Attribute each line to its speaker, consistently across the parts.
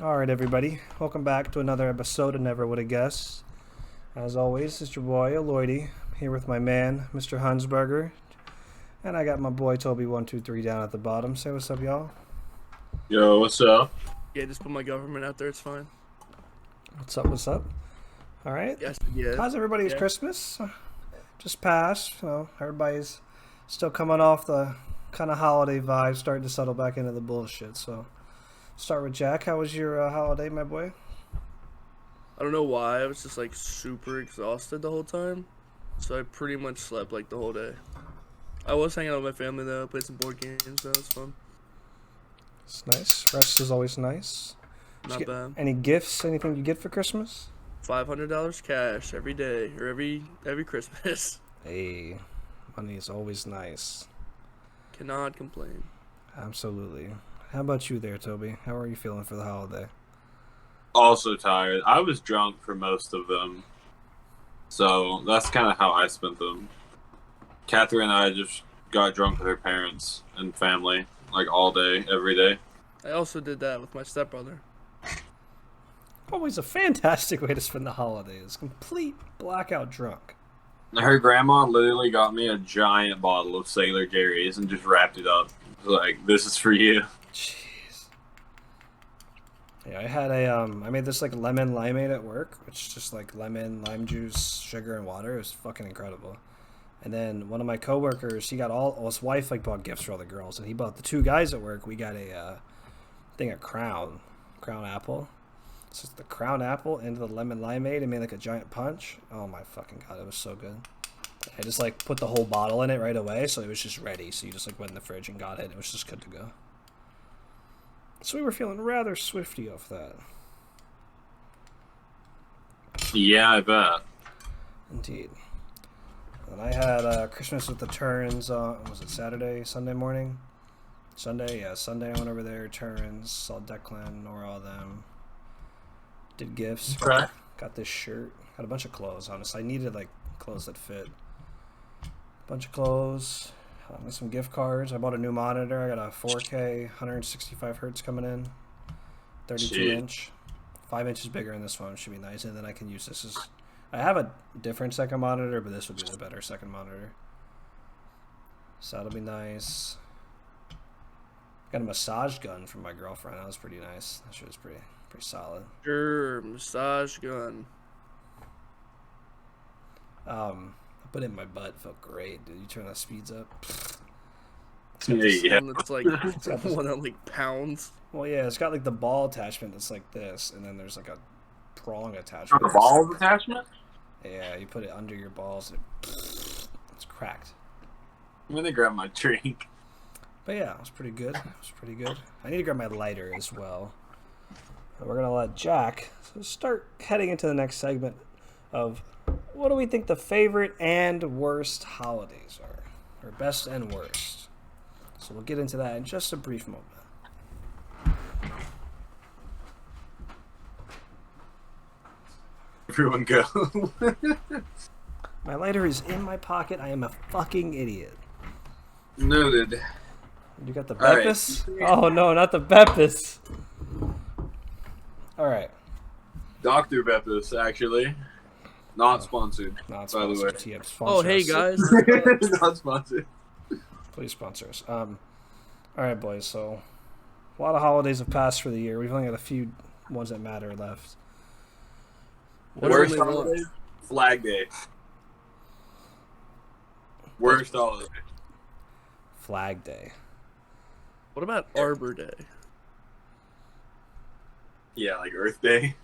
Speaker 1: All right, everybody. Welcome back to another episode of Never Would Have Guessed. As always, it's your boy, Aloydy, here with my man, Mr. Hansberger. And I got my boy, Toby123, down at the bottom. Say what's up, y'all.
Speaker 2: Yo, what's up?
Speaker 3: Yeah, just put my government out there. It's fine.
Speaker 1: What's up, what's up? All right.
Speaker 3: Yes, yeah.
Speaker 1: How's everybody's
Speaker 3: Yeah.
Speaker 1: Christmas? Just passed. Everybody's still coming off the kind of holiday vibe, starting to settle back into the bullshit. So, start with Jack. How was your holiday, my boy?
Speaker 3: I don't know why. I was just like super exhausted the whole time. So I pretty much slept like the whole day. I was hanging out with my family though, played some board games, so it was fun.
Speaker 1: It's nice. Rest is always nice. Did you
Speaker 3: Not
Speaker 1: get
Speaker 3: bad.
Speaker 1: any gifts? Anything you get for Christmas?
Speaker 3: $500 cash every day or every Christmas.
Speaker 1: Hey, money is always nice.
Speaker 3: Cannot complain.
Speaker 1: Absolutely. How about you there, Toby? How are you feeling for the holiday?
Speaker 2: Also tired. I was drunk for most of them. So that's kind of how I spent them. Catherine and I just got drunk with her parents and family, like all day, every day.
Speaker 3: I also did that with my stepbrother.
Speaker 1: Always a fantastic way to spend the holidays. Complete blackout drunk.
Speaker 2: Her grandma literally got me a giant bottle of Sailor Jerry's and just wrapped it up. Like, this is for you.
Speaker 1: Jeez. Yeah, I made this like lemon limeade at work, which is just like lemon, lime juice, sugar, and water. It was fucking incredible. And then one of my coworkers, his wife like bought gifts for all the girls, and he bought the two guys at work. We got a crown apple. So it's the crown apple into the lemon limeade and made like a giant punch. Oh my fucking god, it was so good. I just like put the whole bottle in it right away, so it was just ready. So you just like went in the fridge and got it. It was just good to go. So we were feeling rather swifty off that.
Speaker 2: Yeah, I bet.
Speaker 1: Indeed. And I had Christmas with the Turns on, was it Sunday morning? Sunday, yeah, Sunday I went over there, Turns, saw Declan, Nora, all them. Did gifts.
Speaker 2: Okay.
Speaker 1: Got this shirt. Got a bunch of clothes, honestly. I needed like clothes that fit. Bunch of clothes. Some gift cards. I bought a new monitor. I got a 4K, 165 hertz coming in. 32
Speaker 2: Shit.
Speaker 1: inch. 5 inches bigger in this one. Should be nice. And then I can use this as... I have a different second monitor, but this would be the better second monitor. So that'll be nice. Got a massage gun from my girlfriend. That was pretty nice. That shit was pretty solid.
Speaker 3: Sure, massage gun.
Speaker 1: I put it in my butt. Felt great, dude. You turn the speeds up.
Speaker 2: Yeah.
Speaker 3: One that's like one that like pounds.
Speaker 1: Well, yeah, it's got like the ball attachment that's like this, and then there's like a prong attachment.
Speaker 2: The ball attachment?
Speaker 1: Yeah, you put it under your balls, and it's cracked.
Speaker 2: I'm gonna grab my drink.
Speaker 1: But yeah, it was pretty good. I need to grab my lighter as well. And we're gonna let Jack start heading into the next segment of what do we think the favorite and worst holidays are, or best and worst. So we'll get into that in just a brief moment.
Speaker 2: Everyone go.
Speaker 1: My lighter is in my pocket. I am a fucking idiot.
Speaker 2: Noted.
Speaker 1: You got the
Speaker 2: All right.
Speaker 1: Beppis? Oh no, not the Beppis. All right.
Speaker 2: Dr. Beppis, actually. Not sponsored,
Speaker 1: Not
Speaker 2: by the way.
Speaker 1: sponsored. TM sponsor
Speaker 3: Oh, hey
Speaker 1: us.
Speaker 3: guys.
Speaker 2: Not sponsored.
Speaker 1: Please sponsor us. All right, boys. So a lot of holidays have passed for the year. We've only got a few ones that matter left.
Speaker 2: Worst
Speaker 3: Only one.
Speaker 2: holiday? Flag Day. Worst holiday.
Speaker 1: Flag Day.
Speaker 3: What about Arbor Day?
Speaker 2: Yeah, like Earth Day.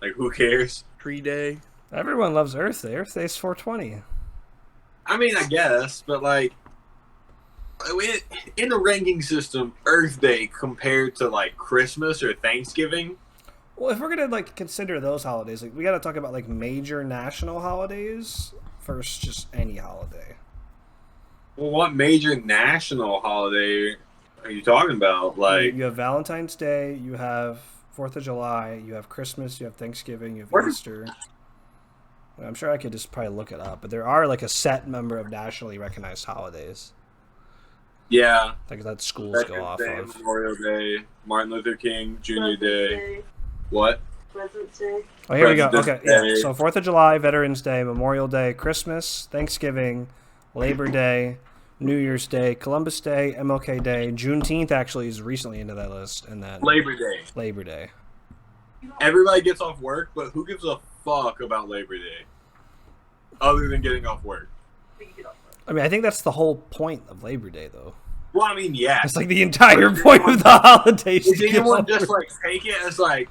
Speaker 2: Like, who cares?
Speaker 3: Tree Day?
Speaker 1: Everyone loves Earth Day. Earth Day's 420.
Speaker 2: I mean, I guess, but like, in the ranking system, Earth Day compared to like Christmas or Thanksgiving.
Speaker 1: Well, if we're gonna like consider those holidays, like we gotta talk about like major national holidays versus just any holiday.
Speaker 2: Well, what major national holiday are you talking about? Like,
Speaker 1: You have Valentine's Day, you have 4th of July, you have Christmas, you have Thanksgiving, you have
Speaker 2: What?
Speaker 1: Easter. I'm sure I could just probably look it up, but there are like a set number of nationally recognized holidays.
Speaker 2: yeah,
Speaker 1: Like that schools go
Speaker 2: Veterans
Speaker 1: off
Speaker 2: Day,
Speaker 1: of.
Speaker 2: Memorial Day, Martin Luther King Jr. Day. What?
Speaker 4: President's Day.
Speaker 1: Oh, here we go.
Speaker 2: President's
Speaker 1: Okay, yeah.
Speaker 2: Day.
Speaker 1: So 4th of July, Veterans Day, Memorial Day, Christmas, Thanksgiving, Labor Day, New Year's Day, Columbus Day, MLK Day, Juneteenth actually is recently into that list, and then
Speaker 2: Labor Day.
Speaker 1: Labor Day.
Speaker 2: Everybody gets off work, but who gives a fuck about Labor Day? Other than getting off work.
Speaker 1: I mean, I think that's the whole point of Labor Day, though.
Speaker 2: Well, I mean, yeah.
Speaker 1: It's like the entire point of the holidays.
Speaker 2: Does
Speaker 1: to get
Speaker 2: anyone
Speaker 1: off
Speaker 2: just
Speaker 1: work.
Speaker 2: like take it as like,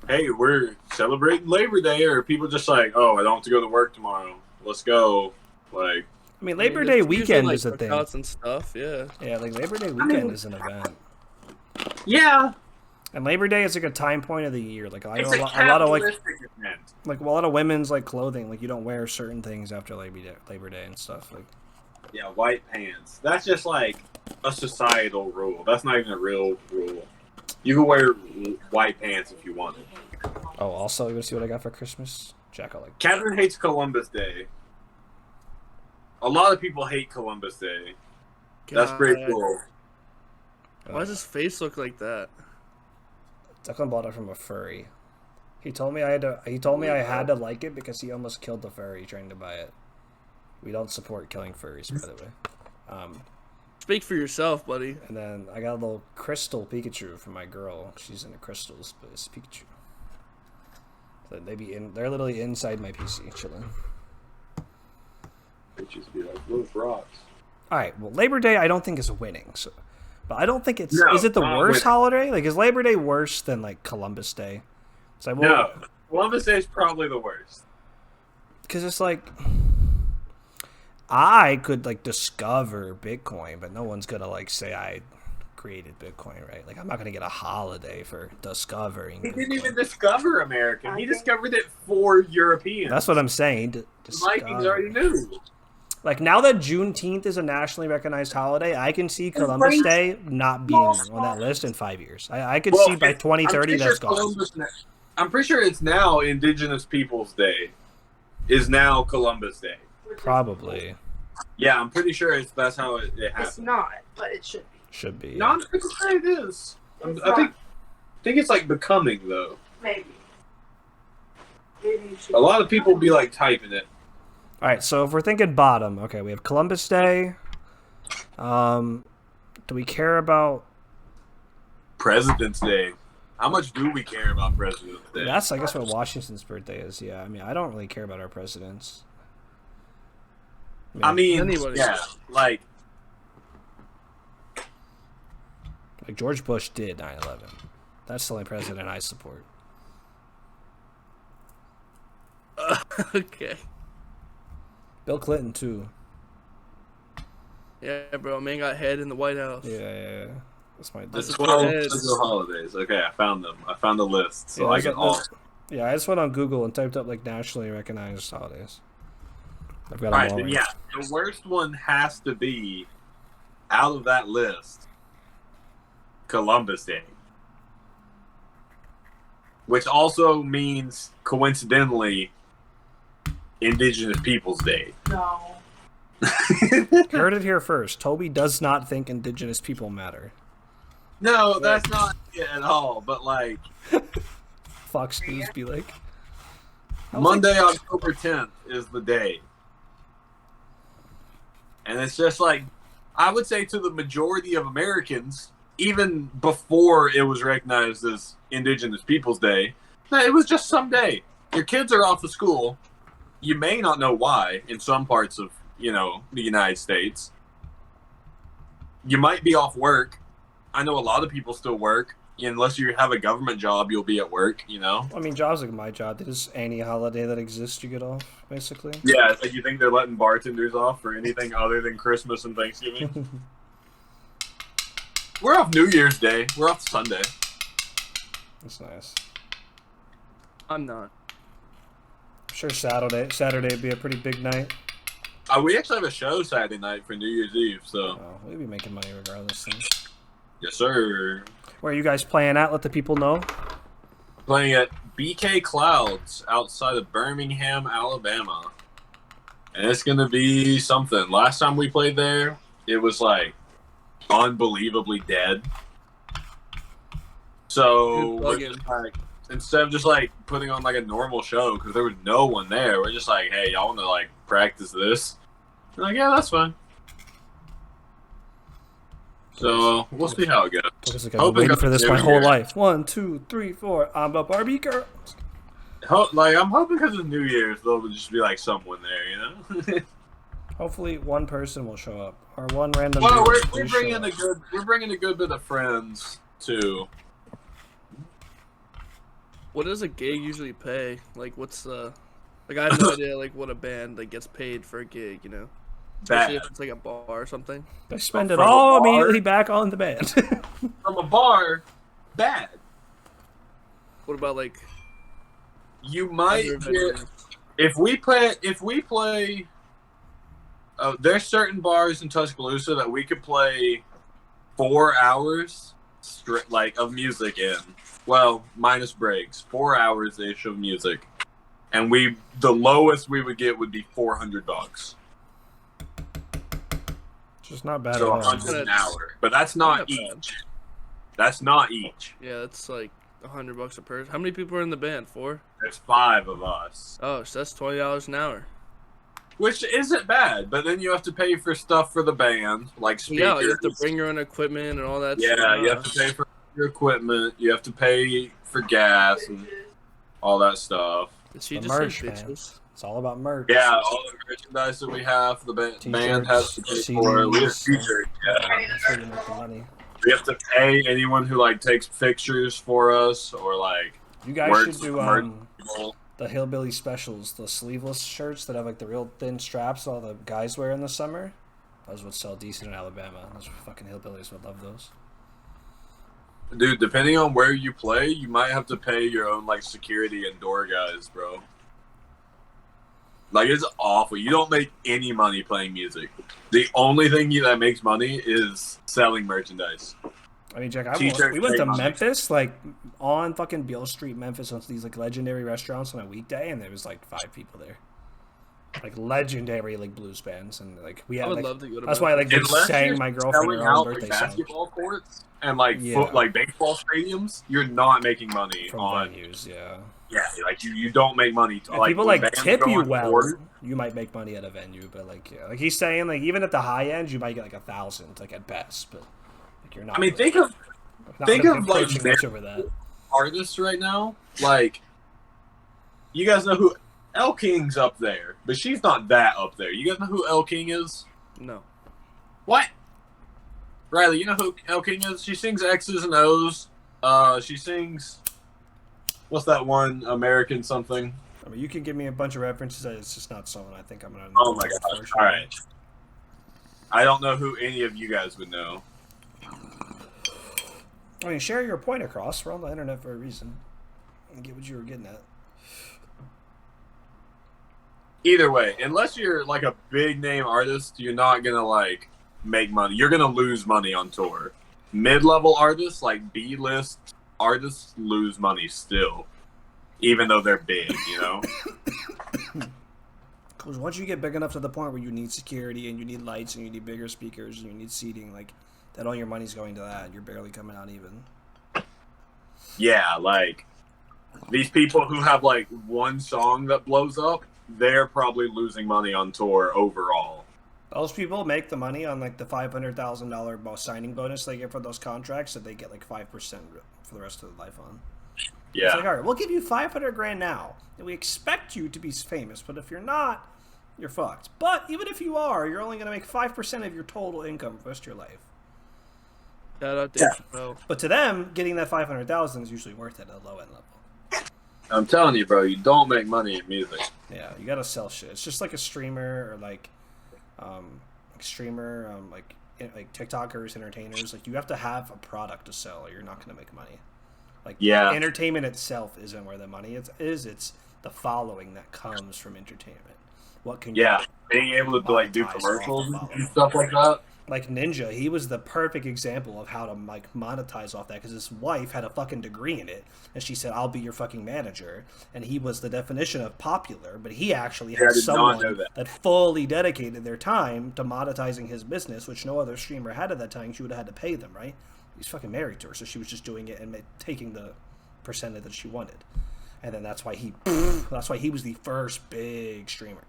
Speaker 2: hey, we're celebrating Labor Day, or are people just like, oh, I don't have to go to work tomorrow. Let's go. Like,
Speaker 1: I mean, Labor
Speaker 3: I mean,
Speaker 1: Day
Speaker 3: it's usually,
Speaker 1: weekend
Speaker 3: like,
Speaker 1: is a thing.
Speaker 3: cookouts and stuff. Yeah.
Speaker 1: Yeah, like Labor Day weekend is an event.
Speaker 2: yeah,
Speaker 1: And Labor Day is like a time point of the year. Like I know
Speaker 2: it's
Speaker 1: a lot of like
Speaker 2: capitalistic event.
Speaker 1: a lot of women's like clothing. Like you don't wear certain things after Labor Day and stuff. Like
Speaker 2: Yeah, white pants. That's just like a societal rule. That's not even a real rule. You can wear white pants if you want.
Speaker 1: oh, also you wanna see what I got for Christmas? Like
Speaker 2: Catherine hates Columbus Day. A lot of people hate Columbus Day. That's pretty
Speaker 3: God.
Speaker 2: cool.
Speaker 3: Why does his face look like that?
Speaker 1: Declan bought it from a furry. He told me I had to like it because he almost killed the furry trying to buy it. We don't support killing furries, by the way.
Speaker 3: Speak for yourself, buddy.
Speaker 1: And then I got a little crystal Pikachu for my girl. She's into crystals, but it's Pikachu. So they're literally inside my PC chilling.
Speaker 2: It just be like those rocks.
Speaker 1: All right. Well, Labor Day I don't think is winning. So, but I don't think it's.
Speaker 2: No,
Speaker 1: is it the
Speaker 2: not
Speaker 1: worst
Speaker 2: winning.
Speaker 1: holiday? Like, is Labor Day worse than like Columbus Day? It's like,
Speaker 2: No, Columbus Day is probably the worst.
Speaker 1: because it's like I could like discover Bitcoin, but no one's gonna like say I created Bitcoin, right? Like, I'm not gonna get a holiday for discovering.
Speaker 2: He didn't
Speaker 1: Bitcoin.
Speaker 2: even discover American. He discovered it for Europeans.
Speaker 1: That's what I'm saying.
Speaker 2: The Vikings already knew.
Speaker 1: Like, now that Juneteenth is a nationally recognized holiday, I can see Columbus Day not being on that list in 5 years. I could see by 2030 that's gone.
Speaker 2: I'm pretty sure it's now Indigenous Peoples Day. Is now Columbus Day.
Speaker 1: Probably
Speaker 2: Yeah, I'm pretty sure that's how it
Speaker 4: It's
Speaker 2: happened.
Speaker 4: not, but it should be.
Speaker 1: should be.
Speaker 2: No, I'm pretty sure it is.
Speaker 4: It's
Speaker 2: I
Speaker 4: not.
Speaker 2: think it's like becoming though.
Speaker 4: Maybe. Maybe you should.
Speaker 2: A lot of people be like typing it.
Speaker 1: All right, so if we're thinking bottom, okay, we have Columbus Day. Do we care about?
Speaker 2: President's Day. How much do we care about President's Day?
Speaker 1: That's, I guess, what Washington's birthday is. Yeah, I mean, I don't really care about our presidents.
Speaker 2: I mean,
Speaker 3: Anybody.
Speaker 2: yeah, like
Speaker 1: like George Bush did 9/11. That's the only president I support.
Speaker 3: Okay.
Speaker 1: Bill Clinton too.
Speaker 3: Yeah, bro. Man got head in the White House.
Speaker 1: Yeah. That's my.
Speaker 2: the
Speaker 3: That's
Speaker 2: 12
Speaker 3: what it is.
Speaker 2: federal holidays. Okay, I found them. I found the list, so
Speaker 1: Yeah,
Speaker 2: I
Speaker 1: there's
Speaker 2: can
Speaker 1: a-
Speaker 2: all.
Speaker 1: Yeah, I just went on Google and typed up like nationally recognized holidays. I've got them
Speaker 2: Alright,
Speaker 1: all.
Speaker 2: then
Speaker 1: right.
Speaker 2: yeah, the worst one has to be out of that list. Columbus Day, which also means coincidentally Indigenous Peoples Day.
Speaker 4: No.
Speaker 1: Heard it here first. Toby does not think indigenous people matter.
Speaker 2: No, that's not it at all. But like
Speaker 1: Fox News be like.
Speaker 2: Monday, October 10th is the day, and it's just like I would say to the majority of Americans, even before it was recognized as Indigenous Peoples Day, that it was just some day. Your kids are off of school. You may not know why in some parts of the United States. You might be off work. I know a lot of people still work. Unless you have a government job, you'll be at work,
Speaker 1: I mean, jobs like my job. There's any holiday that exists, you get off, basically.
Speaker 2: Yeah, it's like you think they're letting bartenders off for anything other than Christmas and Thanksgiving? We're off New Year's Day. We're off Sunday.
Speaker 1: That's nice.
Speaker 3: I'm not.
Speaker 1: I'm sure Saturday would be a pretty big night.
Speaker 2: We actually have a show Saturday night for New Year's Eve, so
Speaker 1: Oh, we'd be making money regardless. Then.
Speaker 2: yes, sir.
Speaker 1: Where are you guys playing at? Let the people know.
Speaker 2: Playing at BK Clouds outside of Birmingham, Alabama, and it's gonna be something. Last time we played there, it was like unbelievably dead. So
Speaker 3: Good
Speaker 2: we're
Speaker 3: plug-in.
Speaker 2: just like instead of just like putting on like a normal show because there was no one there, we're just like, hey, y'all want to like practice this? They're like, yeah, that's fine. So we'll see how it goes.
Speaker 1: Because like, I've been waiting for this my whole life. 1, 2, 3, 4. I'm a Barbie girl.
Speaker 2: Like I'm hoping because of New Year's there'll just be like someone there, you know.
Speaker 1: Hopefully, one person will show up or one random.
Speaker 2: Well,
Speaker 1: dude
Speaker 2: we're
Speaker 1: will
Speaker 2: bringing
Speaker 1: show up.
Speaker 2: we're bringing a good bit of friends too.
Speaker 3: What does a gig usually pay? Like, what's the? Like, I have no idea. Like, what a band like gets paid for a gig, you know? Especially
Speaker 2: Bad.
Speaker 3: if it's like a bar or something.
Speaker 1: They spend it
Speaker 2: From a
Speaker 1: all
Speaker 2: bar?
Speaker 1: immediately back on the band.
Speaker 2: From a bar, bad.
Speaker 3: What about like?
Speaker 2: You might
Speaker 3: other
Speaker 2: get
Speaker 3: venues?
Speaker 2: if we play. There's certain bars in Tuscaloosa that we could play 4 hours straight, like of music in. Well, minus breaks, 4 hours ish of music, and the lowest we would get would be $400.
Speaker 1: Just not bad
Speaker 2: So
Speaker 1: at all.
Speaker 2: 100 an hour, but that's not
Speaker 3: Not bad.
Speaker 2: each. That's not each.
Speaker 3: Yeah, that's like $100 a person. How many people are in the band? 4?
Speaker 2: There's 5 of us,
Speaker 3: Oh, so that's $20 an hour.
Speaker 2: which isn't bad. But then you have to pay for stuff for the band, like speakers.
Speaker 3: Yeah, you have to bring your own equipment and all that.
Speaker 2: Yeah,
Speaker 3: stuff.
Speaker 2: you have to pay for your equipment. You have to pay for gas and all that stuff.
Speaker 3: Did she
Speaker 1: The
Speaker 3: just
Speaker 1: merch,
Speaker 3: say
Speaker 1: man.
Speaker 3: bitches?
Speaker 1: It's all about merch.
Speaker 2: Yeah, all the merchandise that we have, the band has to pay for it. We have
Speaker 1: CDs.
Speaker 2: t-shirts. Yeah,
Speaker 1: That's where you make the money.
Speaker 2: we have to pay anyone who like takes pictures for us or like
Speaker 1: You guys
Speaker 2: works
Speaker 1: should do
Speaker 2: with merch people.
Speaker 1: the hillbilly specials, the sleeveless shirts that have like the real thin straps all the guys wear in the summer. Those would sell decent in Alabama. Those fucking hillbillies would love those.
Speaker 2: Dude, depending on where you play, you might have to pay your own like security and door guys, bro. Like it's awful. You don't make any money playing music. The only thing that makes money is selling merchandise.
Speaker 1: I mean, Jack,
Speaker 2: T-shirts,
Speaker 1: we went to
Speaker 2: trademarks.
Speaker 1: Memphis, like on fucking Beale Street, Memphis, on these like legendary restaurants on a weekday, and there was like 5 people there, like legendary like blues bands, and like we
Speaker 3: I
Speaker 1: had
Speaker 3: would
Speaker 1: like
Speaker 3: love to go to.
Speaker 1: that's why like they
Speaker 2: Unless
Speaker 1: sang
Speaker 2: you're
Speaker 1: my girlfriend
Speaker 2: selling
Speaker 1: her own
Speaker 2: out
Speaker 1: birthday
Speaker 2: like
Speaker 1: song
Speaker 2: basketball courts and like
Speaker 1: Yeah.
Speaker 2: like baseball stadiums, you're not making money
Speaker 1: from
Speaker 2: on.
Speaker 1: venues. Yeah,
Speaker 2: Yeah, like you don't make money.
Speaker 1: if
Speaker 2: Like
Speaker 1: people
Speaker 2: when
Speaker 1: like
Speaker 2: bands
Speaker 1: tip
Speaker 2: go
Speaker 1: you
Speaker 2: on
Speaker 1: well,
Speaker 2: tour,
Speaker 1: you might make money at a venue, but like yeah, like he's saying, like even at the high end, you might get like 1,000, like at best, but like you're not.
Speaker 2: I mean,
Speaker 1: really-
Speaker 2: think of
Speaker 1: not
Speaker 2: think
Speaker 1: really
Speaker 2: of, like,
Speaker 1: approaching much over that.
Speaker 2: artists right now. Like, you guys know who El King's up there, but she's not that up there. You guys know who El King is?
Speaker 3: No.
Speaker 2: What? Riley, you know who El King is? She sings X's and O's. She sings. What's that one? American something.
Speaker 1: I mean, you can give me a bunch of references. It's just not someone I think I'm gonna.
Speaker 2: Oh
Speaker 1: know,
Speaker 2: my gosh!
Speaker 1: unfortunately.
Speaker 2: All right. I don't know who any of you guys would know.
Speaker 1: I mean, share your point across. We're on the internet for a reason. I get what you were getting at.
Speaker 2: Either way, unless you're like a big name artist, you're not gonna like make money. You're gonna lose money on tour. Mid-level artists, like B-list artists, lose money still, even though they're big. You know.
Speaker 1: Because once you get big enough to the point where you need security and you need lights and you need bigger speakers and you need seating, like that, all your money's going to that. You're barely coming out even.
Speaker 2: Yeah, like these people who have like one song that blows up, they're probably losing money on tour overall.
Speaker 1: Those people make the money on like the $500,000 signing bonus they get for those contracts that they get like 5% for the rest of their life on. It's
Speaker 2: Yeah.
Speaker 1: like, all right, we'll give you 500 grand now, and we expect you to be famous. But if you're not, you're fucked. But even if you are, you're only going to make 5% of your total income for the rest of your life.
Speaker 3: Shout out Dave Chappelle.
Speaker 1: But to them, getting that 500,000 is usually worth it at a low end level.
Speaker 2: I'm telling you, bro, you don't make money in music.
Speaker 1: Yeah, you got to sell shit. It's just like a streamer or like TikTokers, entertainers. Like you have to have a product to sell, or you're not going to make money. Like
Speaker 2: Yeah.
Speaker 1: entertainment itself isn't where the money is. It's the following that comes from entertainment. What can
Speaker 2: Yeah, being able to like do
Speaker 1: monetize
Speaker 2: commercials
Speaker 1: off of
Speaker 2: and stuff like that.
Speaker 1: like Ninja, he was the perfect example of how to like monetize off that because his wife had a fucking degree in it, and she said, "I'll be your fucking manager," and he was the definition of popular. But he actually
Speaker 2: Yeah, I
Speaker 1: had
Speaker 2: did not know
Speaker 1: someone
Speaker 2: that.
Speaker 1: that fully dedicated their time to monetizing his business, which no other streamer had at that time. She would have had to pay them, right? He's fucking married to her, so she was just doing it and taking the percentage that she wanted. And then that's why he was the first big streamer,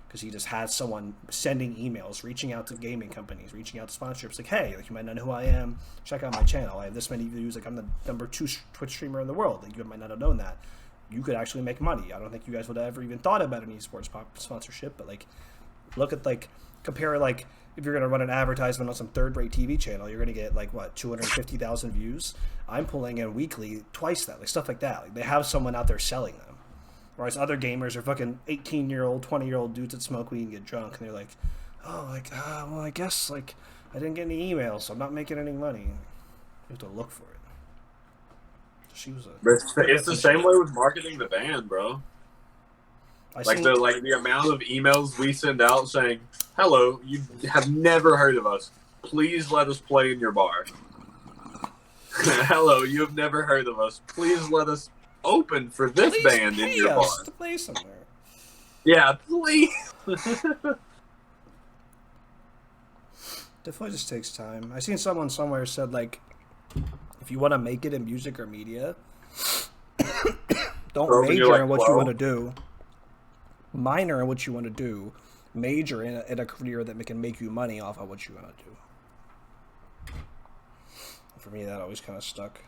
Speaker 1: because he just had someone sending emails, reaching out to gaming companies, reaching out to sponsorships, like, hey, like, you might not know who I am, check out my channel, I have this many views, like, I'm the number 2 Twitch streamer in the world, like, you might not have known that. You could actually make money. I don't think you guys would have ever even thought about an esports sponsorship, but, like, look at, like, compare, like, if you're going to run an advertisement on some third-rate TV channel, you're going to get, like, what, 250,000 views? I'm pulling in weekly twice that, like, stuff like that. Like, they have someone out there selling them. Whereas other gamers are fucking 18-year-old, 20-year-old dudes that smoke weed and get drunk, and they're like, oh, like, well, I guess, like, I didn't get any emails, so I'm not making any money. You have to look for it. She was
Speaker 2: It's the same way with marketing the band, bro. The amount of emails we send out saying, hello, you have never heard of us. Please let us play in your bar. Hello, you have never heard of us. Please let us open for this band in your bar.
Speaker 1: To play somewhere.
Speaker 2: Yeah, please.
Speaker 1: Definitely just takes time. I seen someone somewhere said, like, if you want to make it in music or media, don't major in what you want to do. Minor in what you want to do. Major in a career that can make you money off of what you want to do. For me, that always kind of stuck.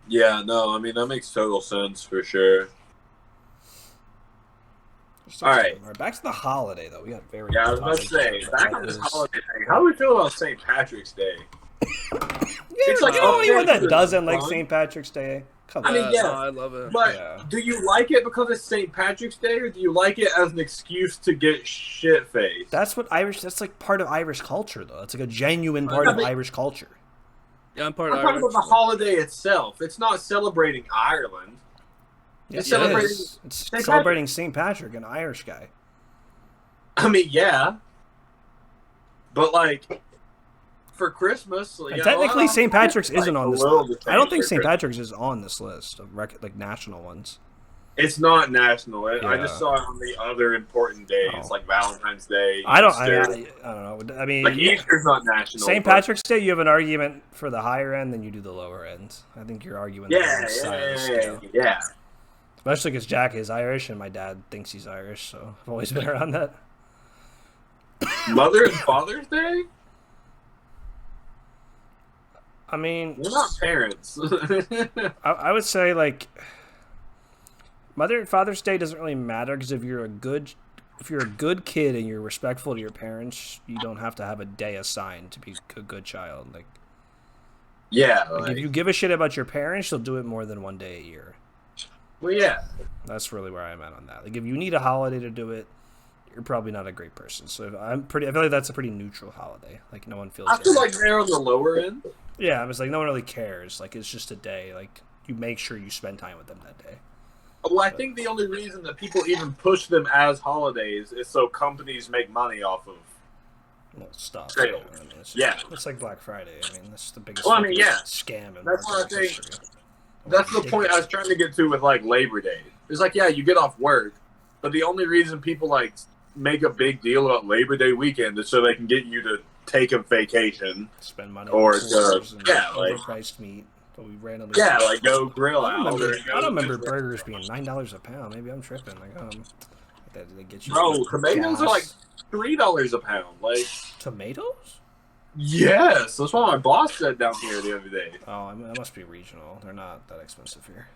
Speaker 2: Yeah, no, I mean, that makes total sense for sure. All right.
Speaker 1: Back to the holiday, though. We got very.
Speaker 2: Yeah, I was about to say, back on this holiday thing, how do we feel about St. Patrick's Day?
Speaker 1: It's like, anyone that doesn't like St. Patrick's Day, come on.
Speaker 2: I mean, yeah,
Speaker 3: no, I love it.
Speaker 2: But do you like it because it's St. Patrick's Day, or do you like it as an excuse to get shit-faced?
Speaker 1: That's like part of Irish culture, though. It's like a genuine part of Irish culture.
Speaker 3: Yeah, I'm
Speaker 2: talking about the holiday itself. It's not celebrating Ireland.
Speaker 1: Yes, it's celebrating St. Patrick, an Irish guy.
Speaker 2: I mean, yeah. But, like, for Christmas...
Speaker 1: technically, St. Patrick's isn't on this list. I don't think St. Patrick's is on this list of, like, national ones.
Speaker 2: It's not national. I just saw it on the other important days, like Valentine's Day.
Speaker 1: I don't know. I mean,
Speaker 2: like Easter's not national.
Speaker 1: St. Patrick's Day, you have an argument for the higher end than you do the lower end. I think you're arguing.
Speaker 2: Yeah.
Speaker 1: Especially because Jack is Irish and my dad thinks he's Irish, so I've always been around that.
Speaker 2: Mother and Father's Day?
Speaker 1: I mean,
Speaker 2: we're not parents.
Speaker 1: I would say, like, Mother and Father's Day doesn't really matter, because if you're a good kid and you're respectful to your parents, you don't have to have a day assigned to be a good child. Like,
Speaker 2: yeah,
Speaker 1: like if you give a shit about your parents, you'll do it more than one day a year.
Speaker 2: Well, yeah,
Speaker 1: that's really where I'm at on that. Like, if you need a holiday to do it, you're probably not a great person. So I feel like that's a pretty neutral holiday. Like, no one feels.
Speaker 2: I feel like they're on the lower end.
Speaker 1: Yeah, I was like, no one really cares. Like, it's just a day. Like, you make sure you spend time with them that day.
Speaker 2: Well, I think the only reason that people even push them as holidays is so companies make money off of
Speaker 1: stuff.
Speaker 2: Sales.
Speaker 1: I mean, it's like Black Friday. I mean, that's the biggest scam.
Speaker 2: That's what I think. That's the point I was trying to get to with, like, Labor Day. It's like, yeah, you get off work, but the only reason people, like, make a big deal about Labor Day weekend is so they can get you to take a vacation,
Speaker 1: spend money,
Speaker 2: or
Speaker 1: like overpriced meat. We randomly
Speaker 2: like go grill out.
Speaker 1: I don't remember burgers being $9 a pound. Maybe I'm tripping. Like, they get you.
Speaker 2: Bro, tomatoes are like $3 a pound. Like,
Speaker 1: tomatoes?
Speaker 2: Yes, that's what my boss said down here the other day.
Speaker 1: Oh, I mean, that must be regional. They're not that expensive here.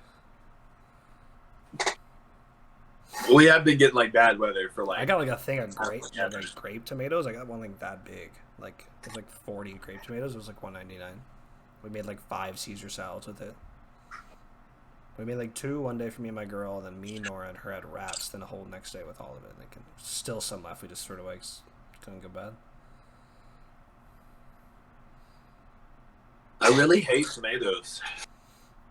Speaker 2: We have been getting like bad weather for like.
Speaker 1: I got like a thing of grape tomatoes. I got one like that big. Like, it was like 40 grape tomatoes. It was like $1.99. We made like 5 Caesar salads with it. We made like 2 one day for me and my girl, and then me, Nora, and her had wraps. Then a whole next day with all of it. Like, still some left. We just threw it away. Couldn't go bad.
Speaker 2: I really hate tomatoes.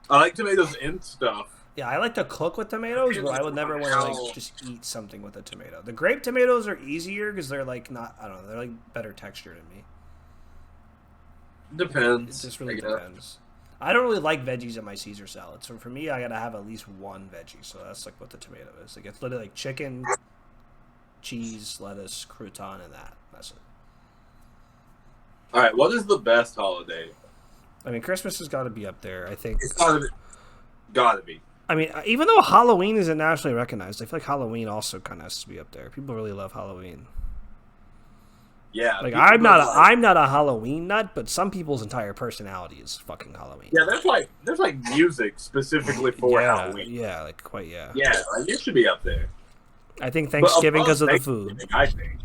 Speaker 2: I like tomatoes in stuff.
Speaker 1: Yeah, I like to cook with tomatoes, but I would never want to like just eat something with a tomato. The grape tomatoes are easier because they're like not. I don't know. They're like better texture to me.
Speaker 2: Depends.
Speaker 1: It just really depends. I don't really like veggies in my Caesar salad, so for me, I gotta have at least one veggie. So that's like what the tomato is. Like, it's literally like chicken, cheese, lettuce, crouton, and that. That's it.
Speaker 2: All right, what is the best holiday?
Speaker 1: I mean, Christmas has got to be up there. I think.
Speaker 2: It's gotta be.
Speaker 1: I mean, even though Halloween isn't nationally recognized, I feel like Halloween also kind of has to be up there. People really love Halloween.
Speaker 2: Yeah.
Speaker 1: Like
Speaker 2: people
Speaker 1: I'm not
Speaker 2: like-
Speaker 1: I'm not a Halloween nut, but some people's entire personality is fucking Halloween.
Speaker 2: Yeah, there's like music specifically for
Speaker 1: yeah,
Speaker 2: Halloween.
Speaker 1: Yeah, like quite yeah.
Speaker 2: Yeah, like, it should be up there.
Speaker 1: I think
Speaker 2: But
Speaker 1: Thanksgiving
Speaker 2: above
Speaker 1: because of the
Speaker 2: Thanksgiving,
Speaker 1: food.
Speaker 2: I think.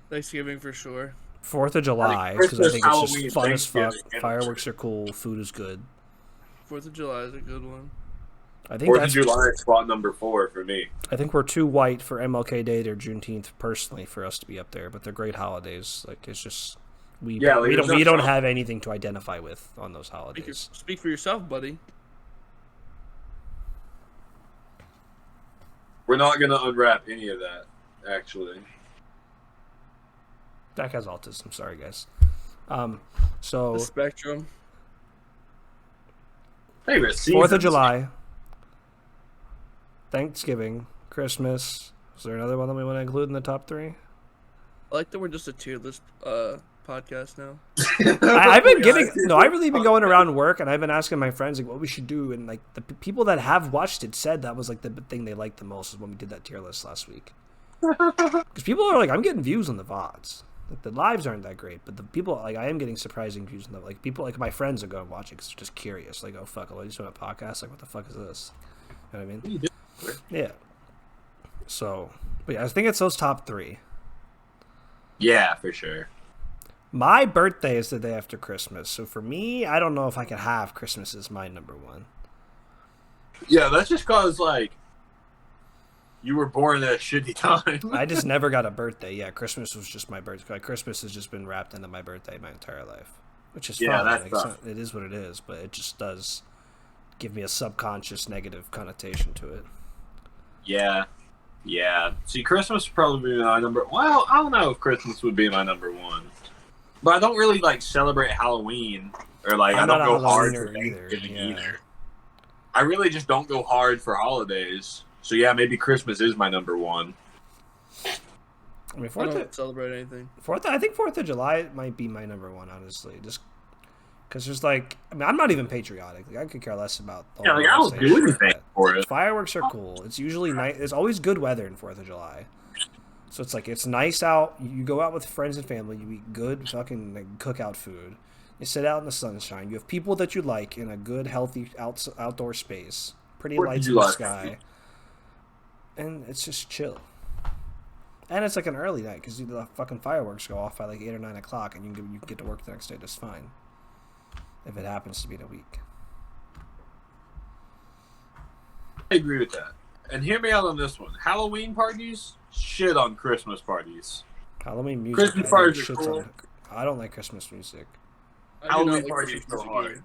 Speaker 3: Thanksgiving for sure.
Speaker 1: 4th of July because I
Speaker 2: Christmas,
Speaker 1: think it's just
Speaker 2: Halloween,
Speaker 1: fun as fuck.
Speaker 2: Thanksgiving,
Speaker 1: Fireworks are cool. Food is good.
Speaker 3: 4th of July is a good one.
Speaker 1: I think
Speaker 2: 4th of
Speaker 1: that's.
Speaker 2: July is spot number 4 for me.
Speaker 1: I think we're too white for MLK Day or Juneteenth personally for us to be up there, but they're great holidays. Like it's just we
Speaker 2: Yeah, like,
Speaker 1: we
Speaker 2: there's
Speaker 1: don't
Speaker 2: no
Speaker 1: we don't
Speaker 2: fun.
Speaker 1: have anything to identify with on those holidays.
Speaker 3: Speak for yourself, buddy.
Speaker 2: We're not gonna unwrap any of that, actually.
Speaker 1: Dak has autism. Sorry, guys.
Speaker 3: The
Speaker 1: So
Speaker 3: spectrum.
Speaker 2: Favorite
Speaker 1: 4th
Speaker 2: seasons?
Speaker 1: of July, Thanksgiving, Christmas. Is there another one that we want to include in the top 3?
Speaker 3: I like that we're just a tier list podcast now.
Speaker 1: I've been giving I've really been going around work and I've been asking my friends like what we should do, and like the people that have watched it said that was like the thing they liked the most is when we did that tier list last week. Because people are like, I'm getting views on the VODs. Like the lives aren't that great, but the people like I am getting surprising views on the like people like my friends are going to watch it because they're just curious. Like, oh fuck, I just doing a podcast. Like, what the fuck is this? You know what I mean? Yeah. So, but yeah, I think it's those top 3.
Speaker 2: Yeah, for sure.
Speaker 1: My birthday is the day after Christmas, so for me, I don't know if I can have Christmas as my number 1.
Speaker 2: Yeah, that's just cause like you were born at a shitty time.
Speaker 1: I just never got a birthday. Yeah, Christmas was just my birthday. Like, Christmas has just been wrapped into my birthday my entire life, which is
Speaker 2: Yeah,
Speaker 1: fine.
Speaker 2: that's
Speaker 1: Like, it's
Speaker 2: tough.
Speaker 1: not, it is what it is, but it just does give me a subconscious negative connotation to it.
Speaker 2: Yeah. Yeah. See, Christmas would probably be my number. Well, I don't know if Christmas would be my number 1, but I don't really like celebrate Halloween or like
Speaker 1: I'm
Speaker 2: I don't
Speaker 1: not a
Speaker 2: go hard for
Speaker 1: Halloweener either,
Speaker 2: Thanksgiving
Speaker 1: yeah.
Speaker 2: either. I really just don't go hard for holidays. So yeah, maybe Christmas is my number 1.
Speaker 1: I mean,
Speaker 3: I
Speaker 1: 4th,
Speaker 3: don't celebrate anything.
Speaker 1: I think 4th of July might be my number 1, honestly, just because there's like, I mean, I'm not even patriotic. Like, I could care less about. The
Speaker 2: Yeah,
Speaker 1: whole
Speaker 2: like I don't
Speaker 1: USA
Speaker 2: do
Speaker 1: shit,
Speaker 2: anything
Speaker 1: but
Speaker 2: for it.
Speaker 1: Fireworks are cool. It's usually nice. It's always good weather in 4th of July. So it's like, it's nice out. You go out with friends and family. You eat good fucking like, cookout food. You sit out in the sunshine. You have people that you like in a good, healthy outdoor space. Pretty
Speaker 2: What
Speaker 1: lights
Speaker 2: do
Speaker 1: in
Speaker 2: you
Speaker 1: the
Speaker 2: like?
Speaker 1: sky. And it's just chill. And it's like an early night because the fucking fireworks go off by like 8 or 9 o'clock, and you can get to work the next day just fine. If it happens to be in a week.
Speaker 2: I agree with that. And hear me out on this one. Halloween parties, shit on Christmas parties.
Speaker 1: Halloween music.
Speaker 2: Christmas
Speaker 1: I
Speaker 2: parties
Speaker 1: think
Speaker 2: are
Speaker 1: shits
Speaker 2: cool.
Speaker 1: on- I don't like Christmas music.
Speaker 3: I do
Speaker 2: Halloween
Speaker 3: not like
Speaker 2: parties
Speaker 3: Christmas
Speaker 2: go hard.
Speaker 3: either.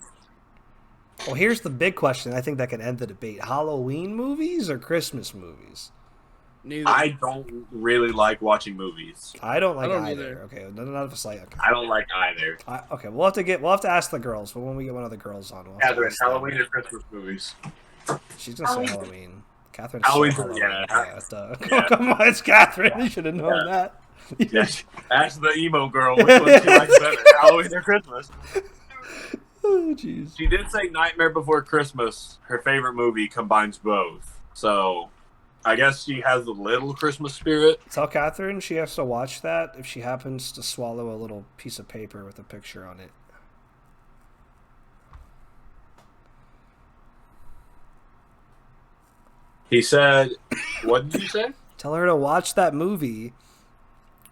Speaker 1: Well, here's the big question. I think that can end the debate. Halloween movies or Christmas movies?
Speaker 3: Neither.
Speaker 2: I don't really like watching movies.
Speaker 1: I don't like
Speaker 3: I don't
Speaker 1: either.
Speaker 3: either.
Speaker 1: Okay, none of us like. Okay.
Speaker 2: I don't like either.
Speaker 1: Okay, we'll have to ask the girls. But when we get one of the girls on, we'll have to
Speaker 2: Catherine,
Speaker 1: ask them.
Speaker 2: Halloween or Christmas movies?
Speaker 1: She's gonna say
Speaker 4: Halloween.
Speaker 1: Halloween. Catherine.
Speaker 2: Halloween,
Speaker 1: Halloween.
Speaker 2: yeah.
Speaker 1: Duh. Come on, it's Catherine. You should have known that.
Speaker 2: Yes. Ask the emo girl which one she likes better, Halloween or Christmas.
Speaker 1: Oh, jeez.
Speaker 2: She did say Nightmare Before Christmas, her favorite movie, combines both. So, I guess she has a little Christmas spirit.
Speaker 1: Tell Catherine she has to watch that if she happens to swallow a little piece of paper with a picture on it.
Speaker 2: He said, what did you say?
Speaker 1: Tell her to watch that movie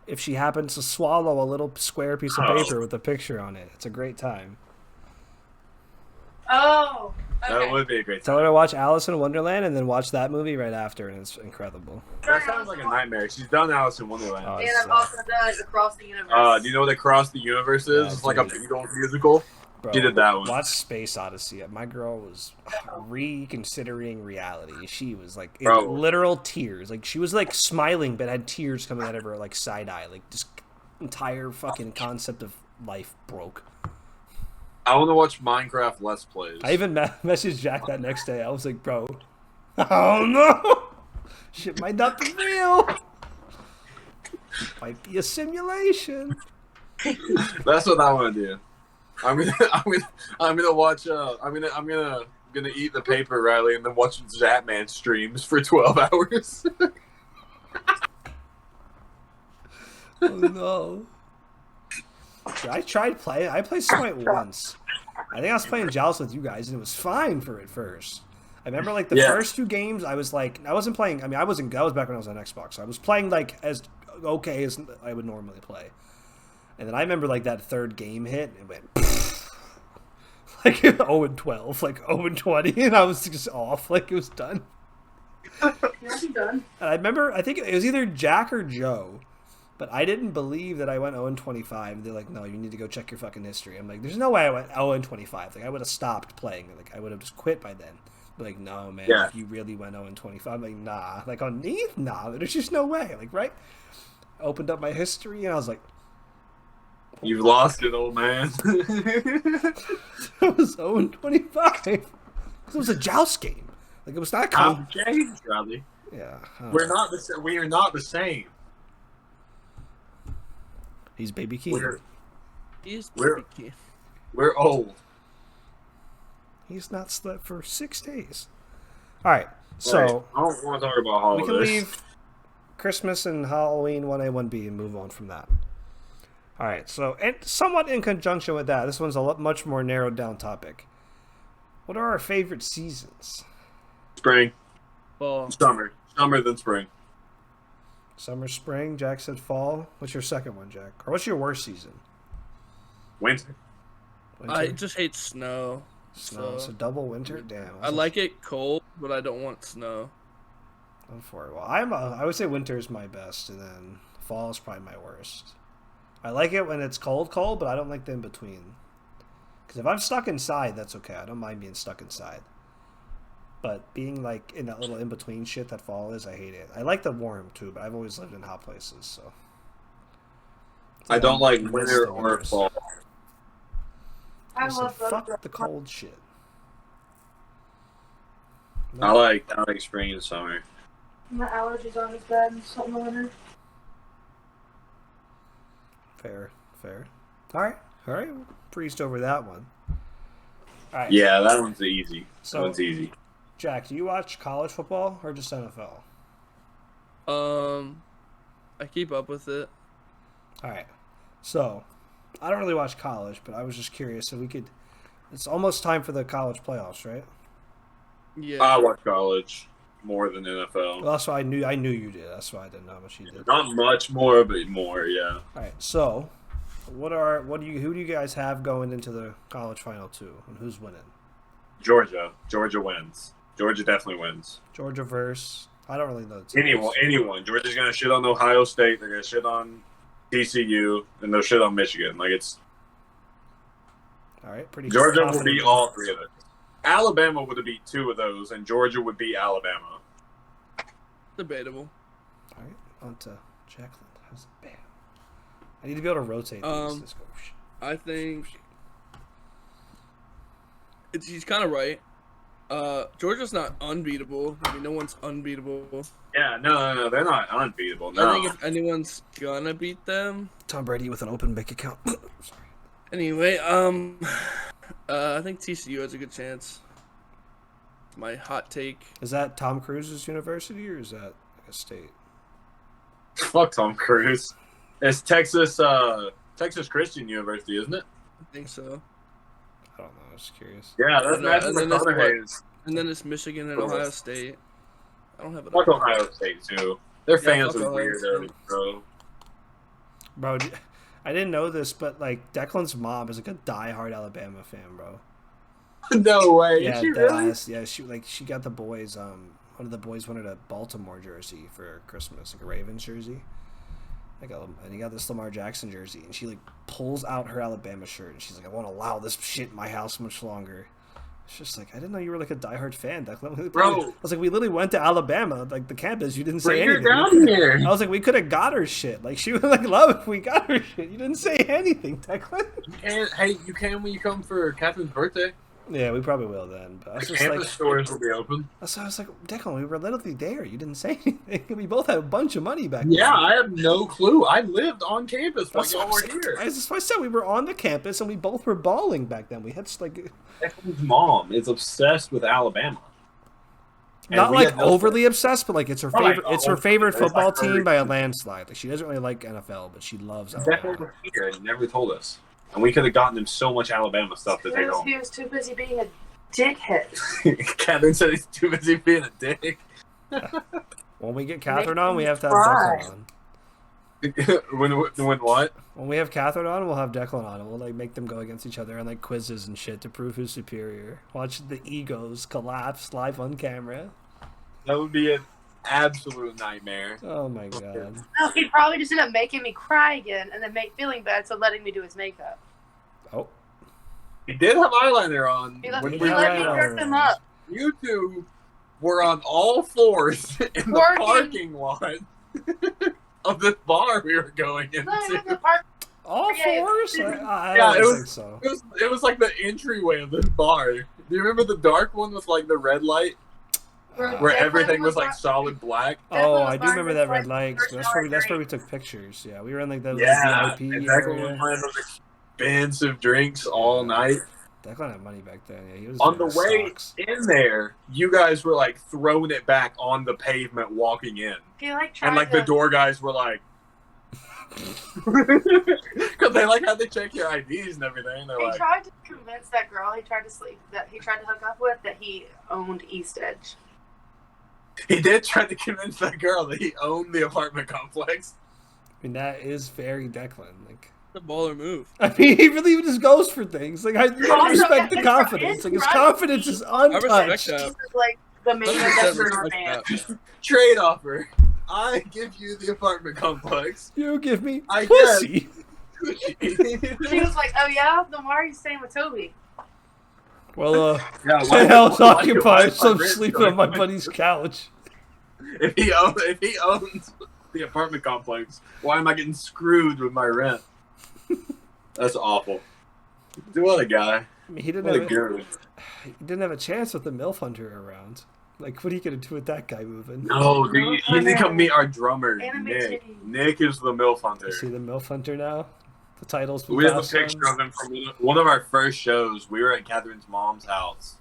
Speaker 1: if she happens to swallow a little square piece of paper with a picture on it. It's a great time.
Speaker 4: Oh, okay.
Speaker 2: That would be a great
Speaker 1: Tell
Speaker 2: time.
Speaker 1: her to watch Alice in Wonderland and then watch that movie right after, and it's incredible.
Speaker 2: That sounds like a nightmare. She's done Alice in Wonderland.
Speaker 1: Oh,
Speaker 4: And
Speaker 1: it's,
Speaker 4: I've also done Across the Universe.
Speaker 2: Do you know what Across the Universe is?
Speaker 1: Yeah,
Speaker 2: It's like a
Speaker 1: dude.
Speaker 2: big old musical.
Speaker 1: Bro,
Speaker 2: She did that one.
Speaker 1: Watch Space Odyssey. My girl was reconsidering reality. She was like in
Speaker 2: Bro.
Speaker 1: literal tears. Like she was like smiling, but had tears coming out of her like side eye. Like just entire fucking concept of life broke.
Speaker 2: I want to watch Minecraft Let's Plays.
Speaker 1: I even messaged Jack that next day. I was like, bro, oh no, shit might not be real. Might be a simulation.
Speaker 2: That's what I want to do. I'm gonna watch. I'm gonna eat the paper, Riley, and then watch Zapman streams for 12 hours.
Speaker 1: Oh no. Dude, I tried playing. I played Smite once. I think I was playing Joust with you guys, and it was fine for at first. I remember like the
Speaker 2: Yeah.
Speaker 1: first 2 games, I was like, I wasn't playing. I mean, I wasn't. That was back when I was on Xbox. So I was playing like as okay as I would normally play. And then I remember like that 3rd game hit, and it went like 0-12, like 0-20, and I was just off. Like it was done.
Speaker 4: Yeah, I'm done.
Speaker 1: And I remember, I think it was either Jack or Joe, but I didn't believe that I went 0-25. They're like, no, you need to go check your fucking history. I'm like, there's no way I went 0-25. Like, I would have stopped playing. Like, I would have just quit by then. They're like, no, man,
Speaker 2: Yeah.
Speaker 1: you really went 0-25. I'm like, nah. Like, on Neath? Nah, there's just no way. Like, right? Opened up my history, and I was like,
Speaker 2: You've lost it, old man.
Speaker 1: I was 0-25. It was a Joust game. Like, it was not
Speaker 2: I'm changed, Riley.
Speaker 1: Yeah. I don't
Speaker 2: We're
Speaker 1: know.
Speaker 2: not the same. We are not the same.
Speaker 1: He's Baby Key.
Speaker 3: He's
Speaker 2: We're-
Speaker 3: key.
Speaker 2: We're old.
Speaker 1: He's not slept for 6 days. All right. So,
Speaker 2: Right. I don't want to talk about all
Speaker 1: we
Speaker 2: of
Speaker 1: can
Speaker 2: this.
Speaker 1: leave Christmas and Halloween 1A, 1B and move on from that. All right, so and somewhat in conjunction with that, this one's a much more narrowed down topic. What are our favorite seasons?
Speaker 2: Spring,
Speaker 3: Well,
Speaker 2: summer, then spring.
Speaker 1: Summer, spring. Jack said fall. What's your second one, Jack? Or what's your worst season?
Speaker 2: Winter.
Speaker 1: Winter?
Speaker 3: I just hate snow.
Speaker 1: Snow. So double winter. Damn.
Speaker 3: I like it cold, but I don't want snow.
Speaker 1: I'm for it. Well, I would say winter is my best, and then fall is probably my worst. I like it when it's cold, but I don't like the in between. Because if I'm stuck inside, that's okay. I don't mind being stuck inside. But being like in that little in between shit that fall is, I hate it. I like the warm too, but I've always lived in hot places, so.
Speaker 2: I don't like
Speaker 1: miss
Speaker 2: winter
Speaker 1: the
Speaker 2: or
Speaker 1: winters.
Speaker 2: fall.
Speaker 4: I
Speaker 1: Listen,
Speaker 4: love both.
Speaker 1: fuck the cold shit.
Speaker 2: I like spring and summer.
Speaker 4: My allergies aren't as bad in the winter.
Speaker 1: Fair. All right. Breezed over that one. All right.
Speaker 2: Yeah, that one's easy.
Speaker 1: So-
Speaker 2: That one's easy.
Speaker 1: Jack, do you watch college football or just NFL?
Speaker 3: I keep up with it.
Speaker 1: All right. So, I don't really watch college, but I was just curious. So it's almost time for the college playoffs, right?
Speaker 3: Yeah.
Speaker 2: I watch college more than NFL.
Speaker 1: Well, that's why I knew you did. That's why I didn't know how much you did.
Speaker 2: Not much more, but more. Yeah.
Speaker 1: All right. So, who do you guys have going into the college final two, and who's winning?
Speaker 2: Georgia wins. Georgia definitely wins.
Speaker 1: Georgia versus I don't really know. the teams.
Speaker 2: Anyone. Georgia's gonna shit on Ohio State. They're gonna shit on TCU, and they'll shit on Michigan. Like it's
Speaker 1: All right. Pretty.
Speaker 2: Georgia will
Speaker 1: confident.
Speaker 2: beat all 3 of it. Alabama would have beat 2 of those, and Georgia would beat Alabama.
Speaker 3: Debatable.
Speaker 1: All right. On to Jacqueline. How's it? Bam. I need to be able to rotate these. Let's go.
Speaker 3: I think he's kind of right. Georgia's not unbeatable. I mean, no one's unbeatable.
Speaker 2: Yeah, no, they're not unbeatable.
Speaker 3: I
Speaker 2: No.
Speaker 3: think if anyone's gonna beat them,
Speaker 1: Tom Brady with an open bank account. Sorry.
Speaker 3: anyway, I think TCU has a good chance. My hot take.
Speaker 1: Is that Tom Cruise's university or is that a state?
Speaker 2: Fuck Tom Cruise. It's Texas Christian University, isn't it?
Speaker 3: I think so.
Speaker 1: I don't know. I was just curious.
Speaker 2: Yeah, that's
Speaker 3: And
Speaker 2: Matthew
Speaker 3: then that's
Speaker 2: McConaughey's.
Speaker 3: And then it's Michigan and Ohio State. I don't have it.
Speaker 2: Fuck Ohio State too. Their
Speaker 3: Yeah,
Speaker 2: fans
Speaker 3: fuck
Speaker 2: are
Speaker 3: Ohio
Speaker 2: weirdos,
Speaker 3: State.
Speaker 2: bro.
Speaker 1: Bro, I didn't know this, but like Declan's mom is like a diehard Alabama fan, bro.
Speaker 2: No way.
Speaker 1: Yeah,
Speaker 2: Is she
Speaker 1: dead
Speaker 2: really?
Speaker 1: ass. Yeah, she got the boys. One of the boys wanted a Baltimore jersey for Christmas, like a Ravens jersey. And he got this Lamar Jackson jersey, and she like pulls out her Alabama shirt, and she's like, "I won't allow this shit in my house much longer." It's just like, I didn't know you were like a diehard fan, Declan.
Speaker 2: Bro.
Speaker 1: I was like, we literally went to Alabama, like the campus. You didn't say
Speaker 2: Bring her
Speaker 1: anything.
Speaker 2: down here.
Speaker 1: I was like, we could have got her shit. Like she would like love if we got her shit. You didn't say anything, Declan.
Speaker 2: You can when you come for Catherine's birthday.
Speaker 1: Yeah, we probably will then. But I
Speaker 2: The
Speaker 1: was just
Speaker 2: campus
Speaker 1: like,
Speaker 2: stores will be open.
Speaker 1: so I was like, Declan, we were literally there. You didn't say anything. We both had a bunch of money back
Speaker 2: Yeah,
Speaker 1: then.
Speaker 2: I have no clue. I lived on campus while
Speaker 1: That's
Speaker 2: y'all
Speaker 1: what
Speaker 2: were
Speaker 1: I'm saying.
Speaker 2: here.
Speaker 1: That's what I said. We were on the campus and we both were balling back then. We had just like
Speaker 2: Declan's mom is obsessed with Alabama. And
Speaker 1: not
Speaker 2: we
Speaker 1: like
Speaker 2: had no
Speaker 1: overly obsessed, but like it's her
Speaker 2: Not like
Speaker 1: favorite. It's her
Speaker 2: overly,
Speaker 1: favorite
Speaker 2: but it's
Speaker 1: football
Speaker 2: like her-
Speaker 1: team by a landslide. Like she doesn't really like NFL, but she loves
Speaker 2: Declan
Speaker 1: Alabama.
Speaker 2: was here and never told us. And we could have gotten him so much Alabama stuff to take home.
Speaker 4: He was too busy being a dickhead.
Speaker 2: Catherine said he's too busy being a dick.
Speaker 1: When we get Catherine on, we
Speaker 4: me
Speaker 1: have to have
Speaker 4: cry.
Speaker 1: Declan on.
Speaker 2: when what?
Speaker 1: When we have Catherine on, we'll have Declan on, and we'll like make them go against each other and like quizzes and shit to prove who's superior. Watch the egos collapse live on camera.
Speaker 2: That would be an absolute nightmare.
Speaker 1: Oh my god.
Speaker 4: No, he'd probably just end up making me cry again and then feeling bad, so letting me do his makeup.
Speaker 1: Oh,
Speaker 2: He did have eyeliner on.
Speaker 4: He let
Speaker 2: when
Speaker 4: me,
Speaker 2: we
Speaker 1: Yeah,
Speaker 4: let me
Speaker 1: right
Speaker 4: dress
Speaker 1: on.
Speaker 4: him up.
Speaker 2: You two were on all fours in the
Speaker 4: Working.
Speaker 2: parking lot of this bar we were going
Speaker 4: No, it was
Speaker 2: into.
Speaker 4: the park.
Speaker 1: all
Speaker 4: Yeah.
Speaker 1: fours? I
Speaker 2: Yeah,
Speaker 1: don't
Speaker 2: it was-
Speaker 1: think so.
Speaker 2: It was like the entryway of this bar. Do you remember the dark one with like the red light where
Speaker 4: Declan
Speaker 2: everything was
Speaker 4: was
Speaker 2: like
Speaker 4: not-
Speaker 2: solid black?
Speaker 1: Oh,
Speaker 4: was
Speaker 1: I do
Speaker 4: mine
Speaker 1: remember
Speaker 4: was,
Speaker 1: that
Speaker 4: like,
Speaker 1: red lights.
Speaker 4: first
Speaker 1: That's where
Speaker 4: hour
Speaker 1: we took pictures. Yeah, we were in like the
Speaker 2: Yeah,
Speaker 1: VIP
Speaker 2: and Declan was
Speaker 1: area.
Speaker 2: playing those expensive drinks all night.
Speaker 1: Declan had money back then. Yeah, he was
Speaker 2: On the
Speaker 1: wearing
Speaker 2: way
Speaker 1: socks.
Speaker 2: in there, you guys were like throwing it back on the pavement walking in.
Speaker 4: He like tried
Speaker 2: And like
Speaker 4: to,
Speaker 2: the door guys were like, because they like had to check your IDs and everything. They're
Speaker 4: He
Speaker 2: like,
Speaker 4: tried to convince that girl he tried to hook up with that he owned East Edge.
Speaker 2: he did try to convince that girl that he owned the apartment complex.
Speaker 1: I mean, that is very Declan. Like,
Speaker 3: The baller move.
Speaker 1: I mean, he really just goes for things. Like, I
Speaker 4: Also,
Speaker 1: respect the
Speaker 4: yeah,
Speaker 1: confidence.
Speaker 4: it's
Speaker 1: Like, his
Speaker 4: right.
Speaker 1: confidence is
Speaker 3: I respect
Speaker 1: untouched.
Speaker 3: that.
Speaker 4: He's like the main
Speaker 3: 100%
Speaker 4: investor in our
Speaker 3: respect
Speaker 4: band.
Speaker 3: that.
Speaker 2: Trade offer. I give you the apartment complex.
Speaker 1: You give me
Speaker 2: I
Speaker 1: pussy.
Speaker 4: He was like, "Oh yeah, then why are you staying with Toby?"
Speaker 1: Well,
Speaker 2: Yeah,
Speaker 1: my house
Speaker 2: why
Speaker 1: occupied,
Speaker 2: is
Speaker 1: so
Speaker 2: my
Speaker 1: I'm
Speaker 2: rent
Speaker 1: sleeping
Speaker 2: going
Speaker 1: on my
Speaker 2: up?
Speaker 1: buddy's couch.
Speaker 2: If he owns the apartment complex, why am I getting screwed with my rent? That's awful. What a guy.
Speaker 1: I mean, he
Speaker 2: What a guru.
Speaker 1: didn't have a chance with the MILF Hunter around. Like, what are you gonna do with that guy moving?
Speaker 2: No, dude, you need to come meet our drummer,
Speaker 4: Anime
Speaker 2: Nick.
Speaker 4: titties.
Speaker 2: Nick is the MILF Hunter.
Speaker 1: You see the MILF Hunter now? The titles.
Speaker 2: We have a
Speaker 1: passed
Speaker 2: picture
Speaker 1: on?
Speaker 2: of him from one of our first shows. We were at Catherine's mom's house,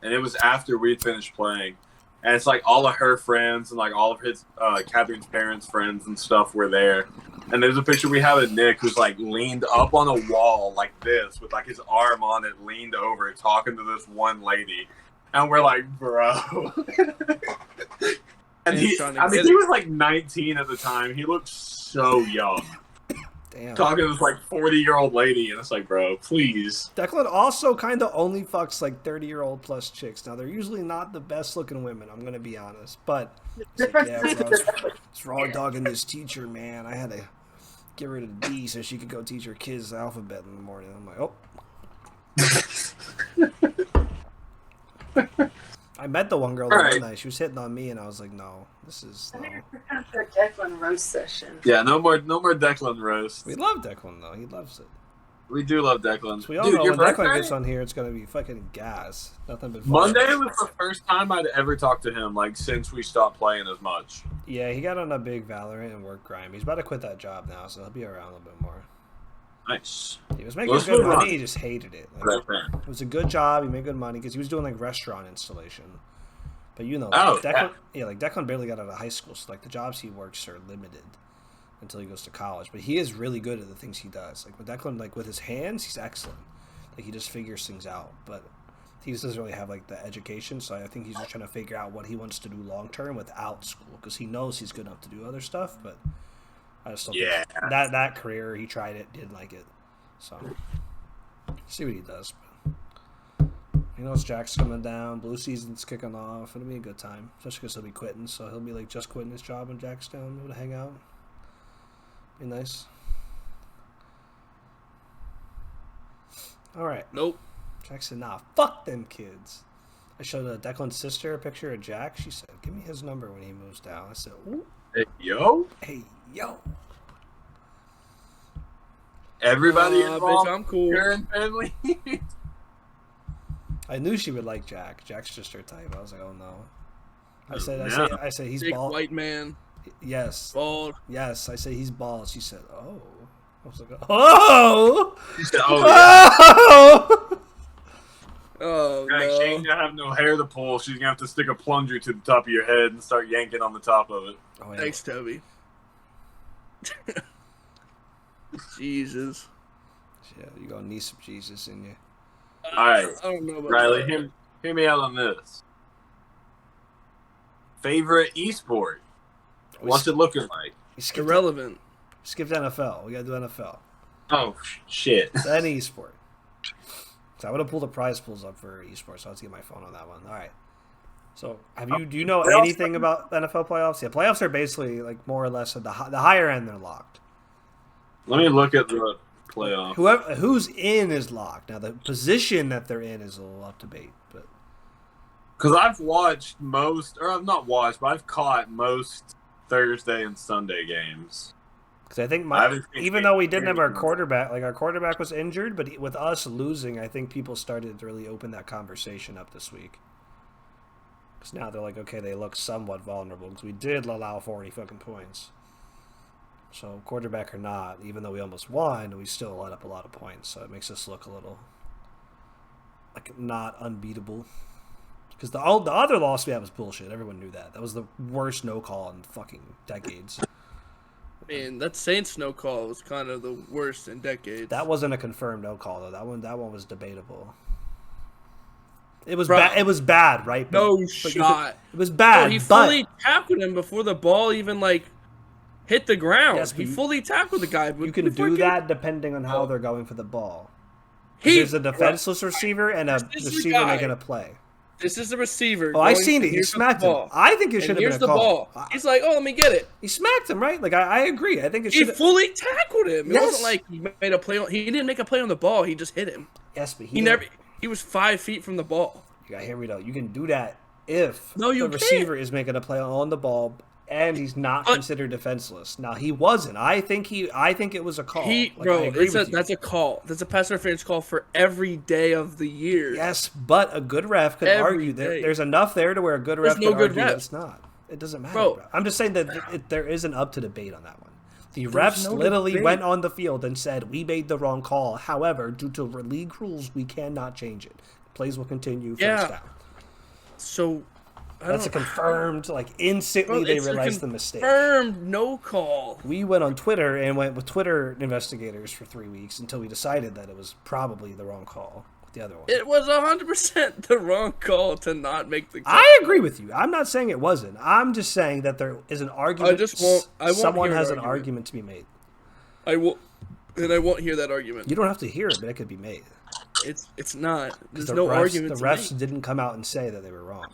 Speaker 2: and it was after we'd finished playing. And it's like all of her friends and like all of his Catherine's parents' friends and stuff were there. And there's a picture we have of Nick who's like leaned up on a wall like this with like his arm on it, leaned over, talking to this one lady. And we're like, bro. And
Speaker 3: He's
Speaker 2: he,
Speaker 3: trying to
Speaker 2: I mean,
Speaker 3: get
Speaker 2: he
Speaker 3: it.
Speaker 2: was like 19 at the time. He looked so young.
Speaker 1: Damn.
Speaker 2: Talking to this like 40-year-old lady, and it's like, bro, please.
Speaker 1: Declan also kind of only fucks like 30-year-old plus chicks. Now they're usually not the best looking women. I'm gonna be honest, but it's like, yeah, bro, it's raw dogging this teacher, man. I had to get rid of D so she could go teach her kids the alphabet in the morning. I'm like, oh. I met the one girl the
Speaker 2: Alright.
Speaker 1: one night. She was hitting on me, and I was like, no, this is
Speaker 4: I
Speaker 1: no.
Speaker 4: think we're going for a Declan roast session.
Speaker 2: Yeah, no more Declan roast.
Speaker 1: We love Declan though. He loves it.
Speaker 2: We do love Declan.
Speaker 1: So we all
Speaker 2: Dude,
Speaker 1: know
Speaker 2: your
Speaker 1: when Declan
Speaker 2: birthday?
Speaker 1: gets on here, it's gonna be fucking gas. Nothing but fun.
Speaker 2: Monday was the first time I'd ever talked to him, like, since we stopped playing as much.
Speaker 1: Yeah, he got on a big Valorant and work grind. He's about to quit that job now, so he'll be around a little bit more.
Speaker 2: Nice.
Speaker 1: He was making
Speaker 2: Let's
Speaker 1: good
Speaker 2: move on.
Speaker 1: money. He just hated it. Like,
Speaker 2: Right there.
Speaker 1: it was a good job. He made good money because he was doing like restaurant installation. But you know,
Speaker 2: Oh,
Speaker 1: Declan, yeah, like Declan barely got out of high school, so like the jobs he works are limited until he goes to college. But he is really good at the things he does. Like with Declan, like with his hands, he's excellent. Like he just figures things out. But he just doesn't really have like the education, so I think he's just trying to figure out what he wants to do long term without school because he knows he's good enough to do other stuff. But I just don't
Speaker 2: Yeah.
Speaker 1: think that career he tried it, didn't like it. So see what he does. He knows Jack's coming down. Blue season's kicking off. It'll be a good time, especially because he'll be quitting. So he'll be like just quitting his job when Jack's down. Able to hang out. Be nice. All right.
Speaker 3: Nope.
Speaker 1: Jack said, "Nah, fuck them kids." I showed Declan's sister a picture of Jack. She said, "Give me his number when he moves down." I said, "Ooh,
Speaker 2: Hey, yo.
Speaker 1: hey, yo."
Speaker 2: Everybody
Speaker 3: Bitch,
Speaker 2: involved
Speaker 3: I'm cool.
Speaker 2: here in family.
Speaker 1: I knew she would like Jack. Jack's just her type. I was like, oh no. I said he's
Speaker 3: Big
Speaker 1: bald.
Speaker 3: white man,
Speaker 1: Yes.
Speaker 3: bald.
Speaker 1: Yes, I say he's bald. She said, oh. I was like, oh.
Speaker 2: She said, "Oh yeah."
Speaker 1: Oh.
Speaker 3: Oh
Speaker 2: She
Speaker 3: no.
Speaker 2: ain't gonna have no hair to pull. She's gonna have to stick a plunger to the top of your head and start yanking on the top of it.
Speaker 1: Oh, yeah.
Speaker 3: Thanks, Toby. Jesus.
Speaker 1: Yeah, you gonna need some Jesus in you.
Speaker 2: All right,
Speaker 3: I don't know about
Speaker 2: Riley,
Speaker 3: that.
Speaker 2: hear me out on this. Favorite esport? What's it looking like?
Speaker 1: You skipped,
Speaker 3: Irrelevant.
Speaker 1: skipped NFL. We gotta do NFL.
Speaker 2: Oh shit!
Speaker 1: Then esport. So I would have pulled the prize pools up for esports. So I'll have to get my phone on that one. All right. So do you know anything about NFL playoffs? Yeah, playoffs are basically like more or less at the higher end. They're locked.
Speaker 2: Let me look at the playoff.
Speaker 1: Who's in is locked. Now the position that they're in is a little up to debate, but
Speaker 2: Because I've watched most, or I've not watched, but I've caught most Thursday and Sunday games.
Speaker 1: because I think
Speaker 2: I haven't seen
Speaker 1: even though we didn't have our
Speaker 2: anything.
Speaker 1: quarterback, like our quarterback was injured, but with us losing, I think people started to really open that conversation up this week. Because now they're like, okay, they look somewhat vulnerable because we did allow 40 fucking points. So quarterback or not, even though we almost won, we still let up a lot of points. So it makes us look a little like not unbeatable. Because the other loss we had was bullshit. Everyone knew that. That was the worst no call in fucking decades.
Speaker 3: Man, that Saints no call was kind of the worst in decades.
Speaker 1: That wasn't a confirmed no call though. That one was debatable. It was
Speaker 3: Bro.
Speaker 1: bad. It was bad, right?
Speaker 3: No
Speaker 1: you
Speaker 3: shot.
Speaker 1: it was bad.
Speaker 3: Bro, he
Speaker 1: but
Speaker 3: fully tackled him before the ball even like hit the ground.
Speaker 1: Yes, but
Speaker 3: he
Speaker 1: you-
Speaker 3: fully tackled the guy.
Speaker 1: you can do that depending on how they're going for the ball. 'Cause
Speaker 3: He,
Speaker 1: there's a defenseless receiver and a
Speaker 3: This is the
Speaker 1: receiver
Speaker 3: guy.
Speaker 1: making a play.
Speaker 3: This is the receiver.
Speaker 1: Oh, I
Speaker 3: going
Speaker 1: seen
Speaker 3: to-
Speaker 1: it. He
Speaker 3: here's the
Speaker 1: smacked him.
Speaker 3: ball.
Speaker 1: I think it
Speaker 3: And
Speaker 1: should have been
Speaker 3: here's
Speaker 1: a
Speaker 3: the
Speaker 1: call.
Speaker 3: ball. He's like, oh, let me get it.
Speaker 1: He smacked him, right? Like I agree. I think it
Speaker 3: He
Speaker 1: should.
Speaker 3: fully tackled him. It
Speaker 1: Yes.
Speaker 3: wasn't like he made a play. He didn't make a play on the ball. He just hit him.
Speaker 1: Yes, but
Speaker 3: He never. He was 5 feet from the ball.
Speaker 1: You gotta hear me though. You can do that if
Speaker 3: No, you
Speaker 1: the receiver is making a play on the ball and he's not
Speaker 3: But-
Speaker 1: considered defenseless. Now he wasn't. I think it was a call.
Speaker 3: He,
Speaker 1: Like, I
Speaker 3: bro,
Speaker 1: agree with you.
Speaker 3: that's a call. That's a pass interference call for every day of the year.
Speaker 1: Yes, but a good ref could
Speaker 3: Every
Speaker 1: argue
Speaker 3: day.
Speaker 1: there's enough there to where a good
Speaker 3: There's
Speaker 1: ref
Speaker 3: no
Speaker 1: could
Speaker 3: good
Speaker 1: argue
Speaker 3: ref.
Speaker 1: that it's not. It doesn't matter.
Speaker 3: Bro.
Speaker 1: Bro. I'm just saying that there isn't up to debate on that one. The
Speaker 3: There's
Speaker 1: refs
Speaker 3: no
Speaker 1: literally
Speaker 3: debate.
Speaker 1: went on the field and said we made the wrong call. However, due to league rules, we cannot change it. Plays will continue first
Speaker 3: Yeah.
Speaker 1: down.
Speaker 3: So, I
Speaker 1: That's a
Speaker 3: don't.
Speaker 1: confirmed. Like instantly,
Speaker 3: Bro,
Speaker 1: they
Speaker 3: it's a
Speaker 1: realized the mistake.
Speaker 3: Confirmed no call.
Speaker 1: We went on Twitter and went with Twitter investigators for 3 weeks until we decided that it was probably the wrong call with the other one.
Speaker 3: It was 100% the wrong call to not make the call.
Speaker 1: I agree with you. I'm not saying it wasn't. I'm just saying that there is an argument.
Speaker 3: I won't
Speaker 1: someone
Speaker 3: hear an
Speaker 1: has an
Speaker 3: argument.
Speaker 1: argument to be made.
Speaker 3: I will, and I won't hear that argument.
Speaker 1: You don't have to hear it, but it could be made.
Speaker 3: It's not. There's
Speaker 1: The
Speaker 3: no
Speaker 1: refs,
Speaker 3: argument.
Speaker 1: The
Speaker 3: to
Speaker 1: refs
Speaker 3: make.
Speaker 1: didn't come out and say that they were wrong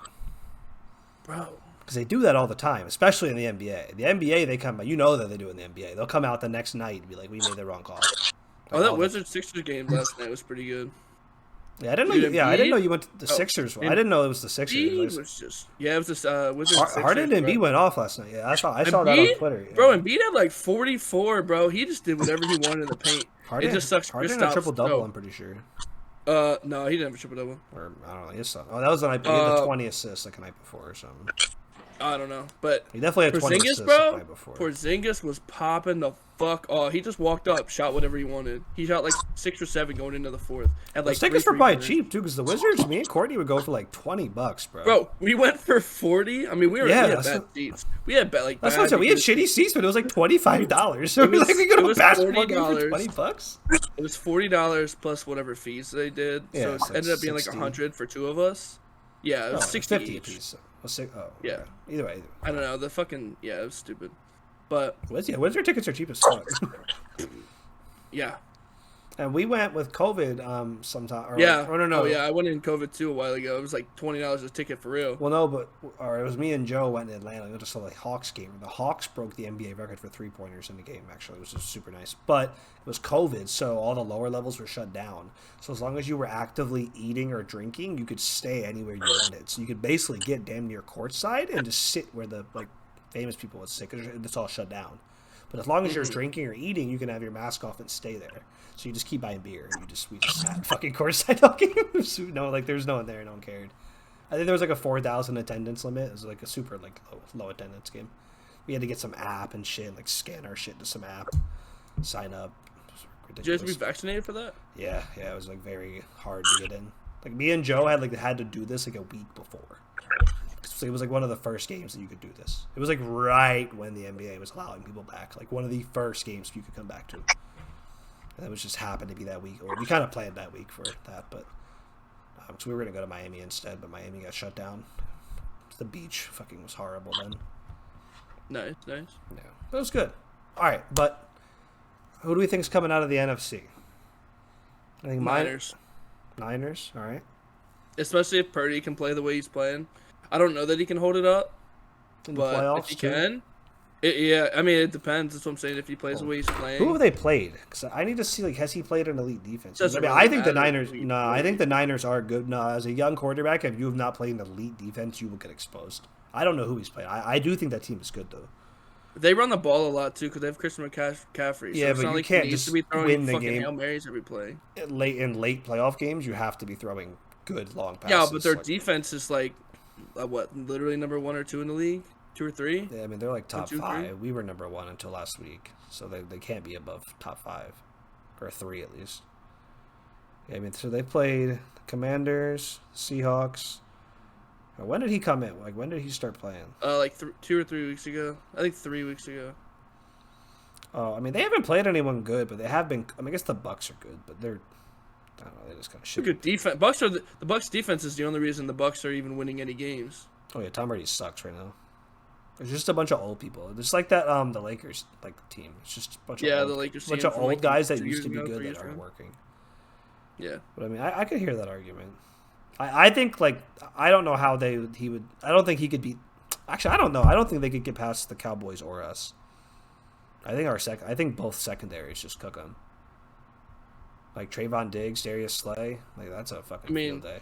Speaker 3: Bro.
Speaker 1: because they do that all the time, especially in the NBA. The NBA, they come out. You know that they do in the NBA. They'll come out the next night and be like, "We made the wrong call."
Speaker 3: Oh, that
Speaker 1: All the-
Speaker 3: Wizards Sixers game last night was pretty good.
Speaker 1: Yeah, I didn't know.
Speaker 3: Dude,
Speaker 1: Yeah, I didn't
Speaker 3: Embiid-
Speaker 1: know you went to the
Speaker 3: Oh,
Speaker 1: Sixers. I
Speaker 3: Embiid-
Speaker 1: didn't know it was the Sixers.
Speaker 3: Embiid was just it was this Wizards Sixers.
Speaker 1: Harden and
Speaker 3: bro.
Speaker 1: Embiid went off last night. Yeah, I saw that on
Speaker 3: Embiid?
Speaker 1: Twitter. Yeah.
Speaker 3: Bro, Embiid had like 44, bro. He just did whatever he wanted in the paint.
Speaker 1: Harden,
Speaker 3: it just sucks.
Speaker 1: Harden had a
Speaker 3: Kristaps,
Speaker 1: triple double.
Speaker 3: no.
Speaker 1: I'm pretty sure.
Speaker 3: No, he didn't have a triple double.
Speaker 1: Or I don't know. He saw. Oh, that was the night. He had the 20 assists like a night before or something.
Speaker 3: I don't know, but
Speaker 1: He definitely had 20 assists
Speaker 3: Porzingis,
Speaker 1: the
Speaker 3: bro.
Speaker 1: night before.
Speaker 3: Porzingis was popping the fuck off. He just walked up, shot whatever he wanted. He shot like 6 or 7 going into the fourth. Had like
Speaker 1: Those tickets were
Speaker 3: 3
Speaker 1: probably
Speaker 3: pointers.
Speaker 1: cheap too, because the Wizards, me and Courtney would go for like $20, bro.
Speaker 3: Bro, we went for 40. I mean, we
Speaker 1: Yeah,
Speaker 3: had
Speaker 1: that's
Speaker 3: bad
Speaker 1: what-
Speaker 3: seats. We had like
Speaker 1: That's
Speaker 3: bad
Speaker 1: what I said. We had
Speaker 3: because
Speaker 1: shitty seats, but it was like $25. So
Speaker 3: It
Speaker 1: we
Speaker 3: was-
Speaker 1: like we go
Speaker 3: it
Speaker 1: to a
Speaker 3: was
Speaker 1: basketball game for
Speaker 3: $40.
Speaker 1: $20.
Speaker 3: It was $40 plus whatever fees they did.
Speaker 1: Yeah,
Speaker 3: So
Speaker 1: it's
Speaker 3: it
Speaker 1: like
Speaker 3: ended up being like
Speaker 1: 60.
Speaker 3: 100 for 2 of us. Yeah, it
Speaker 1: No,
Speaker 3: was
Speaker 1: it's
Speaker 3: 60
Speaker 1: 50
Speaker 3: each.
Speaker 1: apiece. Oh,
Speaker 3: Yeah.
Speaker 1: okay. Either way.
Speaker 3: I don't know. The fucking it was stupid. But
Speaker 1: Wizard tickets are cheap as fuck.
Speaker 3: yeah.
Speaker 1: And we went with COVID sometime. Or,
Speaker 3: Yeah.
Speaker 1: Or no.
Speaker 3: Oh yeah, I went in COVID too a while ago. It was like $20 a ticket for real.
Speaker 1: Well, no, but or it was me and Joe went to Atlanta. We went to saw the Hawks game. The Hawks broke the NBA record for 3-pointers in the game. Actually, it was just super nice. But it was COVID, so all the lower levels were shut down. So as long as you were actively eating or drinking, you could stay anywhere you wanted. So you could basically get damn near courtside and just sit where the like famous people would sit because it's all shut down. But as long as you're drinking or eating, you can have your mask off and stay there. So you just keep buying beer. We just sat fucking courtside all games. No, like there's no one there. No one cared. I think there was like a 4,000 attendance limit. It was like a super like low attendance game. We had to get some app and shit, like scan our shit to some app, sign up.
Speaker 3: Did you have to be vaccinated for that?
Speaker 1: Yeah, it was like very hard to get in. Like me and Joe had to do this like a week before. So it was like one of the first games that you could do this. It was like right when the NBA was allowing people back. Like one of the first games you could come back to. And it was just happened to be that week. Or we kind of planned that week for that, but so we were gonna go to Miami instead, but Miami got shut down. The beach fucking was horrible then.
Speaker 3: Nice.
Speaker 1: Yeah, but it was good. All right, but who do we think is coming out of the NFC? I think Niners. All right.
Speaker 3: Especially if Purdy can play the way he's playing. I don't know that he can hold it up,
Speaker 1: In the
Speaker 3: but
Speaker 1: playoffs,
Speaker 3: if he
Speaker 1: too?
Speaker 3: can, I mean, it depends. That's what I'm saying. If he plays the way he's playing,
Speaker 1: Who have they played? Because I need to see, like, has he played an elite defense?
Speaker 3: Doesn't
Speaker 1: I mean,
Speaker 3: really
Speaker 1: I think the
Speaker 3: matter
Speaker 1: Niners.
Speaker 3: who you
Speaker 1: No, I
Speaker 3: play.
Speaker 1: think the Niners are good. No, as a young quarterback, if you have not played an elite defense, you will get exposed. I don't know who he's playing. I do think that team is good though.
Speaker 3: they run the ball a lot too because they have Christian McCaffrey.
Speaker 1: Yeah,
Speaker 3: so it's
Speaker 1: but
Speaker 3: not
Speaker 1: you
Speaker 3: like
Speaker 1: can't
Speaker 3: he needs
Speaker 1: just
Speaker 3: to be throwing
Speaker 1: win the
Speaker 3: fucking
Speaker 1: game.
Speaker 3: Hail Marys every play.
Speaker 1: Late playoff games, you have to be throwing good long passes.
Speaker 3: Yeah, but their
Speaker 1: like-
Speaker 3: defense is like, literally number 1 or 2 in the league, 2 or 3.
Speaker 1: Yeah, I mean, they're like top
Speaker 3: 2, 3.
Speaker 1: 5. We were number 1 until last week, so they can't be above top 5 or 3 at least. Yeah, I mean, so they played Commanders, Seahawks. When did he come in? Like, when did he start playing?
Speaker 3: Like 2 or 3 weeks ago. I think 3 weeks ago.
Speaker 1: Oh, I mean, they haven't played anyone good, but they have been. I mean, I guess the Bucks are good, but they're. I don't know. They just kind of
Speaker 3: It's a
Speaker 1: shit.
Speaker 3: good defense. Bucks are the Bucks defense is the only reason the Bucks are even winning any games.
Speaker 1: Oh yeah, Tom Brady sucks right now. There's just a bunch of old people. It's like that. The Lakers team. It's just a bunch of old,
Speaker 3: the Lakers
Speaker 1: bunch
Speaker 3: team
Speaker 1: of
Speaker 3: from,
Speaker 1: old
Speaker 3: like,
Speaker 1: guys that
Speaker 3: 2
Speaker 1: used to
Speaker 3: years
Speaker 1: be
Speaker 3: ago,
Speaker 1: good
Speaker 3: 3
Speaker 1: that
Speaker 3: years
Speaker 1: aren't
Speaker 3: ago.
Speaker 1: working.
Speaker 3: Yeah.
Speaker 1: But I mean, I could hear that argument. I think like I don't know how he would. I don't think he could beat. Actually, I don't know. I don't think they could get past the Cowboys or us. I think both secondaries just cook them. Like Trayvon Diggs, Darius Slay, like that's a fucking field day.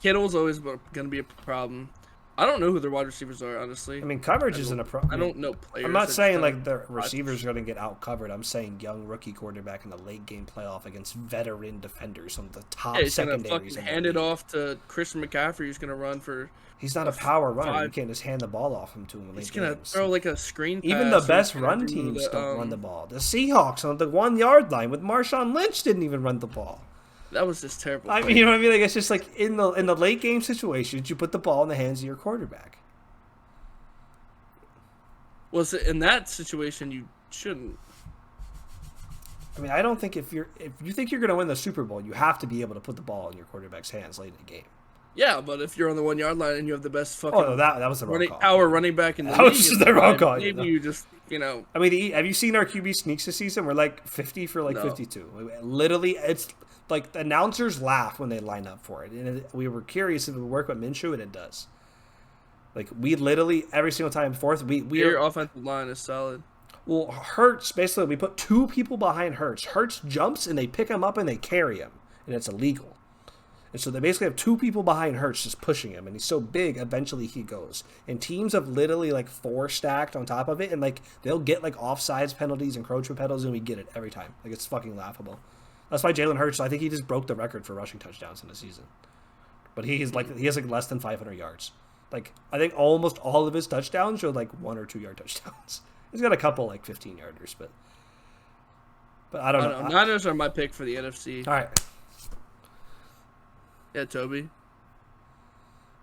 Speaker 3: Kittle's always going to be a problem. I don't know who their wide receivers are, honestly.
Speaker 1: I mean, coverage isn't a problem.
Speaker 3: I don't know players.
Speaker 1: I'm not
Speaker 3: I just
Speaker 1: saying
Speaker 3: know
Speaker 1: like the
Speaker 3: watch.
Speaker 1: receivers are going to get out covered. I'm saying young rookie quarterback in the late game playoff against veteran defenders on the top
Speaker 3: Yeah, he's going to
Speaker 1: secondaries.
Speaker 3: fucking
Speaker 1: in the
Speaker 3: hand it
Speaker 1: league.
Speaker 3: off to Christian McCaffrey, who's going to run for.
Speaker 1: He's not a power runner. You
Speaker 3: 5.
Speaker 1: can't just hand the ball off him to him in
Speaker 3: He's
Speaker 1: late
Speaker 3: going to
Speaker 1: games.
Speaker 3: throw like a screen pass.
Speaker 1: Even the
Speaker 3: or
Speaker 1: best
Speaker 3: he's gonna
Speaker 1: run
Speaker 3: do
Speaker 1: teams
Speaker 3: the,
Speaker 1: don't run the ball. The Seahawks on the 1 yard line with Marshawn Lynch didn't even run the ball.
Speaker 3: That was just terrible.
Speaker 1: I
Speaker 3: play.
Speaker 1: mean, you know what I mean? Like it's just like in the late game situations, you put the ball in the hands of your quarterback.
Speaker 3: Was it in that situation you shouldn't.
Speaker 1: I mean, I don't think if you think you're going to win the Super Bowl, you have to be able to put the ball in your quarterback's hands late in the game.
Speaker 3: Yeah, but if you're on the 1 yard line and you have the best fucking
Speaker 1: Oh, no, that was the wrong call.
Speaker 3: running back in the
Speaker 1: That was
Speaker 3: league,
Speaker 1: just the wrong call,
Speaker 3: Maybe
Speaker 1: you
Speaker 3: you
Speaker 1: know.
Speaker 3: just
Speaker 1: I mean, have you seen our QB sneaks this season? We're like 50 for like
Speaker 3: No.
Speaker 1: 52. Literally, it's like the announcers laugh when they line up for it. And we were curious if it would work with Minshew, and it does. Like we literally every single time
Speaker 3: your offensive line is solid.
Speaker 1: Well, Hurts, basically, we put 2 people behind Hurts. Hurts jumps, and they pick him up, and they carry him. And it's illegal. And so they basically have 2 people behind Hurts just pushing him. And he's so big, eventually he goes. And teams have literally, like, 4 stacked on top of it. And, like, they'll get, like, offsides penalties, encroachment penalties, and we get it every time. Like, it's fucking laughable. That's why Jalen Hurts, I think he just broke the record for rushing touchdowns in the season. But he has, like, less than 500 yards. Like, I think almost all of his touchdowns are, like, 1 or 2 yard touchdowns. He's got a couple like 15-yarders, but I don't know.
Speaker 3: Niners are my pick for the NFC.
Speaker 1: All right,
Speaker 3: Yeah, Toby.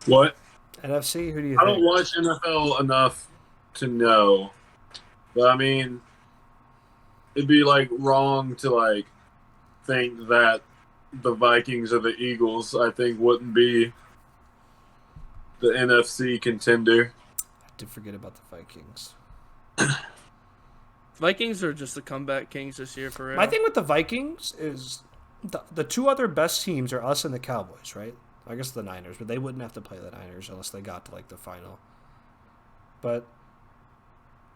Speaker 2: What?
Speaker 1: NFC. Who do you
Speaker 2: I
Speaker 1: think?
Speaker 2: don't watch NFL enough to know, but I mean, it'd be like wrong to like think that the Vikings or the Eagles, I think, wouldn't be the NFC contender.
Speaker 1: I did forget about the Vikings.
Speaker 3: Vikings are just the comeback kings this year for real.
Speaker 1: My thing with the Vikings is the 2 other best teams are us and the Cowboys, right? I guess the Niners, but they wouldn't have to play the Niners unless they got to like the final. But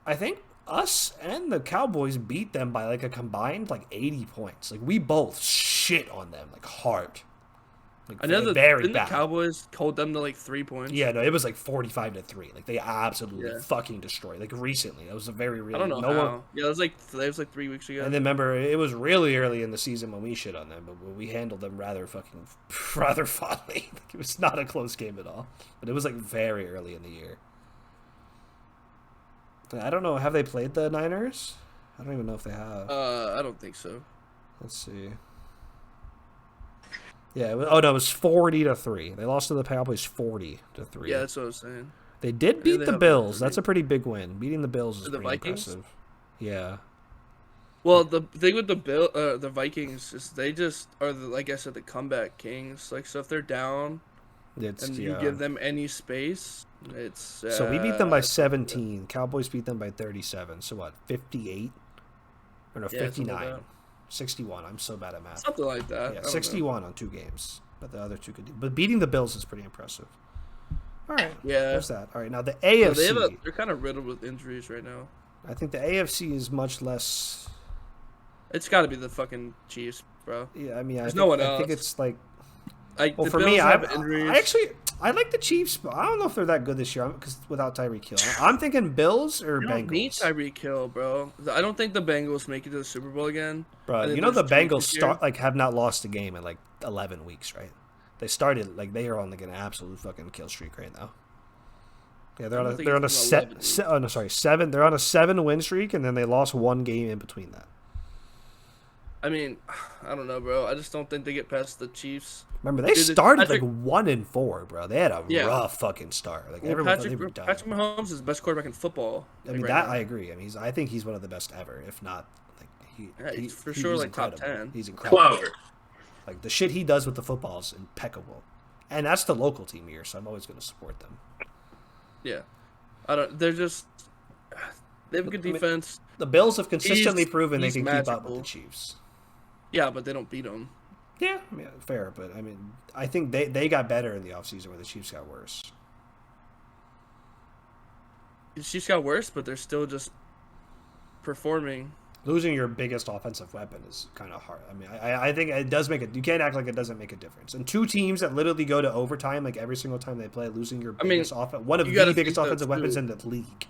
Speaker 1: I think us and the Cowboys beat them by like a combined like 80 points. Like we both shit on them like hard. Like,
Speaker 3: I know
Speaker 1: very
Speaker 3: didn't the
Speaker 1: bad.
Speaker 3: Cowboys hold them to like 3 points.
Speaker 1: Yeah, no, it was like 45-3. Like they absolutely
Speaker 3: Yeah.
Speaker 1: fucking destroyed. Like recently, it was a very really.
Speaker 3: I don't know
Speaker 1: no
Speaker 3: how.
Speaker 1: one.
Speaker 3: Yeah, it was like 3 weeks ago.
Speaker 1: And then remember, it was really early in the season when we shit on them, but we handled them rather fondly. Like, it was not a close game at all, but it was like very early in the year. I don't know. Have they played the Niners? I don't even know if they have.
Speaker 3: I don't think so.
Speaker 1: Let's see. Yeah. Oh no, it was 40-3. They lost to the Cowboys 40-3.
Speaker 3: Yeah, that's what I was saying.
Speaker 1: They did
Speaker 3: Maybe
Speaker 1: beat
Speaker 3: they
Speaker 1: the
Speaker 3: have
Speaker 1: Bills.
Speaker 3: three.
Speaker 1: That's a pretty big win. Beating the Bills is
Speaker 3: The
Speaker 1: pretty
Speaker 3: Vikings?
Speaker 1: impressive. Yeah.
Speaker 3: Well, the thing with the Vikings is they just are like I said, the comeback kings. Like, so if they're down
Speaker 1: It's
Speaker 3: and you give them any space, it's
Speaker 1: So we beat them by
Speaker 3: it's
Speaker 1: 17. Cowboys beat them by 37. So what? 58? Or no,
Speaker 3: Yeah, something like
Speaker 1: 59.
Speaker 3: that.
Speaker 1: 61. I'm so bad at math.
Speaker 3: something like that. I
Speaker 1: Yeah,
Speaker 3: don't know.
Speaker 1: 61 on 2 games. But the other 2 could do. But beating the Bills is pretty impressive. All right.
Speaker 3: Yeah.
Speaker 1: There's that. All right. Now the
Speaker 3: Yeah,
Speaker 1: AFC.
Speaker 3: they're kind of riddled with injuries right now.
Speaker 1: I think the AFC is much less.
Speaker 3: It's got to be the fucking Chiefs, bro.
Speaker 1: Yeah, I mean,
Speaker 3: There's
Speaker 1: think,
Speaker 3: no one
Speaker 1: I think
Speaker 3: else.
Speaker 1: it's like.
Speaker 3: Like,
Speaker 1: Well,
Speaker 3: the
Speaker 1: for
Speaker 3: Bills
Speaker 1: me,
Speaker 3: have injuries.
Speaker 1: I like the Chiefs, but I don't know if they're that good this year because without Tyreek Hill. I'm thinking Bills or
Speaker 3: You don't need
Speaker 1: Bengals.
Speaker 3: Tyreek Hill, bro. I don't think the Bengals make it to the Super Bowl again.
Speaker 1: Bro,
Speaker 3: I think
Speaker 1: you know the
Speaker 3: there's two
Speaker 1: Bengals
Speaker 3: this year.
Speaker 1: have not lost a game in like 11 weeks, right? They started like they are on like an absolute fucking kill streak right now. Yeah,
Speaker 3: I don't think
Speaker 1: they're on a
Speaker 3: it's been 11
Speaker 1: oh no, sorry, 7. They're on a 7-win streak, and then they lost 1 game in between that.
Speaker 3: I mean, I don't know, bro. I just don't think they get past the Chiefs.
Speaker 1: Remember, they
Speaker 3: Dude,
Speaker 1: started
Speaker 3: Patrick-
Speaker 1: like 1-4, bro. They had a
Speaker 3: Yeah.
Speaker 1: rough fucking start. Like
Speaker 3: Well,
Speaker 1: everyone thought they were done.
Speaker 3: Patrick Mahomes is the best quarterback in football.
Speaker 1: I mean,
Speaker 3: right
Speaker 1: that
Speaker 3: now.
Speaker 1: I agree. I mean, I think he's one of the best ever, if not like
Speaker 3: Yeah, he's for sure, like, top
Speaker 1: incredible.
Speaker 3: 10.
Speaker 1: He's incredible.
Speaker 2: Clover.
Speaker 1: Like the shit he does with the football is impeccable, and that's the local team here, so I'm always going to support them.
Speaker 3: Yeah, I don't. They're just. They have a good
Speaker 1: I mean,
Speaker 3: defense.
Speaker 1: The Bills have consistently
Speaker 3: He's-
Speaker 1: proven they
Speaker 3: he's
Speaker 1: can keep up
Speaker 3: magical.
Speaker 1: with the Chiefs.
Speaker 3: Yeah, but they don't beat them.
Speaker 1: Yeah, I mean, fair, but I mean, I think they got better in the offseason where the Chiefs got worse.
Speaker 3: The Chiefs got worse, but they're still just performing.
Speaker 1: Losing your biggest offensive weapon is kind of hard. I mean, I think it does make it. You can't act like it doesn't make a difference. And 2 teams that literally go to overtime like every single time they play, losing your
Speaker 3: I mean,
Speaker 1: biggest one of
Speaker 3: you
Speaker 1: the
Speaker 3: gotta
Speaker 1: biggest
Speaker 3: think, though,
Speaker 1: offensive weapons
Speaker 3: too.
Speaker 1: in the league.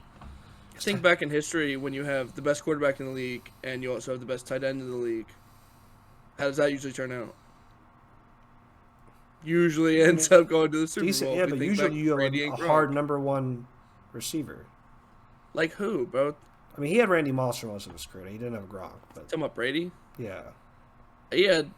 Speaker 3: Think back in history when you have the best quarterback in the league and you also have the best tight end in the league. How does that usually turn out? Usually ends up going to the Super
Speaker 1: Decent,
Speaker 3: Bowl.
Speaker 1: yeah,
Speaker 3: if we
Speaker 1: but
Speaker 3: think
Speaker 1: usually
Speaker 3: back
Speaker 1: you have
Speaker 3: Brady
Speaker 1: a
Speaker 3: and Gronk.
Speaker 1: hard number 1 receiver.
Speaker 3: Like who, bro?
Speaker 1: I mean, he had Randy Moss for most of his career. He didn't have Gronk, but
Speaker 3: Talking about Brady?
Speaker 1: yeah,
Speaker 3: He had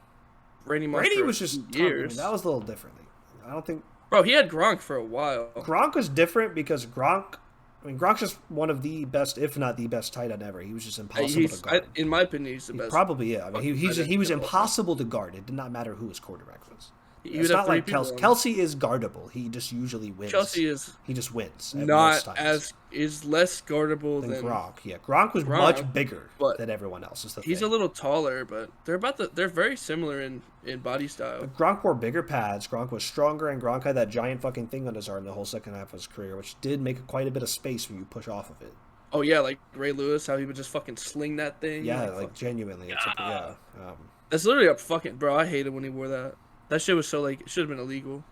Speaker 3: Randy Moss
Speaker 1: Brady
Speaker 3: for
Speaker 1: was just
Speaker 3: years.
Speaker 1: that was a little differently. I don't think
Speaker 3: Bro, he had Gronk for a while.
Speaker 1: Gronk was different because Gronk. I mean, Gronk's just one of the best, if not the best, tight end ever. He was just impossible to guard.
Speaker 3: In my opinion, he's the
Speaker 1: He
Speaker 3: best.
Speaker 1: probably, yeah. I mean, he
Speaker 3: tight end
Speaker 1: was
Speaker 3: of all time.
Speaker 1: impossible to guard. It did not matter who his quarterback was.
Speaker 3: He
Speaker 1: It's
Speaker 3: would have
Speaker 1: not
Speaker 3: 3
Speaker 1: like
Speaker 3: people
Speaker 1: Kelsey.
Speaker 3: on him.
Speaker 1: Kelsey is guardable. He just usually wins.
Speaker 3: Chelsea is
Speaker 1: He just wins. at most
Speaker 3: not
Speaker 1: times
Speaker 3: is less guardable
Speaker 1: than
Speaker 3: than
Speaker 1: Gronk. Yeah, Gronk was
Speaker 3: Gronk,
Speaker 1: much bigger
Speaker 3: but
Speaker 1: than everyone else. Is the
Speaker 3: he's
Speaker 1: thing.
Speaker 3: a little taller, but they're very similar in body style.
Speaker 1: But Gronk wore bigger pads. Gronk was stronger, and Gronk had that giant fucking thing on his arm the whole second half of his career, which did make quite a bit of space when you push off of it.
Speaker 3: Oh yeah, like Ray Lewis, how he would just fucking sling that thing.
Speaker 1: Yeah,
Speaker 3: Like,
Speaker 1: like
Speaker 3: fuck.
Speaker 1: genuinely, it's like, yeah.
Speaker 3: That's literally a fucking bro. I hated when he wore that. That shit was so like it should have been illegal.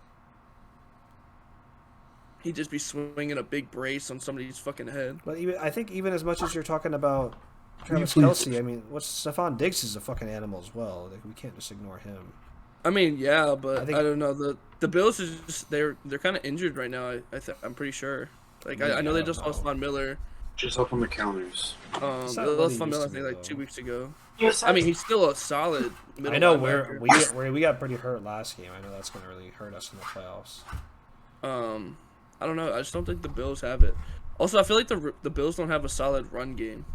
Speaker 3: He'd just be swinging a big brace on somebody's fucking head.
Speaker 1: But I think even as much as you're talking about Travis Kelsey, I mean, Stephon Diggs is a fucking animal as well. Like, we can't just ignore him.
Speaker 3: I mean, yeah, but
Speaker 1: I
Speaker 3: I,
Speaker 1: think-
Speaker 3: don't know. The Bills is just they're kind of injured right now. I'm pretty sure. Like I know they just lost Von Miller.
Speaker 2: Just up on the counters.
Speaker 1: It's
Speaker 3: They
Speaker 1: not what
Speaker 3: lost
Speaker 1: he
Speaker 3: Von
Speaker 1: used
Speaker 3: Miller I
Speaker 1: to
Speaker 3: think
Speaker 1: be,
Speaker 3: like 2
Speaker 1: though.
Speaker 3: weeks ago.
Speaker 4: Yes,
Speaker 3: I mean, he's still a solid. Middle
Speaker 1: I know
Speaker 3: linebacker.
Speaker 1: we got pretty hurt last game. I know that's going to really hurt us in the playoffs.
Speaker 3: I don't know. I just don't think the Bills have it. Also, I feel like the Bills don't have a solid run game.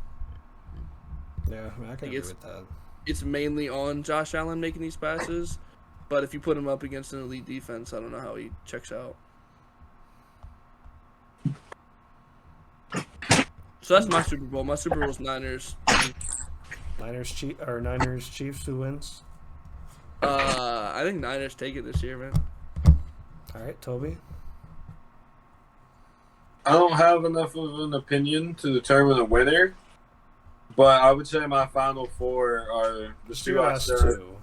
Speaker 1: Yeah, I mean, I can agree
Speaker 3: it's-
Speaker 1: with that.
Speaker 3: It's mainly on Josh Allen making these passes, but if you put him up against an elite defense, I don't know how he checks out. So that's my Super Bowl. My Super Bowl is Niners.
Speaker 1: Niners Chiefs, who wins?
Speaker 3: I think Niners take it this year, man.
Speaker 1: All right, Toby.
Speaker 2: I don't have enough of an opinion to determine a winner, but I would say my final 4 are the
Speaker 1: Just
Speaker 2: 2
Speaker 1: do
Speaker 2: I
Speaker 1: us
Speaker 2: said.
Speaker 1: two.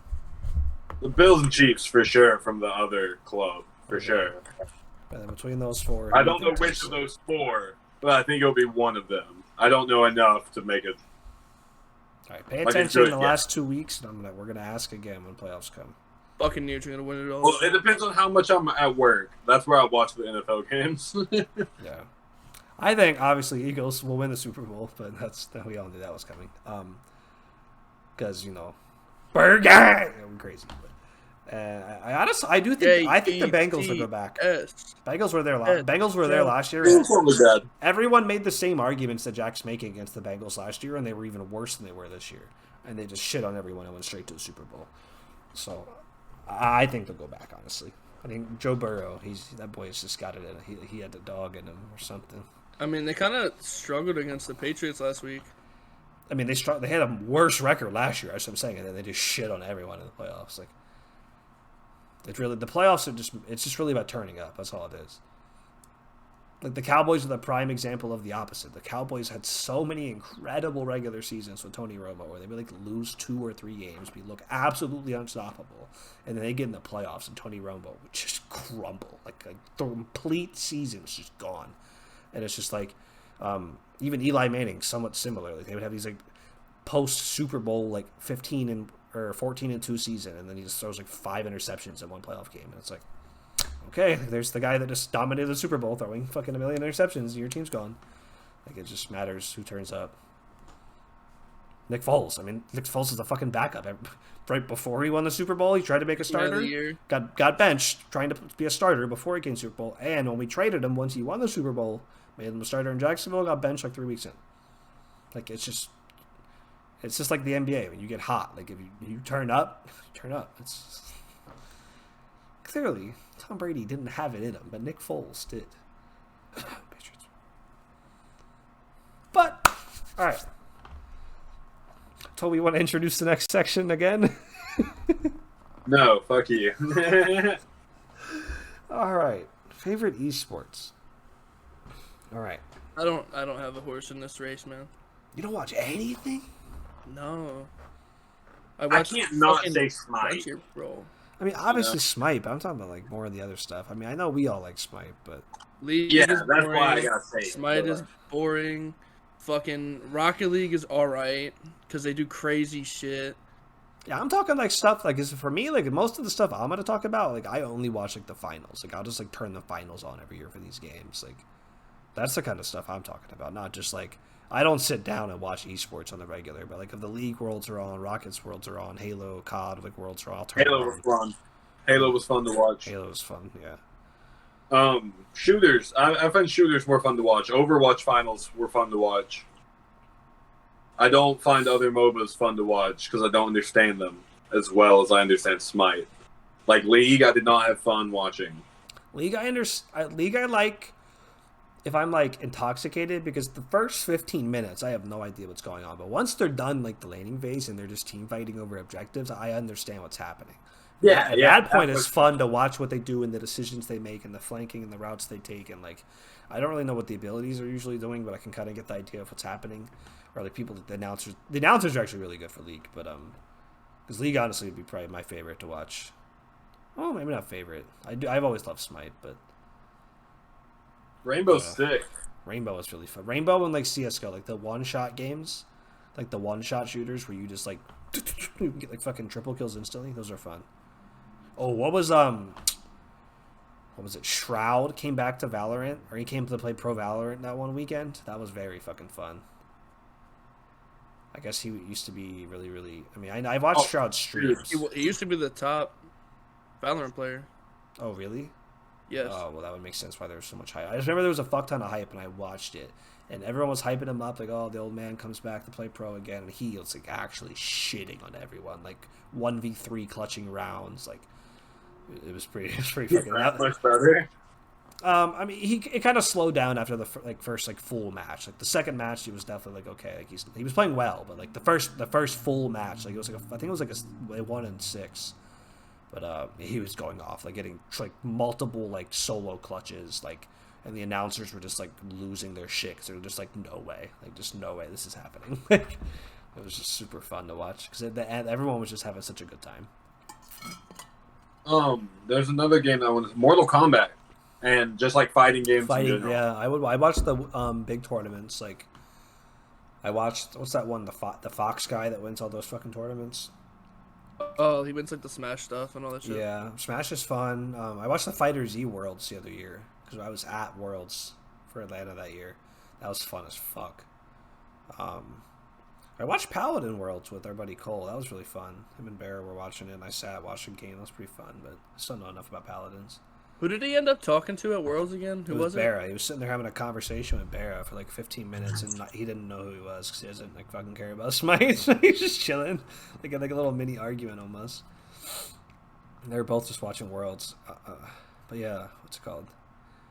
Speaker 2: The Bills and Chiefs for sure from the other club for
Speaker 1: Okay.
Speaker 2: sure.
Speaker 1: And then between those four,
Speaker 2: I
Speaker 1: who do you
Speaker 2: don't know
Speaker 1: think
Speaker 2: which
Speaker 1: takes
Speaker 2: of
Speaker 1: it?
Speaker 2: those four, but I think it'll be one of them. I don't know enough to make it.
Speaker 1: All right, pay
Speaker 2: Like a
Speaker 1: attention in
Speaker 2: good
Speaker 1: the
Speaker 2: guess.
Speaker 1: last 2 weeks, and we're gonna ask again when playoffs come.
Speaker 3: Buccaneers are gonna win it all.
Speaker 2: Well, it depends on how much I'm at work. That's where I watch the NFL games.
Speaker 1: Yeah, I think obviously Eagles will win the Super Bowl, but we all knew that was coming. Because Burger, I'm crazy. But, I honestly, I think the Bengals will go back.
Speaker 3: Yes.
Speaker 1: Bengals were there.
Speaker 3: Yes.
Speaker 1: Bengals were there last year.
Speaker 2: It's only bad.
Speaker 1: Everyone made the same arguments that Jack's making against the Bengals last year, and they were even worse than they were this year. And they just shit on everyone and went straight to the Super Bowl. So I think they'll go back, honestly. I think Joe Burrow, that boy's just got it in him. He had the dog in him or something.
Speaker 3: I mean, they kind of struggled against the Patriots last week.
Speaker 1: I mean, they had a worse record last year, that's what I'm saying, and then they just shit on everyone in the playoffs. Like, the playoffs it's just really about turning up. That's all it is. Like, the Cowboys are the prime example of the opposite. The Cowboys had so many incredible regular seasons with Tony Romo where they would lose 2 or 3 games, we look absolutely unstoppable, and then they get in the playoffs and Tony Romo would just crumble. Like the complete season was just gone. And it's just even Eli Manning, somewhat similar. Like, they would have these post Super Bowl 15 or 14-2 season, and then he just throws 5 interceptions in one playoff game, and it's like, okay, there's the guy that just dominated the Super Bowl throwing fucking 1 million interceptions, and your team's gone. It just matters who turns up. Nick Foles. I mean, Nick Foles is a fucking backup. Right before he won the Super Bowl, he tried to make a starter. Got benched trying to be a starter before he came to the Super Bowl. And when we traded him, once he won the Super Bowl, made him a starter in Jacksonville, got benched 3 weeks in. It's just like the NBA. When you get hot, if you turn up, you turn up. It's clearly Tom Brady didn't have it in him, but Nick Foles did. Patriots. But all right. Toby, you want to introduce the next section again?
Speaker 2: No, fuck you.
Speaker 1: All right. Favorite esports. All right.
Speaker 3: I don't have a horse in this race, man.
Speaker 1: You don't watch anything?
Speaker 3: No.
Speaker 2: I can't not say Smite.
Speaker 3: Frontier, bro.
Speaker 1: I mean, obviously Smite, but I'm talking about more of the other stuff. I mean, I know we all like Smite, but
Speaker 3: League
Speaker 2: Yeah,
Speaker 3: is
Speaker 2: that's
Speaker 3: boring.
Speaker 2: why I gotta say it.
Speaker 3: Smite is boring. Fucking Rocket League is alright because they do crazy shit.
Speaker 1: yeah, I'm talking stuff is for me most of the stuff I'm gonna talk about. I only watch the finals. I'll just turn the finals on every year for these games. That's the kind of stuff I'm talking about. Not just I don't sit down and watch esports on the regular, but if the League Worlds are on, Rockets Worlds are on, Halo, COD Worlds are on, I'll turn
Speaker 2: Halo
Speaker 1: it
Speaker 2: was
Speaker 1: on.
Speaker 2: fun. Halo was fun to watch.
Speaker 1: Halo was fun, yeah.
Speaker 2: Shooters. I find shooters more fun to watch. Overwatch finals were fun to watch. I don't find other MOBAs fun to watch because I don't understand them as well as I understand Smite. League, I did not have fun watching.
Speaker 1: League, League, I like if I'm intoxicated, because the first 15 minutes I have no idea what's going on. But once they're done the laning phase and they're just team fighting over objectives, I understand what's happening. At that point, it's fun to watch what they do and the decisions they make and the flanking and the routes they take. And I don't really know what the abilities are usually doing, but I can kind of get the idea of what's happening. Or the announcers are actually really good for League, but because League honestly would be probably my favorite to watch. Oh, maybe not favorite. I've always loved Smite, but
Speaker 2: Rainbow's sick.
Speaker 1: Rainbow is really fun. Rainbow and CS:GO, the one-shot games, the one-shot shooters where you just you get fucking triple kills instantly. Those are fun. Oh, what was it? Shroud came back to Valorant, or he came to play Pro Valorant that one weekend. That was very fucking fun. I guess he used to be really, really. I mean, I watched Shroud streams.
Speaker 3: He used to be the top Valorant player.
Speaker 1: Oh, really?
Speaker 3: Yes.
Speaker 1: Oh, well, that would make sense why there was so much hype. I just remember there was a fuck ton of hype, and I watched it, and everyone was hyping him up, oh, the old man comes back to play pro again, and he was actually shitting on everyone, 1v3 clutching rounds, it was pretty fucking.
Speaker 2: That much better.
Speaker 1: I mean, it kind of slowed down after the first full match. The second match, he was definitely okay. He was playing well, but the first full match, it was I think it was a 1-6. But he was going off, getting multiple solo clutches, and the announcers were just losing their shit. Cause they were just no way, just no way this is happening. It was just super fun to watch because everyone was just having such a good time.
Speaker 2: There's another game that one is Mortal Kombat, and just like fighting games in
Speaker 1: Fighting,
Speaker 2: general.
Speaker 1: yeah. I watched the big tournaments. Like, I watched what's that one? The Fox guy that wins all those fucking tournaments.
Speaker 3: Oh, he wins like the Smash stuff and all that shit.
Speaker 1: Yeah, Smash is fun. I watched the Fighter Z Worlds the other year because I was at Worlds for Atlanta that year. That was fun as fuck. I watched Paladin Worlds with our buddy Cole. That was really fun. Him and Bear were watching it, and I sat watching the game. That was pretty fun, but I still don't know enough about Paladins.
Speaker 3: Who did he end up talking to at Worlds again? Who
Speaker 1: It was
Speaker 3: was it?
Speaker 1: Barra. He was sitting there having a conversation with Barra for like 15 minutes, and he didn't know who he was because he doesn't like fucking care about Smite. So he's just chilling, like a little mini argument almost. And they were both just watching Worlds. But yeah, what's it called?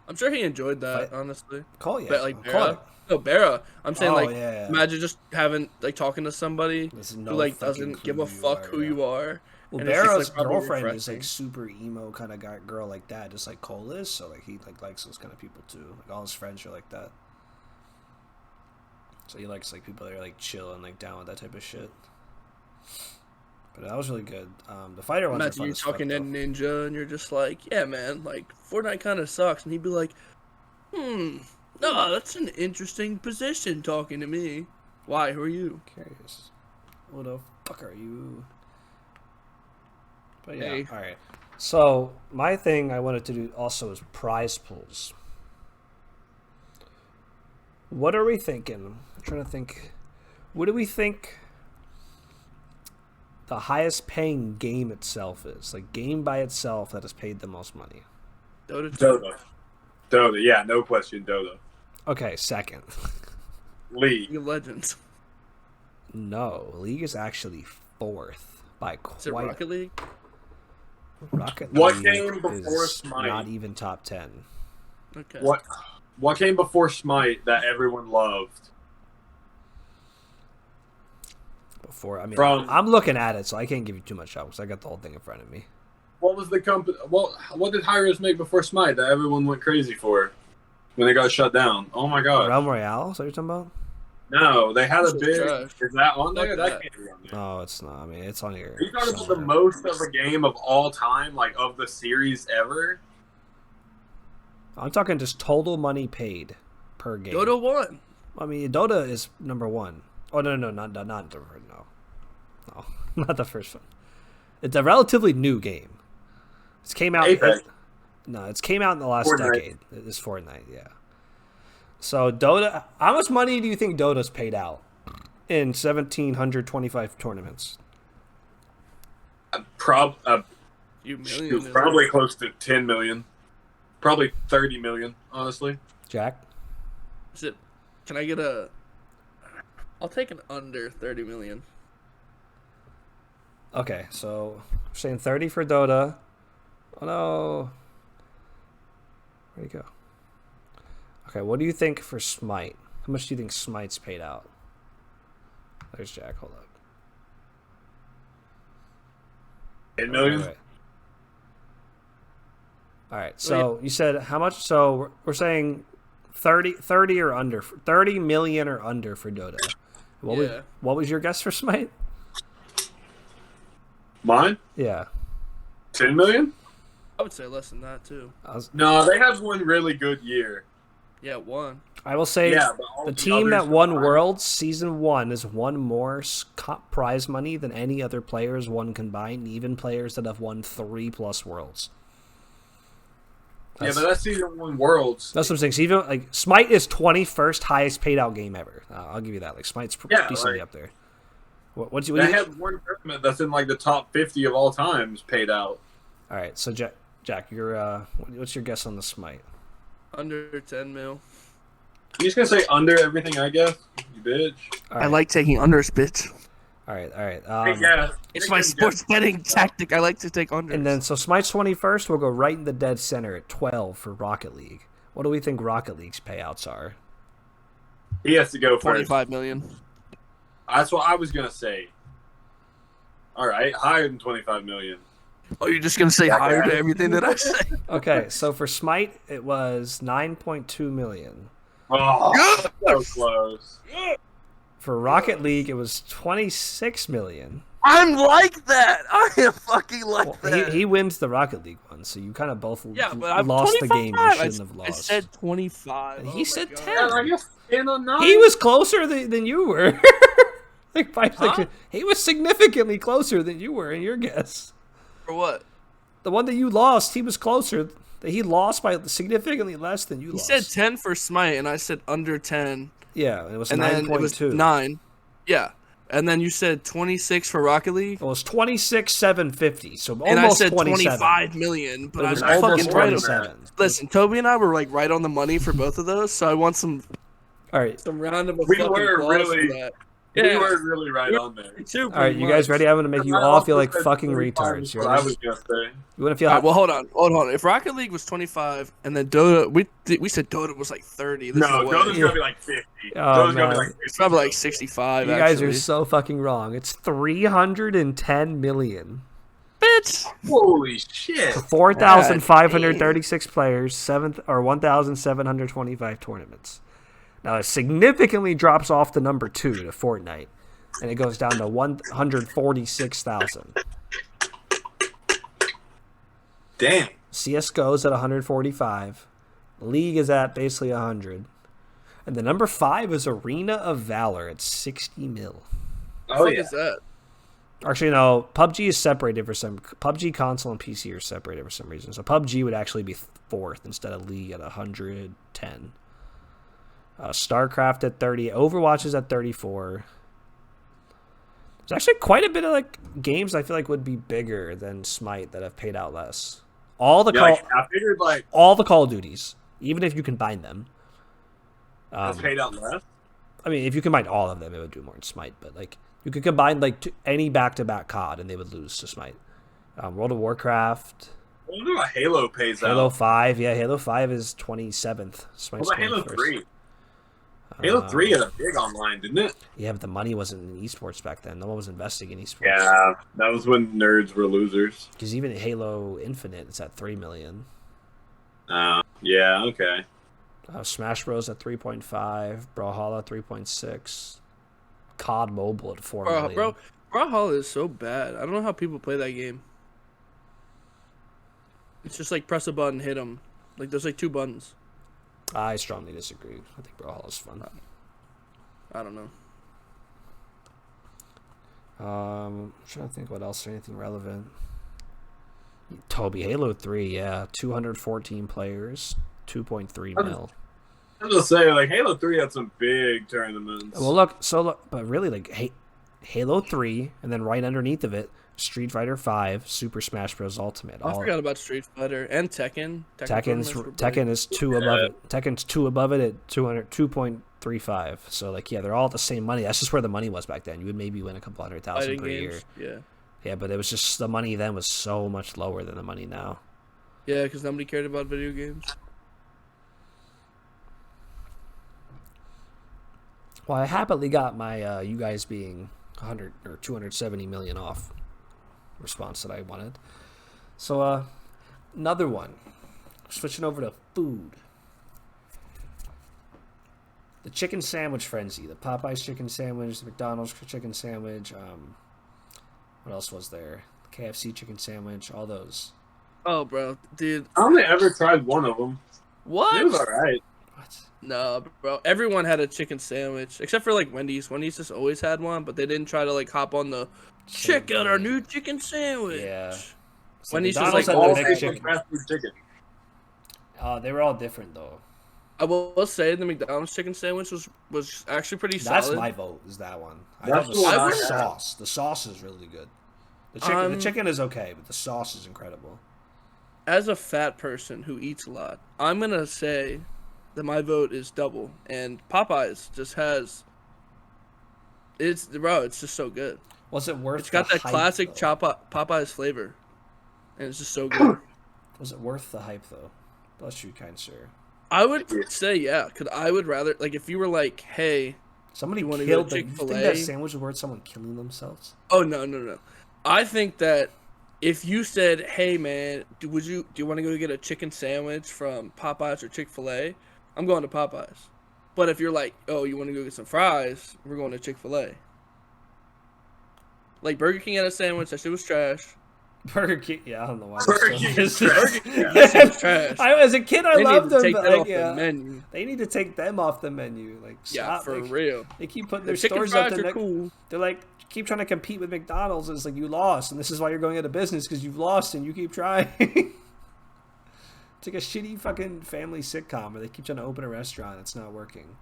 Speaker 3: I'm sure he enjoyed that,
Speaker 1: Fight-
Speaker 3: honestly.
Speaker 1: Call, yeah.
Speaker 3: But like
Speaker 1: Call
Speaker 3: Barra?
Speaker 1: it.
Speaker 3: No, Barra. I'm saying
Speaker 1: Oh,
Speaker 3: like,
Speaker 1: yeah.
Speaker 3: imagine just having like talking to somebody
Speaker 1: There's
Speaker 3: who
Speaker 1: no
Speaker 3: like
Speaker 1: fucking
Speaker 3: doesn't
Speaker 1: clue
Speaker 3: give a
Speaker 1: who you
Speaker 3: fuck
Speaker 1: are,
Speaker 3: who
Speaker 1: yeah.
Speaker 3: you are.
Speaker 1: Well,
Speaker 3: and it's just,
Speaker 1: Barra's
Speaker 3: like, probably
Speaker 1: girlfriend is
Speaker 3: refreshing.
Speaker 1: like super emo kind of girl like that, just like Cole is. So like he like likes those kind of people too. Like all his friends are like that. So he likes like people that are like chill and like down with that type of shit. But that was really good. The fighter ones are
Speaker 3: Imagine
Speaker 1: fun
Speaker 3: you
Speaker 1: as fuck,
Speaker 3: talking to
Speaker 1: though.
Speaker 3: Ninja and you're just like, yeah, man, like Fortnite kind of sucks, and he'd be like, no, that's an interesting position talking to me. Why? Who are you?
Speaker 1: Curious. Who the fuck are you? But yeah,
Speaker 3: Hey.
Speaker 1: all right. So my thing I wanted to do also is prize pools. What are we thinking? I'm trying to think. What do we think the highest paying game itself is? Like game by itself that has paid the most money.
Speaker 3: Dota 2.
Speaker 2: Dota, yeah, no question, Dota.
Speaker 1: Okay, second.
Speaker 2: League.
Speaker 3: League of Legends.
Speaker 1: No, League is actually fourth by
Speaker 3: Is it
Speaker 1: quite.
Speaker 3: Rocket League?
Speaker 1: Rocket
Speaker 2: What
Speaker 1: League
Speaker 2: came before
Speaker 1: is
Speaker 2: Smite?
Speaker 1: not even top 10.
Speaker 3: Okay.
Speaker 2: What came before Smite that everyone loved?
Speaker 1: Before, I mean,
Speaker 2: From-
Speaker 1: I'm looking at it, so I can't give you too much help because I got the whole thing in front of me.
Speaker 2: What was the company? What did Hyros make before Smite that everyone went crazy for when they got shut down? Oh my god!
Speaker 1: Realm Royale, is that what you're talking about?
Speaker 2: No, they had a
Speaker 3: This is
Speaker 2: big.
Speaker 3: trash.
Speaker 2: Is that on there?
Speaker 3: Fuck
Speaker 2: That
Speaker 3: that.
Speaker 2: can't be on there.
Speaker 1: No, it's not. I mean, it's on here.
Speaker 2: Are you talking about the
Speaker 1: somewhere.
Speaker 2: most of a game of all time, like of the series ever?
Speaker 1: I'm talking just total money paid per game.
Speaker 3: Dota 1.
Speaker 1: I mean, Dota is number one. Oh no, not the first. No, not the first one. It's a relatively new game. It came out.
Speaker 2: Apex.
Speaker 1: It's came out in the last
Speaker 2: Fortnite.
Speaker 1: decade. It's Fortnite, yeah. So Dota, how much money do you think Dota's paid out in 1,725 tournaments?
Speaker 3: You million.
Speaker 2: Shoot, probably close to 10 million. Probably 30 million, honestly.
Speaker 1: Jack,
Speaker 3: Is it? Can I get a? I'll take an under 30 million.
Speaker 1: okay, so we're saying 30 for Dota. Oh no, where'd he go? Okay, what do you think for Smite? How much do you think Smite's paid out? There's Jack. Hold up.
Speaker 2: 10 million?
Speaker 1: Wait. All right. So you said how much? So we're saying 30 or under. 30 million or under for Dota.
Speaker 3: Yeah.
Speaker 1: What was your guess for Smite?
Speaker 2: Mine?
Speaker 1: Yeah.
Speaker 2: 10 million?
Speaker 3: I would say less than that too.
Speaker 2: No, they have one really good year.
Speaker 3: Yeah, one.
Speaker 1: I will say
Speaker 2: Yeah, but all
Speaker 1: the
Speaker 2: the
Speaker 1: team
Speaker 2: others
Speaker 1: that won
Speaker 2: combined-
Speaker 1: Worlds Season 1 has won more prize money than any other players won combined, even players that have won 3+ Worlds.
Speaker 2: Yeah, but that's season 1 Worlds.
Speaker 1: That's what I'm saying. So even like Smite is 21st highest paid out game ever. I'll give you that. Like Smite's
Speaker 2: Yeah,
Speaker 1: decently
Speaker 2: like-
Speaker 1: up there. What do
Speaker 2: They
Speaker 1: you?
Speaker 2: have one tournament that's in like the top 50 of all times paid out.
Speaker 1: All right, so Jack, you're what's your guess on the Smite?
Speaker 3: Under 10 mil.
Speaker 2: You just gonna say under everything, I guess? You bitch.
Speaker 1: All right,
Speaker 3: like taking unders, bitch.
Speaker 1: all right.
Speaker 2: Yeah.
Speaker 3: It's my sports betting tactic. I like to take unders.
Speaker 1: And then so Smite's 21st. We'll go right in the dead center at 12 for Rocket League. What do we think Rocket League's payouts are?
Speaker 2: He has to go first.
Speaker 3: 25 million.
Speaker 2: That's what I was gonna say. All right, higher than 25 million.
Speaker 3: Oh, you're just gonna say higher to everything that I say?
Speaker 1: Okay, so for Smite it was 9.2 million.
Speaker 2: Oh, so close.
Speaker 1: For Rocket League it was 26 million.
Speaker 3: I'm like that. I am fucking like
Speaker 1: Well,
Speaker 3: that.
Speaker 1: he wins the Rocket League one, so you kind of both
Speaker 3: Yeah, but I'm
Speaker 1: lost the
Speaker 3: 25.
Speaker 1: game you shouldn't have
Speaker 3: I
Speaker 1: lost.
Speaker 3: said 25.
Speaker 1: And
Speaker 3: Oh
Speaker 1: he
Speaker 3: my
Speaker 1: said
Speaker 3: God.
Speaker 1: 10.
Speaker 2: Yeah, I guess 10 on 9.
Speaker 1: He was closer than you were. like by
Speaker 3: Huh?
Speaker 1: like, he was significantly closer than you were in your guess.
Speaker 3: For what?
Speaker 1: The one that you lost, he was closer. He lost by significantly less than you
Speaker 3: He
Speaker 1: lost.
Speaker 3: said 10 for Smite, and I said under 10.
Speaker 1: Yeah, and it was
Speaker 3: And then it was
Speaker 1: 9.2.
Speaker 3: 9. Yeah. And then you said 26 for Rocket League.
Speaker 1: It was 26,750, so almost
Speaker 3: And I said
Speaker 1: 27.
Speaker 3: 25 million, but
Speaker 1: But it
Speaker 3: I
Speaker 1: was
Speaker 3: was
Speaker 1: almost
Speaker 3: fucking right on
Speaker 1: 27.
Speaker 3: Listen, Toby and I were like right on the money for both of those, so I want some
Speaker 1: All right,
Speaker 3: round of
Speaker 2: We
Speaker 3: fucking
Speaker 2: were
Speaker 3: applause
Speaker 2: really-
Speaker 3: for that.
Speaker 2: We
Speaker 3: Yeah.
Speaker 2: were really right on there.
Speaker 3: Super
Speaker 1: all right, you guys
Speaker 3: much.
Speaker 1: ready? I'm gonna make you
Speaker 2: I
Speaker 1: all
Speaker 2: also
Speaker 1: feel like
Speaker 2: said
Speaker 1: fucking
Speaker 2: 35
Speaker 1: retards.
Speaker 2: is
Speaker 1: You
Speaker 2: what I
Speaker 1: ready?
Speaker 2: was gonna say.
Speaker 1: You wanna feel?
Speaker 3: All right, well, hold on. If Rocket League was 25 and then Dota, we said Dota was like 30. There's
Speaker 2: No,
Speaker 3: no way.
Speaker 2: Dota's gonna be like 50.
Speaker 1: Oh,
Speaker 2: Dota's gonna
Speaker 1: man.
Speaker 2: be like 50.
Speaker 3: It's probably like 65.
Speaker 1: you guys
Speaker 3: actually.
Speaker 1: are so fucking wrong. It's 310 million.
Speaker 3: bitch.
Speaker 2: Holy shit.
Speaker 1: 4,536 players, 1,725 tournaments. Now it significantly drops off the number 2 to Fortnite, and it goes down to 146,000.
Speaker 2: Damn.
Speaker 1: CS:GO is at 145. League is at basically 100. And the number 5 is Arena of Valor at 60 mil.
Speaker 2: Oh
Speaker 3: What
Speaker 2: yeah.
Speaker 3: is that?
Speaker 1: Actually, no. PUBG is separated for some. PUBG console and PC are separated for some reason. So PUBG would actually be 4th instead of League at 110. StarCraft at 30. Overwatch is at 34. There's actually quite a bit of like games I feel like would be bigger than Smite that have paid out less. All the
Speaker 2: Yeah,
Speaker 1: call,
Speaker 2: like, I figured like
Speaker 1: all the Call of Duties, even if you combine them.
Speaker 2: that's paid out less.
Speaker 1: I mean, if you combine all of them, it would do more than Smite. But like, you could combine like any back-to-back COD, and they would lose to Smite. World of Warcraft,
Speaker 2: I wonder what Halo pays
Speaker 1: Halo
Speaker 2: out.
Speaker 1: 5. Yeah, Halo 5 is 27th. Smite's
Speaker 2: What about Halo
Speaker 1: 21st.
Speaker 2: 3? Halo 3 had a big online, didn't it?
Speaker 1: Yeah, but the money wasn't in esports back then. No one was investing in esports.
Speaker 2: Yeah, that was when nerds were losers.
Speaker 1: Because even Halo Infinite, it's at 3 million.
Speaker 2: Yeah, okay.
Speaker 1: Smash Bros at 3.5. Brawlhalla 3.6. COD Mobile at 4 million.
Speaker 3: Brawlhalla is so bad. I don't know how people play that game. It's just like press a button, hit them. Like there's like 2 buttons.
Speaker 1: I strongly disagree. I think Brawlhalla is fun.
Speaker 3: I don't know.
Speaker 1: I'm trying to think what else. Anything relevant? Toby, Halo 3, yeah. 214 players, 2.3 mil.
Speaker 2: I was gonna say, like, Halo 3 had some big tournaments.
Speaker 1: Well, but really, like, Halo 3, and then right underneath of it, Street Fighter 5, Super Smash Bros. Ultimate.
Speaker 3: I forgot about Street Fighter and Tekken.
Speaker 1: Tekken is 2 above it. Tekken's 2 above it at 2.35. So, like, yeah, they're all the same money. That's just where the money was back then. You would maybe win a couple $100,000
Speaker 3: fighting
Speaker 1: per
Speaker 3: games.
Speaker 1: year.
Speaker 3: Yeah.
Speaker 1: Yeah, but it was just the money then was so much lower than the money now.
Speaker 3: Yeah, because nobody cared about video games.
Speaker 1: Well, I happily got my you guys being 100 or 270 million off response that I wanted. So another one. Switching over to food. The chicken sandwich frenzy. The Popeyes chicken sandwich, the McDonald's chicken sandwich, what else was there? The KFC chicken sandwich, all those.
Speaker 3: Oh, bro, dude,
Speaker 2: I only ever tried one of them.
Speaker 3: what?
Speaker 2: It was alright.
Speaker 1: What?
Speaker 3: No, bro. Everyone had a chicken sandwich except for like Wendy's. Wendy's just always had one, but they didn't try to like hop on the check out our new chicken sandwich.
Speaker 1: Yeah. So
Speaker 3: Wendy's just
Speaker 1: McDonald's
Speaker 3: like
Speaker 1: had the
Speaker 2: All
Speaker 1: big
Speaker 2: taste like
Speaker 1: chicken.
Speaker 2: fast food chicken.
Speaker 1: They were all different though.
Speaker 3: I will say the McDonald's chicken sandwich was actually pretty
Speaker 1: That's
Speaker 3: solid.
Speaker 1: my vote. Is that one? I
Speaker 2: That's
Speaker 1: love
Speaker 2: the one I
Speaker 1: the
Speaker 2: had.
Speaker 1: sauce. The sauce is really good. The chicken is okay, but the sauce is incredible.
Speaker 3: As a fat person who eats a lot, I'm gonna say that my vote is double. And Popeyes just has. It's just so good.
Speaker 1: Was it worth?
Speaker 3: It's got
Speaker 1: the
Speaker 3: that
Speaker 1: hype,
Speaker 3: classic
Speaker 1: though?
Speaker 3: Popeyes flavor, and it's just so good.
Speaker 1: Was it worth the hype though? Bless you, kind sir.
Speaker 3: I would say yeah, cause I would rather like if you were like, hey,
Speaker 1: Somebody
Speaker 3: You wanna
Speaker 1: killed.
Speaker 3: go
Speaker 1: You think
Speaker 3: Chick-fil-A?
Speaker 1: that sandwich was worth someone killing themselves?
Speaker 3: oh no, I think that if you said, hey man, do you want to go get a chicken sandwich from Popeyes or Chick-fil-A? I'm going to Popeyes. But if you're like, oh, you want to go get some fries, we're going to Chick-fil-A. Like Burger King had a sandwich. That shit was trash.
Speaker 1: Burger King. Yeah, I don't know why.
Speaker 2: Burger
Speaker 1: Burger
Speaker 2: King
Speaker 1: King
Speaker 2: is trash.
Speaker 3: That shit was trash.
Speaker 1: As a kid, I
Speaker 3: They need
Speaker 1: loved
Speaker 3: to
Speaker 1: them.
Speaker 3: take
Speaker 1: But
Speaker 3: that
Speaker 1: like,
Speaker 3: off the menu.
Speaker 1: they need to take them off the menu. Like,
Speaker 3: Yeah,
Speaker 1: stop.
Speaker 3: for
Speaker 1: like,
Speaker 3: real.
Speaker 1: They keep putting
Speaker 3: The
Speaker 1: their
Speaker 3: chicken
Speaker 1: stores up
Speaker 3: fries
Speaker 1: there.
Speaker 3: are cool.
Speaker 1: They're like, keep trying to compete with McDonald's. And it's like, you lost, and this is why you're going out of business, because you've lost and you keep trying. It's like a shitty fucking family sitcom where they keep trying to open a restaurant. It's not working.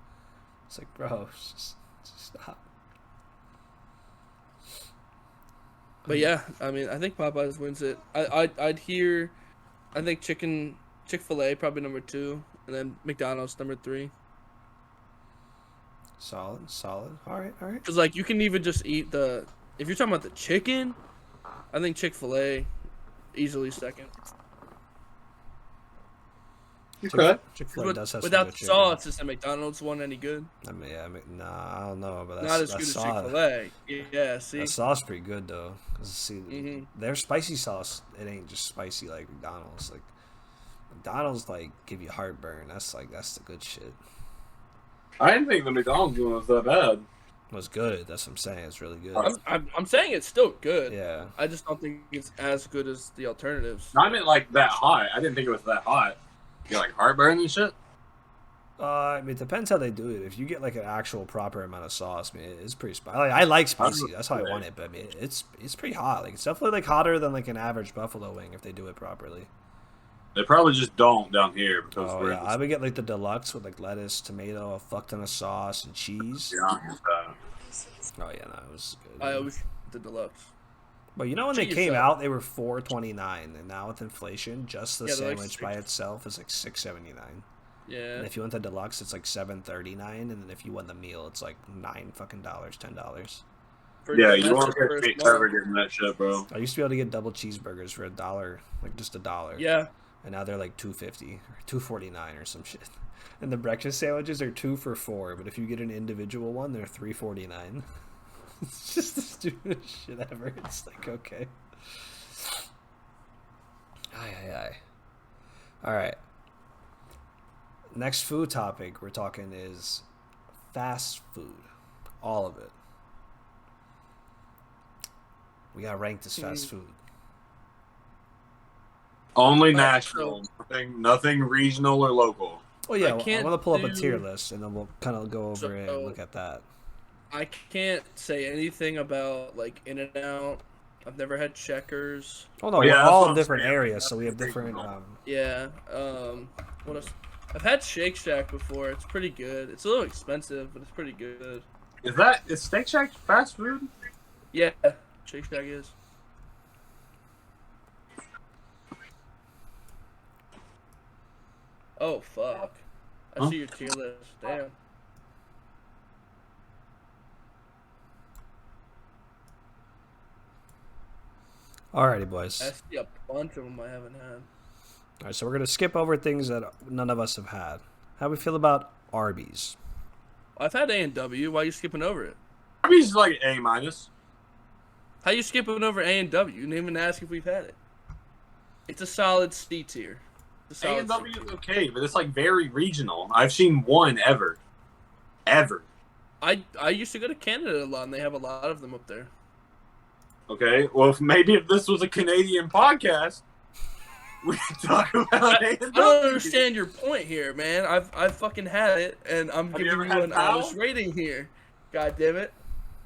Speaker 1: It's like, bro, just stop.
Speaker 3: But yeah, I mean, I think Popeyes wins it. I'd hear, I think Chick-fil-A probably number 2, and then McDonald's number 3.
Speaker 1: Solid, solid. All right, all right.
Speaker 3: Cause like you can even just eat the. If you're talking about the chicken, I think Chick-fil-A easily second.
Speaker 2: Okay.
Speaker 1: Chick-fil-A does have some
Speaker 3: Without
Speaker 1: good
Speaker 3: the
Speaker 1: chicken.
Speaker 3: sauce, is the McDonald's one any good?
Speaker 1: I mean, nah, I don't know, but
Speaker 3: Not
Speaker 1: that's
Speaker 3: as good as
Speaker 1: sauce.
Speaker 3: Chick-fil-A. Yeah, see.
Speaker 1: That sauce pretty good though. 'Cause see,
Speaker 3: Mhm.
Speaker 1: their spicy sauce, it ain't just spicy like McDonald's. Like McDonald's, like give you heartburn. That's the good shit.
Speaker 2: I didn't think the McDonald's one was that bad.
Speaker 1: It was good. That's what I'm saying. It's really good.
Speaker 3: I'm saying it's still good.
Speaker 1: Yeah.
Speaker 3: I just don't think it's as good as the alternatives.
Speaker 2: I meant like that hot. I didn't think it was that hot. You get like heartburn and shit.
Speaker 1: I mean, it depends how they do it. If you get like an actual proper amount of sauce, I mean, it's pretty spicy. Like, I like spicy. That's how I want it. But I mean, it's pretty hot. Like it's definitely like hotter than like an average buffalo wing if they do it properly.
Speaker 2: They probably just don't down here because
Speaker 1: Oh
Speaker 2: we're
Speaker 1: yeah, I would get like the deluxe with like lettuce, tomato, a fuck ton of sauce, and cheese.
Speaker 2: yeah.
Speaker 1: Oh yeah, no, it was good.
Speaker 3: I always the deluxe.
Speaker 1: But you know when they
Speaker 3: Treat
Speaker 1: came
Speaker 3: yourself.
Speaker 1: out, they were $4.29, and now with inflation, just the
Speaker 3: Yeah, they're like
Speaker 1: sandwich by
Speaker 3: six-
Speaker 1: itself is like $6.79.
Speaker 3: Yeah.
Speaker 1: And if you want the deluxe, it's like $7.39, and then if you want the meal, it's like $10.
Speaker 2: Yeah, you
Speaker 3: That's
Speaker 2: won't
Speaker 3: the
Speaker 2: get
Speaker 3: first
Speaker 2: big
Speaker 3: one.
Speaker 2: ever getting that shit, bro.
Speaker 1: I used to be able to get double cheeseburgers for $1, like just $1.
Speaker 3: Yeah.
Speaker 1: And now they're like $2.50 or $2.49 or some shit. And the breakfast sandwiches are 2 for $4, but if you get an individual one, they're $3.49. It's just the stupidest shit ever. It's like, okay. Aye. All right. Next food topic we're talking is fast food. All of it. We gotta rank this fast food.
Speaker 2: Only
Speaker 3: Alright,
Speaker 2: national, nothing regional or local.
Speaker 1: Well, yeah,
Speaker 3: I
Speaker 1: I'm
Speaker 3: can't
Speaker 1: gonna pull up a tier
Speaker 3: do-
Speaker 1: list and then we'll kind of go over it and look at that.
Speaker 3: I can't say anything about like In-N-Out. I've never had Checkers.
Speaker 1: Oh no,
Speaker 2: Yeah,
Speaker 1: we're
Speaker 2: that's
Speaker 1: all
Speaker 2: what
Speaker 1: in
Speaker 2: I'm
Speaker 1: different
Speaker 2: saying.
Speaker 1: areas, so we have
Speaker 2: That's
Speaker 1: different.
Speaker 2: regional.
Speaker 3: Yeah. What else? I've had Shake Shack before. It's pretty good. It's a little expensive, but it's pretty good.
Speaker 2: Is Steak Shack fast food?
Speaker 3: Yeah, Shake Shack is. Oh fuck! I
Speaker 2: Huh?
Speaker 3: see your tier list. Damn.
Speaker 1: Alrighty, boys.
Speaker 3: I see a bunch of them I haven't had.
Speaker 1: All right, so we're gonna skip over things that none of us have had. How we feel about Arby's?
Speaker 3: I've had A&W. Why are you skipping over it?
Speaker 2: Arby's is like A minus.
Speaker 3: How you skipping over A&W? You didn't even ask if we've had it. It's a solid C tier. It's a
Speaker 2: A
Speaker 3: solid
Speaker 2: and
Speaker 3: C
Speaker 2: W
Speaker 3: tier.
Speaker 2: is okay, but it's like very regional. I've seen one ever.
Speaker 3: I used to go to Canada a lot, and they have a lot of them up there.
Speaker 2: Okay, well, if this was a Canadian podcast, we could talk about A and
Speaker 3: I don't
Speaker 2: W.
Speaker 3: understand your point here, man. I've fucking had it, and I'm
Speaker 2: Have you
Speaker 3: giving
Speaker 2: ever
Speaker 3: you
Speaker 2: had
Speaker 3: an honest
Speaker 2: Pal?
Speaker 3: rating here. God damn it.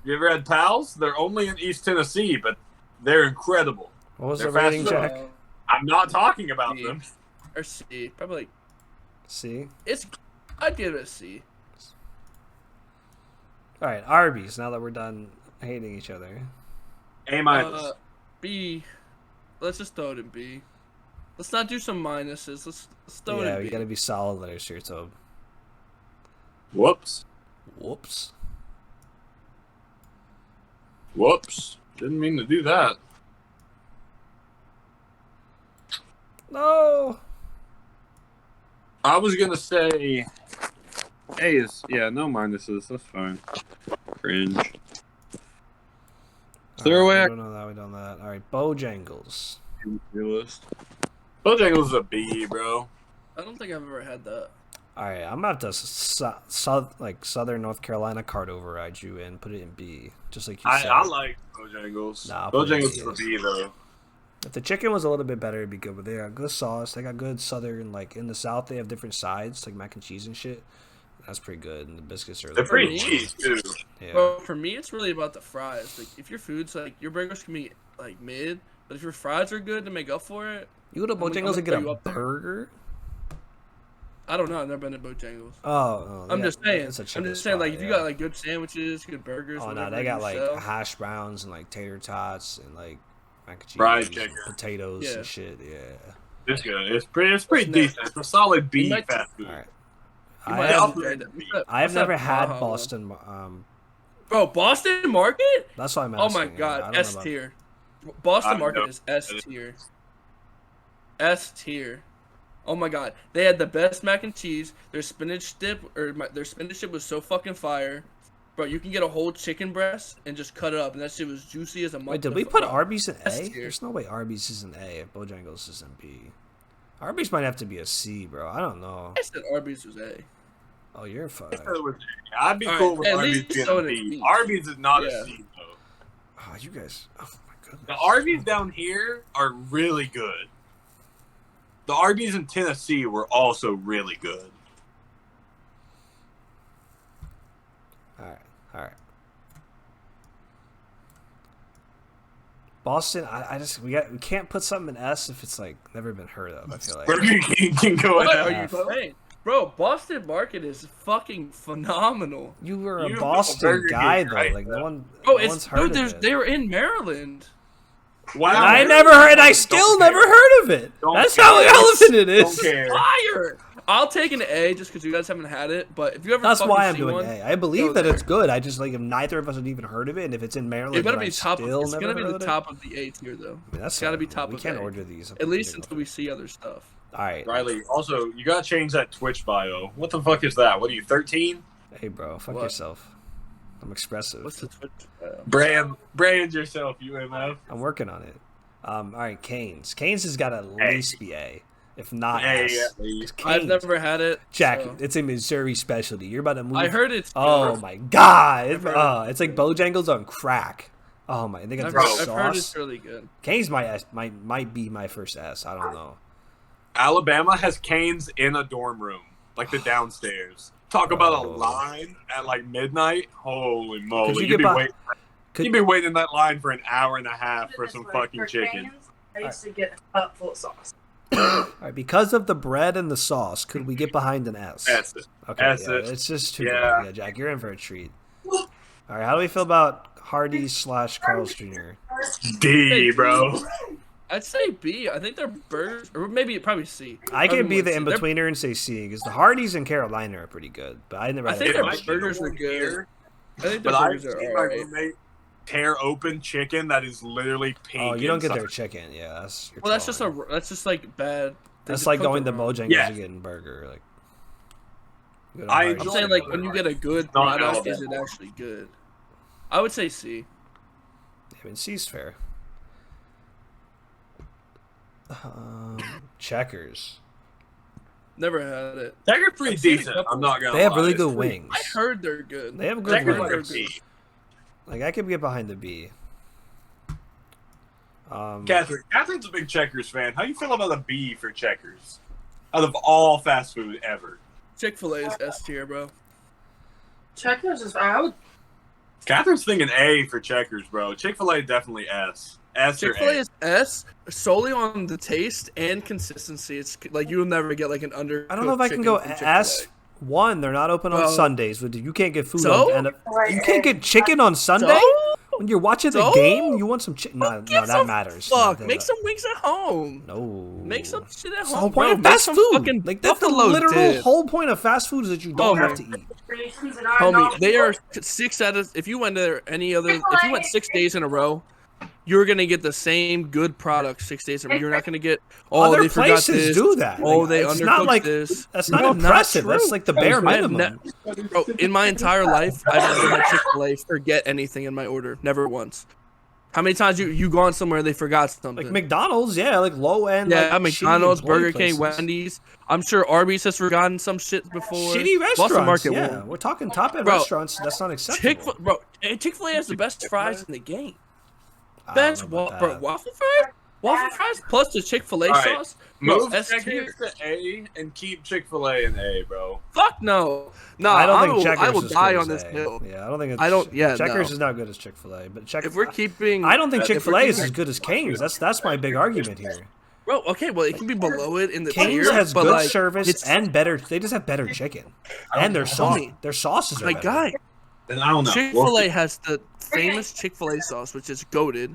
Speaker 2: You ever had Pals? They're only in East Tennessee, but they're incredible.
Speaker 1: What was
Speaker 2: They're
Speaker 1: the rating,
Speaker 2: fast food.
Speaker 1: Jack?
Speaker 2: I'm not talking about
Speaker 3: C.
Speaker 2: them.
Speaker 3: Or C. Probably like,
Speaker 1: C.
Speaker 3: I'd give it a C.
Speaker 1: All right, Arby's. Now that we're done hating each other.
Speaker 2: A minus.
Speaker 3: B. Let's just throw it in B. Let's not do some minuses. Let's throw it
Speaker 1: Yeah,
Speaker 3: in
Speaker 1: we
Speaker 3: B.
Speaker 1: gotta be solid letters here. So,
Speaker 2: Whoops.
Speaker 1: whoops.
Speaker 2: Didn't mean to do that.
Speaker 1: No.
Speaker 2: I was gonna say A is no minuses. That's fine. Cringe. Throw
Speaker 1: Alright,
Speaker 2: away.
Speaker 1: we don't know that. We don't know that. All right, Bojangles.
Speaker 2: Your list. Bojangles is a B, bro.
Speaker 3: I don't think I've ever had that.
Speaker 1: All right, I'm about to Southern North Carolina card override you and put it in B, just like you said.
Speaker 2: I like Bojangles.
Speaker 1: Nah, I'll put it in
Speaker 2: Bojangles
Speaker 1: B.
Speaker 2: is a B though.
Speaker 1: If the chicken was a little bit better, it'd be good. But they got good sauce. They got good Southern, like in the South, they have different sides, like mac and cheese and shit. That's pretty good, and the biscuits are.
Speaker 2: They're
Speaker 1: like,
Speaker 2: pretty
Speaker 3: pretty
Speaker 2: cheap too.
Speaker 1: Yeah.
Speaker 3: Bro, for me, it's really about the fries. Like, if your food's like your burgers can be like mid, but if your fries are good to make up for it,
Speaker 1: You go to
Speaker 3: I'm gonna
Speaker 1: Bojangles and
Speaker 3: put
Speaker 1: get
Speaker 3: you
Speaker 1: a
Speaker 3: up there.
Speaker 1: burger?
Speaker 3: I don't know. I've never been to Bojangles.
Speaker 1: Oh,
Speaker 3: I'm just saying.
Speaker 1: it's a
Speaker 3: I'm
Speaker 1: chicken
Speaker 3: just saying, like,
Speaker 1: spot,
Speaker 3: if you
Speaker 1: yeah.
Speaker 3: got like good sandwiches, good burgers.
Speaker 1: Oh no,
Speaker 3: whatever
Speaker 1: they got
Speaker 3: you
Speaker 1: like
Speaker 3: sell.
Speaker 1: hash browns and like tater tots and like mac and cheese,
Speaker 2: Fried
Speaker 1: and
Speaker 2: chicken.
Speaker 1: potatoes
Speaker 3: Yeah.
Speaker 1: and shit. Yeah.
Speaker 2: It's good. It's pretty
Speaker 3: Snack.
Speaker 2: decent. It's a solid B
Speaker 3: You might-
Speaker 2: fast food.
Speaker 1: All right.
Speaker 3: You
Speaker 1: I
Speaker 3: might
Speaker 1: have,
Speaker 3: have to try that. What's that-
Speaker 1: I have
Speaker 3: what's that
Speaker 1: never had
Speaker 3: Baja one?
Speaker 1: Boston.
Speaker 3: Bro, Boston Market?
Speaker 1: That's why I'm
Speaker 3: Oh
Speaker 1: asking.
Speaker 3: my
Speaker 1: yeah, I
Speaker 3: god,
Speaker 1: don't know
Speaker 3: S
Speaker 1: about-
Speaker 3: tier. Boston
Speaker 2: I
Speaker 3: Market
Speaker 2: know.
Speaker 3: is S tier. S tier. Oh my god, they had the best mac and cheese. Their spinach dip their spinach dip was so fucking fire. Bro, you can get a whole chicken breast and just cut it up, and that shit was juicy as a motherfucker.
Speaker 1: Wait, did we put Arby's in
Speaker 3: S
Speaker 1: A?
Speaker 3: tier.
Speaker 1: There's no way Arby's is in A if Bojangles is in B. Arby's might have to be a C, bro. I don't know.
Speaker 3: I said Arby's was A.
Speaker 1: Oh, you're fine.
Speaker 2: I'd be
Speaker 3: All
Speaker 2: cool
Speaker 3: right,
Speaker 2: with
Speaker 3: at
Speaker 2: Arby's
Speaker 3: least
Speaker 2: being
Speaker 3: so
Speaker 2: a
Speaker 3: it is
Speaker 2: B.
Speaker 3: B.
Speaker 2: Arby's is not
Speaker 3: Yeah.
Speaker 2: a C though.
Speaker 1: Oh, you guys. Oh my goodness.
Speaker 2: The Arby's down here are really good. The Arby's in Tennessee were also really good.
Speaker 1: All right. All right. Boston, we can't put something in S if it's like never been heard of. I feel like.
Speaker 2: Burger King can go
Speaker 3: What
Speaker 2: in
Speaker 3: are
Speaker 2: there.
Speaker 3: you saying? Bro, Boston Market is fucking phenomenal.
Speaker 1: You were a
Speaker 2: You know
Speaker 1: Boston
Speaker 2: Burger
Speaker 1: guy
Speaker 2: King,
Speaker 1: though.
Speaker 2: right?
Speaker 1: Like no one.
Speaker 3: Bro,
Speaker 1: no one's heard of it.
Speaker 3: they were in Maryland.
Speaker 2: Wow.
Speaker 1: I never heard. I still never heard of it.
Speaker 2: Don't
Speaker 1: That's
Speaker 2: care.
Speaker 1: how relevant it is.
Speaker 2: Don't care.
Speaker 3: Fire! I'll take an A just because you guys haven't had it. But if you ever
Speaker 1: That's
Speaker 3: fucking
Speaker 1: why I'm
Speaker 3: see
Speaker 1: doing
Speaker 3: one,
Speaker 1: A. I believe
Speaker 3: go
Speaker 1: that
Speaker 3: there.
Speaker 1: it's good. I just like if neither of us had even heard of it, and if it's in Maryland,
Speaker 3: It better
Speaker 1: but
Speaker 3: be
Speaker 1: I
Speaker 3: top.
Speaker 1: still
Speaker 3: It's
Speaker 1: never
Speaker 3: gonna be
Speaker 1: heard
Speaker 3: the
Speaker 1: of it.
Speaker 3: top of the A tier though.
Speaker 1: I mean, that's
Speaker 3: It's gotta be
Speaker 1: fine.
Speaker 3: top
Speaker 1: We
Speaker 3: of
Speaker 1: can't
Speaker 3: A.
Speaker 1: order these.
Speaker 3: At least until we see other stuff.
Speaker 1: All right.
Speaker 2: Riley, also, you gotta change that Twitch bio. What the fuck is that? What are you, 13?
Speaker 1: Hey, bro, fuck
Speaker 3: What?
Speaker 1: yourself. I'm expressive.
Speaker 3: What's the Twitch?
Speaker 2: Brand yourself, UMF.
Speaker 1: I'm working on it. All right, Canes. Canes has got to at least be A, if not S.
Speaker 2: A,
Speaker 1: 'Cause
Speaker 3: I've
Speaker 1: Cane's-
Speaker 3: never had it.
Speaker 1: Jack,
Speaker 3: so-
Speaker 1: it's a Missouri specialty. You're about to move.
Speaker 3: I heard it's.
Speaker 1: Oh
Speaker 3: good.
Speaker 1: my god!
Speaker 3: heard-
Speaker 1: It's like Bojangles on crack. Oh my! They got
Speaker 3: I've,
Speaker 1: the
Speaker 3: heard,
Speaker 1: sauce.
Speaker 3: I've heard it's really good.
Speaker 1: Canes might be my first S. I don't know.
Speaker 2: Alabama has Canes in a dorm room, like the downstairs. Talk about a
Speaker 1: Oh.
Speaker 2: line at like midnight. Holy moly!
Speaker 1: you
Speaker 2: You'd
Speaker 1: get
Speaker 2: be,
Speaker 1: by-
Speaker 2: waiting,
Speaker 1: Could-
Speaker 2: you'd be waiting in that line for an hour and a half
Speaker 4: Put
Speaker 2: for
Speaker 4: it
Speaker 2: some
Speaker 4: this way,
Speaker 2: fucking
Speaker 4: for
Speaker 2: chicken.
Speaker 4: Cane's, I used to get a cup full of sauce.
Speaker 1: All right, because of the bread and the sauce, could we get behind an S?
Speaker 2: That's it.
Speaker 1: Okay,
Speaker 2: S
Speaker 1: yeah,
Speaker 2: it.
Speaker 1: it's just too
Speaker 2: Yeah.
Speaker 1: good. Yeah, Jack, you're in for a treat. All right, how do we feel about Hardee's / Carl's Jr.?
Speaker 2: D, bro.
Speaker 3: I'd say B. I think they're burgers, or maybe probably C.
Speaker 1: I can be
Speaker 3: Everyone
Speaker 1: the
Speaker 3: C.
Speaker 1: in
Speaker 3: They're-
Speaker 1: betweener and say C because the Hardee's in Carolina are pretty good, but I never.
Speaker 3: I
Speaker 1: had
Speaker 3: think
Speaker 1: it.
Speaker 3: their
Speaker 2: might be
Speaker 3: burgers
Speaker 2: the
Speaker 3: are
Speaker 2: one
Speaker 3: good.
Speaker 2: here,
Speaker 3: I think their
Speaker 2: But I've
Speaker 3: burgers are
Speaker 2: seen my
Speaker 3: alright.
Speaker 2: roommate tear open chicken that is literally pink.
Speaker 1: Oh, you don't get
Speaker 2: inside.
Speaker 1: their chicken. Yeah, that's. You're
Speaker 3: Well, that's
Speaker 1: trolling.
Speaker 3: just like bad. they
Speaker 1: That's
Speaker 3: just
Speaker 1: like
Speaker 3: cook
Speaker 1: going
Speaker 3: it
Speaker 1: to
Speaker 3: wrong.
Speaker 1: Bojangles
Speaker 2: Yeah.
Speaker 1: and getting burger. Like. you go to
Speaker 2: I
Speaker 1: Hardee's,
Speaker 3: I'm
Speaker 2: enjoy
Speaker 3: saying
Speaker 1: get
Speaker 3: like
Speaker 1: burger.
Speaker 3: when you get a good
Speaker 2: Not
Speaker 3: product, is
Speaker 2: Alabama.
Speaker 3: it actually good? I would say C.
Speaker 1: I mean, C's fair. Checkers.
Speaker 3: Never had it.
Speaker 2: They're pretty
Speaker 3: I've seen a
Speaker 2: decent.
Speaker 3: couple.
Speaker 2: I'm not gonna.
Speaker 1: They have
Speaker 2: lie.
Speaker 1: really
Speaker 2: It's
Speaker 1: good
Speaker 2: pretty-
Speaker 1: wings.
Speaker 3: I heard they're good.
Speaker 1: They have good
Speaker 2: Checkers
Speaker 3: Checkers
Speaker 2: are
Speaker 1: wings.
Speaker 3: are
Speaker 2: B.
Speaker 3: good.
Speaker 1: Like I could get behind the B.
Speaker 2: Catherine's a big Checkers fan. How you feel about a B for Checkers? Out of all fast food ever,
Speaker 3: Chick-fil-A is S tier, bro.
Speaker 4: Checkers is I would
Speaker 2: Catherine's thinking A for Checkers, bro. Chick-fil-A definitely S. S or
Speaker 3: Chick-fil-A
Speaker 2: A.
Speaker 3: is S solely on the taste and consistency. It's like you'll never get like an under.
Speaker 1: I don't know if I can go S. One, they're not open on
Speaker 3: Well,
Speaker 1: Sundays. But you can't get food
Speaker 3: so?
Speaker 1: on. You can't get chicken on Sunday
Speaker 3: So?
Speaker 1: when you're watching the
Speaker 3: So?
Speaker 1: game. You want some chicken? No,
Speaker 3: Get
Speaker 1: that
Speaker 3: some
Speaker 1: matters.
Speaker 3: Fuck,
Speaker 1: No,
Speaker 3: make some wings at home.
Speaker 1: No.
Speaker 3: Make some shit at
Speaker 1: That's
Speaker 3: home.
Speaker 1: the whole point
Speaker 3: bro.
Speaker 1: of
Speaker 3: Make
Speaker 1: fast
Speaker 3: some
Speaker 1: food.
Speaker 3: fucking
Speaker 1: Like that's the
Speaker 3: buffalo
Speaker 1: literal
Speaker 3: dip.
Speaker 1: whole point of fast food is that you don't
Speaker 3: Oh,
Speaker 1: have to
Speaker 3: man.
Speaker 1: eat.
Speaker 4: creations and I'm
Speaker 3: Homie,
Speaker 4: not
Speaker 3: they are 6 out of. If you went there any other, if you went 6 days in a row, you're gonna get the same good product 6 days in a row. You're not gonna get. Oh,
Speaker 1: Other
Speaker 3: they forgot
Speaker 1: places
Speaker 3: this.
Speaker 1: do that.
Speaker 3: Oh,
Speaker 1: Like,
Speaker 3: they
Speaker 1: it's
Speaker 3: undercooked
Speaker 1: not like
Speaker 3: this.
Speaker 1: that's not
Speaker 3: No,
Speaker 1: impressive.
Speaker 3: not
Speaker 1: That's
Speaker 3: true.
Speaker 1: like the bare
Speaker 3: I have
Speaker 1: minimum.
Speaker 3: Bro, in my entire life, I've never had Chick-fil-A forget anything in my order. Never once. How many times you gone somewhere and they forgot something?
Speaker 1: Like McDonald's, yeah, like low end.
Speaker 3: Yeah,
Speaker 1: like,
Speaker 3: McDonald's,
Speaker 1: shitty
Speaker 3: Burger
Speaker 1: employee
Speaker 3: King,
Speaker 1: places.
Speaker 3: Wendy's. I'm sure Arby's has forgotten some shit before.
Speaker 1: Shitty
Speaker 3: Boston
Speaker 1: restaurants.
Speaker 3: Market
Speaker 1: Yeah,
Speaker 3: won't.
Speaker 1: we're talking top end
Speaker 3: Bro,
Speaker 1: restaurants. That's not acceptable.
Speaker 3: Chick-fil-A has the best fries in the game.
Speaker 1: I don't
Speaker 3: Best
Speaker 1: know about
Speaker 3: bro,
Speaker 1: that.
Speaker 3: waffle fries? Waffle fries plus the Chick-fil-A
Speaker 2: All right.
Speaker 3: sauce? Bro,
Speaker 2: Move
Speaker 3: S tier?
Speaker 2: Checkers to A and keep Chick-fil-A in A, bro.
Speaker 3: Fuck no. No,
Speaker 1: I don't think Checkers
Speaker 3: I will
Speaker 1: is
Speaker 3: die
Speaker 1: good
Speaker 3: on
Speaker 1: as
Speaker 3: this
Speaker 1: A.
Speaker 3: hill.
Speaker 1: Yeah, I don't think it's.
Speaker 3: I don't- yeah,
Speaker 1: Checkers
Speaker 3: no.
Speaker 1: is not good as Chick-fil-A, but
Speaker 3: If we're keeping,
Speaker 1: I don't think
Speaker 3: if we're
Speaker 1: Chick-fil-A is
Speaker 3: keeping-
Speaker 1: as good as Cane's. That's my big argument here.
Speaker 3: Bro, okay, well it can be below it in the
Speaker 1: Cane's
Speaker 3: tier,
Speaker 1: has
Speaker 3: but
Speaker 1: good
Speaker 3: like,
Speaker 1: service
Speaker 3: it's-
Speaker 1: and better. They just have better chicken, and their sauce.
Speaker 3: Homie.
Speaker 1: Their sauces are
Speaker 3: my
Speaker 1: better.
Speaker 3: guy.
Speaker 2: Then I don't know.
Speaker 3: Chick-fil-A has the famous Chick-fil-A sauce, which is goated.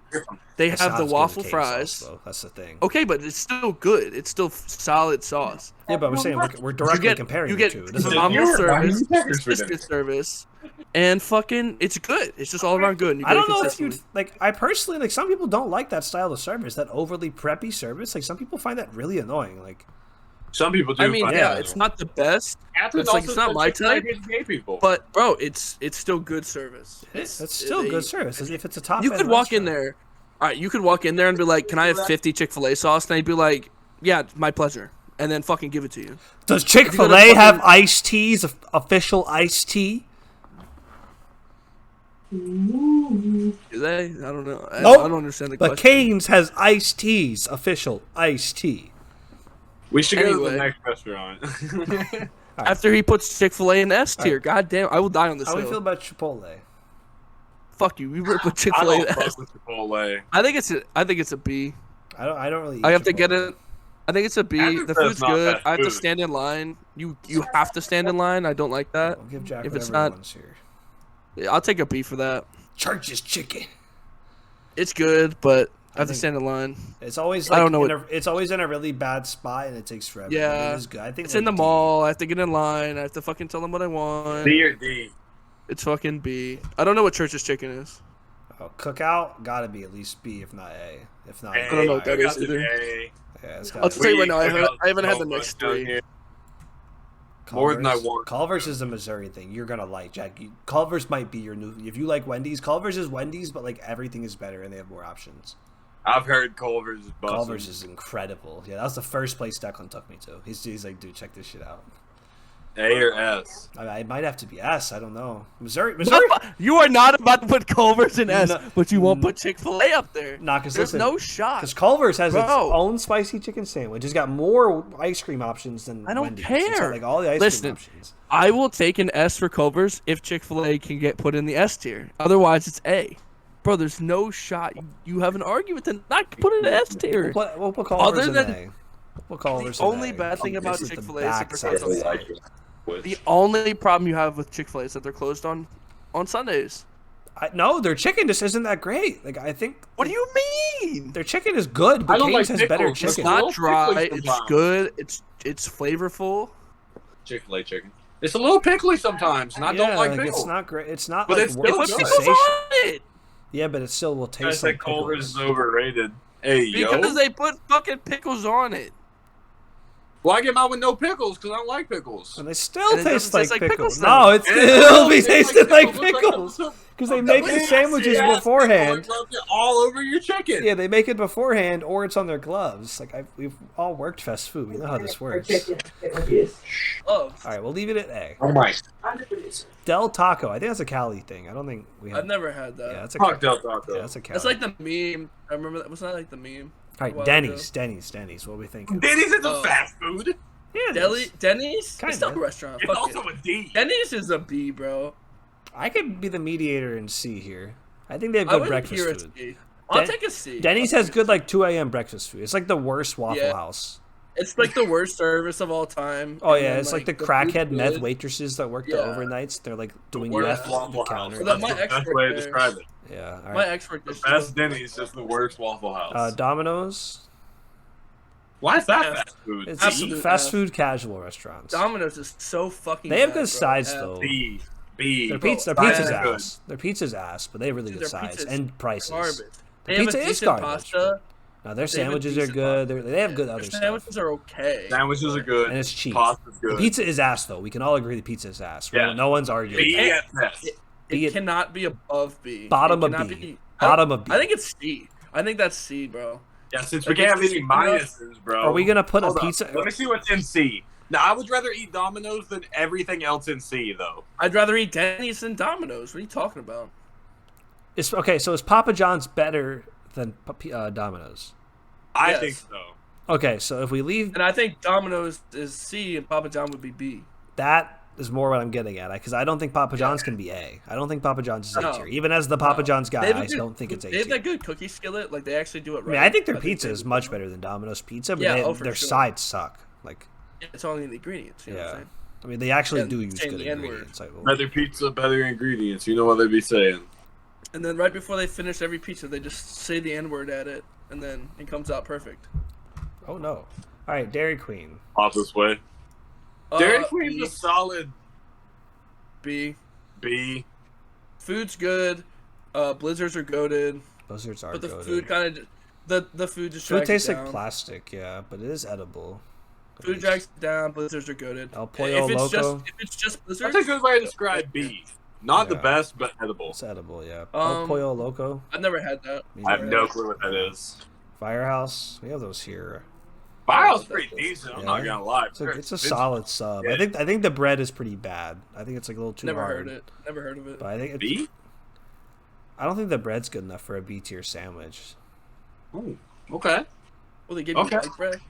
Speaker 3: They
Speaker 1: It's
Speaker 3: have
Speaker 1: not
Speaker 3: the
Speaker 1: as good as
Speaker 3: waffle
Speaker 1: Cane's
Speaker 3: fries.
Speaker 1: sauce, though. That's the thing.
Speaker 3: Okay, but it's still good. It's still solid sauce.
Speaker 1: Yeah, but we're saying we're directly comparing
Speaker 3: you
Speaker 1: the
Speaker 3: get
Speaker 1: two. It doesn't
Speaker 3: phenomenal
Speaker 2: You're buying
Speaker 3: service,
Speaker 2: Checkers for
Speaker 3: biscuit service, and fucking it's good. It's just all around good. And you
Speaker 1: I
Speaker 3: get
Speaker 1: don't
Speaker 3: it
Speaker 1: know if you
Speaker 3: consistently.
Speaker 1: like. I personally like. Some people don't like that style of service, that overly preppy service. Like some people find that really annoying. Like
Speaker 2: Some people do.
Speaker 3: I mean,
Speaker 2: find
Speaker 3: yeah,
Speaker 2: it
Speaker 3: it's not the best,
Speaker 2: Catherine
Speaker 3: it's like,
Speaker 2: also
Speaker 3: it's not
Speaker 2: said
Speaker 3: my
Speaker 2: Chick-fil-A
Speaker 3: type,
Speaker 2: hates gay people.
Speaker 3: but bro, it's still good service.
Speaker 1: that's still
Speaker 3: they-
Speaker 1: good service. If it's a top,
Speaker 3: You
Speaker 1: end
Speaker 3: could walk in
Speaker 1: restaurant.
Speaker 3: there. All right, you could walk in there and be like, "Can I have 50 Chick-fil-A sauce?" And they'd be like, "Yeah, my pleasure," and then fucking give it to you.
Speaker 1: Does
Speaker 3: you go to
Speaker 1: Chick-fil-A have
Speaker 3: fucking-
Speaker 1: iced teas? Official iced tea?
Speaker 3: Do they? I don't know.
Speaker 1: Nope.
Speaker 3: I don't understand the
Speaker 1: But
Speaker 3: question.
Speaker 1: Cane's has iced teas. Official iced tea.
Speaker 2: We should go to
Speaker 3: Anyway.
Speaker 2: the next restaurant.
Speaker 3: After he puts Chick-fil-A in S tier, god damn, I will die on this
Speaker 1: How do you
Speaker 3: hill.
Speaker 1: feel about Chipotle?
Speaker 3: Fuck you. We were put
Speaker 2: I
Speaker 3: Chick-fil-A in
Speaker 2: don't
Speaker 3: S.
Speaker 2: fuck with Chipotle.
Speaker 3: I think it's a B.
Speaker 1: I don't really. Eat
Speaker 3: I have to get
Speaker 1: Chipotle.
Speaker 3: it. I think it's a B.
Speaker 2: After
Speaker 3: The
Speaker 2: that's
Speaker 3: food's
Speaker 2: not
Speaker 3: good.
Speaker 2: fast
Speaker 3: I have to
Speaker 2: food.
Speaker 3: stand in line. You have to stand in line. I don't like that.
Speaker 1: We'll give Jack
Speaker 3: If it's
Speaker 1: whatever he
Speaker 3: not-
Speaker 1: wants here.
Speaker 3: Yeah, I'll take a B for that.
Speaker 1: Church's chicken.
Speaker 3: It's good, but I have to
Speaker 1: think-
Speaker 3: stand in line.
Speaker 1: It's always
Speaker 3: I
Speaker 1: like
Speaker 3: don't know
Speaker 1: it's always in a really bad spot and it takes forever.
Speaker 3: Yeah.
Speaker 1: It is good. I think
Speaker 3: It's
Speaker 1: like
Speaker 3: in the
Speaker 1: D.
Speaker 3: mall. I have to get in line. I have to fucking tell them what I want.
Speaker 2: D or D.
Speaker 3: It's fucking B. I don't know what Church's Chicken is.
Speaker 1: Oh, Cookout gotta be at least B, if not A. If not,
Speaker 2: A.
Speaker 3: don't know what that
Speaker 2: We
Speaker 3: is
Speaker 2: got the
Speaker 3: either.
Speaker 2: A.
Speaker 1: Yeah, it's
Speaker 3: I'll
Speaker 1: gotta
Speaker 3: tell you
Speaker 1: be.
Speaker 3: right now, I haven't had the
Speaker 2: Culver's
Speaker 3: next
Speaker 2: down
Speaker 3: three.
Speaker 2: here. More than I want.
Speaker 1: Culver's is the Missouri thing. You're gonna like Jack. Culver's might be your new. If you like Wendy's, Culver's is Wendy's, but like everything is better and they have more options.
Speaker 2: I've heard Culver's is busting.
Speaker 1: Culver's is incredible. Yeah, that was the first place Declan took me to. He's like, dude, check this shit out.
Speaker 2: A or S.
Speaker 1: I might have to be S. I don't know. Missouri.
Speaker 3: You are not about to put Culver's in S,
Speaker 1: No.
Speaker 3: but you won't put Chick-fil-A up there.
Speaker 1: Nah, 'cause
Speaker 3: There's
Speaker 1: listen,
Speaker 3: no shot.
Speaker 1: Because Culver's has its
Speaker 3: Bro.
Speaker 1: own spicy chicken sandwich. It's got more ice cream options than
Speaker 3: I don't
Speaker 1: Wendy's. It's got,
Speaker 3: care.
Speaker 1: like all the ice
Speaker 3: Listen.
Speaker 1: cream options.
Speaker 3: I will take an S for Culver's if Chick-fil-A can get put in the S tier. Otherwise, it's A. Bro, there's no shot. You have an argument to not put it in S tier.
Speaker 1: We'll put Culver's
Speaker 3: Other
Speaker 1: in
Speaker 3: than-
Speaker 1: A. We'll Culver's
Speaker 3: The
Speaker 1: in
Speaker 3: only
Speaker 1: A.
Speaker 3: bad thing about
Speaker 1: This is the
Speaker 3: Chick-fil-A is that
Speaker 1: backside
Speaker 3: they're
Speaker 1: of
Speaker 3: closed
Speaker 1: the
Speaker 3: on
Speaker 1: site.
Speaker 3: The only problem you have with Chick-fil-A is that they're closed on Sundays.
Speaker 1: No, their chicken just isn't that great. Like I think
Speaker 3: What do you mean?
Speaker 1: their chicken is good,
Speaker 2: I
Speaker 1: but
Speaker 2: don't
Speaker 1: Cane's
Speaker 2: like
Speaker 1: has better
Speaker 2: pickles.
Speaker 3: It's
Speaker 1: chicken.
Speaker 2: It's
Speaker 3: not dry.
Speaker 2: pickly
Speaker 3: It's
Speaker 2: sometimes.
Speaker 3: good. It's flavorful.
Speaker 2: Chick-fil-A chicken. It's a little pickly sometimes, and I don't like pickles.
Speaker 1: it's not great. It's not
Speaker 2: But
Speaker 1: like
Speaker 2: it's
Speaker 1: worth
Speaker 2: still
Speaker 3: It
Speaker 1: the
Speaker 3: put
Speaker 2: good.
Speaker 3: pickles
Speaker 1: sensation.
Speaker 3: on it
Speaker 1: Yeah, but it still will
Speaker 2: I
Speaker 1: taste
Speaker 2: said
Speaker 1: like
Speaker 2: Culver's
Speaker 1: pickles.
Speaker 2: is overrated. Hey, yo.
Speaker 3: because they put fucking pickles on it.
Speaker 2: Well, I get mine with no pickles because I don't like pickles.
Speaker 1: And they still
Speaker 3: And it
Speaker 1: taste
Speaker 3: doesn't
Speaker 1: like
Speaker 3: taste like
Speaker 1: pickles.
Speaker 3: pickles,
Speaker 1: No,
Speaker 3: though.
Speaker 1: it
Speaker 2: And
Speaker 1: still be
Speaker 2: it tastes
Speaker 1: tasting like
Speaker 2: Looks
Speaker 1: pickles.
Speaker 2: pickles.
Speaker 1: Because they make the
Speaker 2: Yes,
Speaker 1: sandwiches
Speaker 2: yes,
Speaker 1: beforehand.
Speaker 2: pickle and rub it all over your chicken.
Speaker 1: Yeah, they make it beforehand, or it's on their gloves. Like we've all worked fast food. We know how this works.
Speaker 3: Oh,
Speaker 1: All right, we'll leave it at A.
Speaker 2: Oh my!
Speaker 4: I'm the producer.
Speaker 1: Del Taco. I think that's a Cali thing. I don't think we have.
Speaker 3: I've never had that.
Speaker 1: Yeah, that's a.
Speaker 2: Fuck Del Taco.
Speaker 1: Yeah, that's a Cali.
Speaker 3: That's like the meme. I remember that. Wasn't that like the meme?
Speaker 1: All right,
Speaker 3: while
Speaker 1: Denny's. What are we thinking?
Speaker 2: Denny's is a
Speaker 3: Oh.
Speaker 2: fast food.
Speaker 1: Yeah, it
Speaker 3: Deli,
Speaker 1: is.
Speaker 3: Denny's?
Speaker 1: Kinda.
Speaker 3: It's still a restaurant.
Speaker 2: It's
Speaker 3: Fuck
Speaker 2: also
Speaker 3: it.
Speaker 2: a D.
Speaker 3: Denny's is a B, bro.
Speaker 1: I could be the mediator and C here. I think they have
Speaker 3: I
Speaker 1: good
Speaker 3: wouldn't
Speaker 1: breakfast
Speaker 3: hear a
Speaker 1: food.
Speaker 3: C. I'll
Speaker 1: Den-
Speaker 3: take a C.
Speaker 1: Denny's has good like 2 a.m. breakfast food. It's like the worst Waffle
Speaker 3: Yeah.
Speaker 1: House.
Speaker 3: It's like the worst service of all time.
Speaker 1: Oh
Speaker 3: and
Speaker 1: yeah,
Speaker 3: then,
Speaker 1: it's like the
Speaker 3: food's
Speaker 1: crackhead meth
Speaker 3: good.
Speaker 1: waitresses that work the
Speaker 3: Yeah.
Speaker 1: overnights. They're like doing
Speaker 2: Worst
Speaker 1: meth at
Speaker 2: Waffle
Speaker 1: the
Speaker 2: House.
Speaker 1: counter.
Speaker 3: Well,
Speaker 2: That's
Speaker 3: my
Speaker 2: the best
Speaker 3: expert
Speaker 2: way to
Speaker 3: there-
Speaker 2: describe it.
Speaker 1: Yeah, all
Speaker 3: My
Speaker 1: right.
Speaker 3: expert
Speaker 2: The
Speaker 3: dish.
Speaker 2: best Denny's is the worst Waffle House.
Speaker 1: Domino's.
Speaker 2: Why is that
Speaker 3: Yeah.
Speaker 2: fast food?
Speaker 1: It's
Speaker 3: Absolute
Speaker 1: just fast
Speaker 3: F.
Speaker 1: food casual restaurants.
Speaker 3: Domino's is so fucking.
Speaker 1: They have
Speaker 3: bad,
Speaker 1: good
Speaker 3: bro.
Speaker 1: sides
Speaker 3: F.
Speaker 1: though.
Speaker 2: B. B.
Speaker 1: Their
Speaker 3: Bro,
Speaker 1: pizza's
Speaker 2: sides are
Speaker 1: ass. Their pizza's ass, but they have really
Speaker 3: Dude,
Speaker 1: good
Speaker 3: their
Speaker 1: sides
Speaker 3: pizza's
Speaker 1: and prices.
Speaker 3: Garbage.
Speaker 1: The
Speaker 3: They have
Speaker 1: pizza
Speaker 3: a
Speaker 1: is
Speaker 3: decent
Speaker 1: garbage.
Speaker 3: pasta.
Speaker 1: Now their
Speaker 3: They have a
Speaker 1: sandwiches are
Speaker 3: decent
Speaker 1: good. They have good
Speaker 3: Their
Speaker 1: other stuff,
Speaker 3: sandwiches are okay.
Speaker 2: Sandwiches are good.
Speaker 1: and it's cheap.
Speaker 2: Pasta's
Speaker 1: The
Speaker 2: good.
Speaker 1: pizza is ass though. We can all agree the pizza is ass.
Speaker 2: Yeah.
Speaker 1: No one's arguing.
Speaker 2: B
Speaker 1: that.
Speaker 2: at best.
Speaker 1: Be
Speaker 3: It
Speaker 1: it
Speaker 3: cannot be above B.
Speaker 1: bottom
Speaker 3: it
Speaker 1: of
Speaker 3: cannot
Speaker 1: B.
Speaker 3: Be,
Speaker 1: Bottom of B.
Speaker 3: I think it's C. I think that's C, bro.
Speaker 2: Yeah, since we
Speaker 3: Like,
Speaker 2: can't have
Speaker 3: it's
Speaker 2: any
Speaker 3: cheap enough.
Speaker 2: minuses, bro.
Speaker 1: Are we gonna put
Speaker 2: Hold
Speaker 1: a
Speaker 2: up.
Speaker 1: pizza?
Speaker 2: Let me see what's in C. Now, I would rather eat Domino's than everything else in C, though.
Speaker 3: I'd rather eat Denny's than Domino's. What are you talking about?
Speaker 1: Okay, so is Papa John's better than Domino's?
Speaker 2: I
Speaker 3: Yes.
Speaker 2: think so.
Speaker 1: Okay, so if we leave,
Speaker 3: And I think Domino's is C and Papa John would be B.
Speaker 1: that is more what I'm getting at, because I don't think Papa John's can be A. I don't think Papa John's is A
Speaker 3: No.
Speaker 1: tier. Even as the Papa
Speaker 3: No.
Speaker 1: John's guy,
Speaker 3: They have a
Speaker 1: I
Speaker 3: good-
Speaker 1: don't think it's A
Speaker 3: They have
Speaker 1: tier.
Speaker 3: that good cookie skillet. Like, they actually do it
Speaker 1: I
Speaker 3: right.
Speaker 1: mean, I think their
Speaker 3: they
Speaker 1: pizza
Speaker 3: do
Speaker 1: is
Speaker 3: it
Speaker 1: much
Speaker 3: well.
Speaker 1: better than Domino's pizza, but
Speaker 3: Yeah, for
Speaker 1: their
Speaker 3: sure.
Speaker 1: sides suck. Like,
Speaker 3: It's only the ingredients. You know what I'm
Speaker 1: yeah.
Speaker 3: saying?
Speaker 1: I mean, they actually
Speaker 3: Yeah,
Speaker 1: do use
Speaker 3: saying
Speaker 1: good
Speaker 3: the N-word.
Speaker 1: ingredients. I will.
Speaker 2: Better pizza, better ingredients. You know what they be saying.
Speaker 3: And then right before they finish every pizza, they just say the N-word at it, and then it comes out perfect.
Speaker 1: Oh no! All right, Dairy Queen.
Speaker 2: Off this way. Dairy
Speaker 3: B,
Speaker 2: Queen's a solid
Speaker 3: B.
Speaker 2: B.
Speaker 3: Food's good. Blizzards are goated,
Speaker 1: Blizzards are
Speaker 3: but the
Speaker 1: goated.
Speaker 3: food kind of the food just
Speaker 1: Food
Speaker 3: drags
Speaker 1: tastes
Speaker 3: it
Speaker 1: like
Speaker 3: down.
Speaker 1: plastic, yeah, but it is edible.
Speaker 3: Food drags it down. Blizzards are goated.
Speaker 1: El Pollo
Speaker 3: if it's
Speaker 1: Loco.
Speaker 3: just if it's just Blizzards,
Speaker 2: That's a good way to describe B. Not the
Speaker 1: Yeah.
Speaker 2: best, but edible.
Speaker 1: It's edible, yeah. El Pollo Loco.
Speaker 3: I've never had that.
Speaker 1: Me
Speaker 2: I have
Speaker 1: neither.
Speaker 2: no clue what that is.
Speaker 1: Firehouse. We have those here.
Speaker 2: Firehouse is pretty decent. I'm
Speaker 1: Yeah.
Speaker 2: not gonna lie.
Speaker 1: It's a
Speaker 2: It's-
Speaker 1: solid sub.
Speaker 2: Yeah.
Speaker 1: I think the bread is pretty bad. I think it's like a little too
Speaker 3: Never
Speaker 1: hard.
Speaker 3: heard it. Never heard of it.
Speaker 1: But I think it's,
Speaker 2: B.
Speaker 1: I don't think the bread's good enough for a B tier sandwich.
Speaker 2: Ooh, okay.
Speaker 3: Well, they give
Speaker 2: Okay.
Speaker 3: you white bread.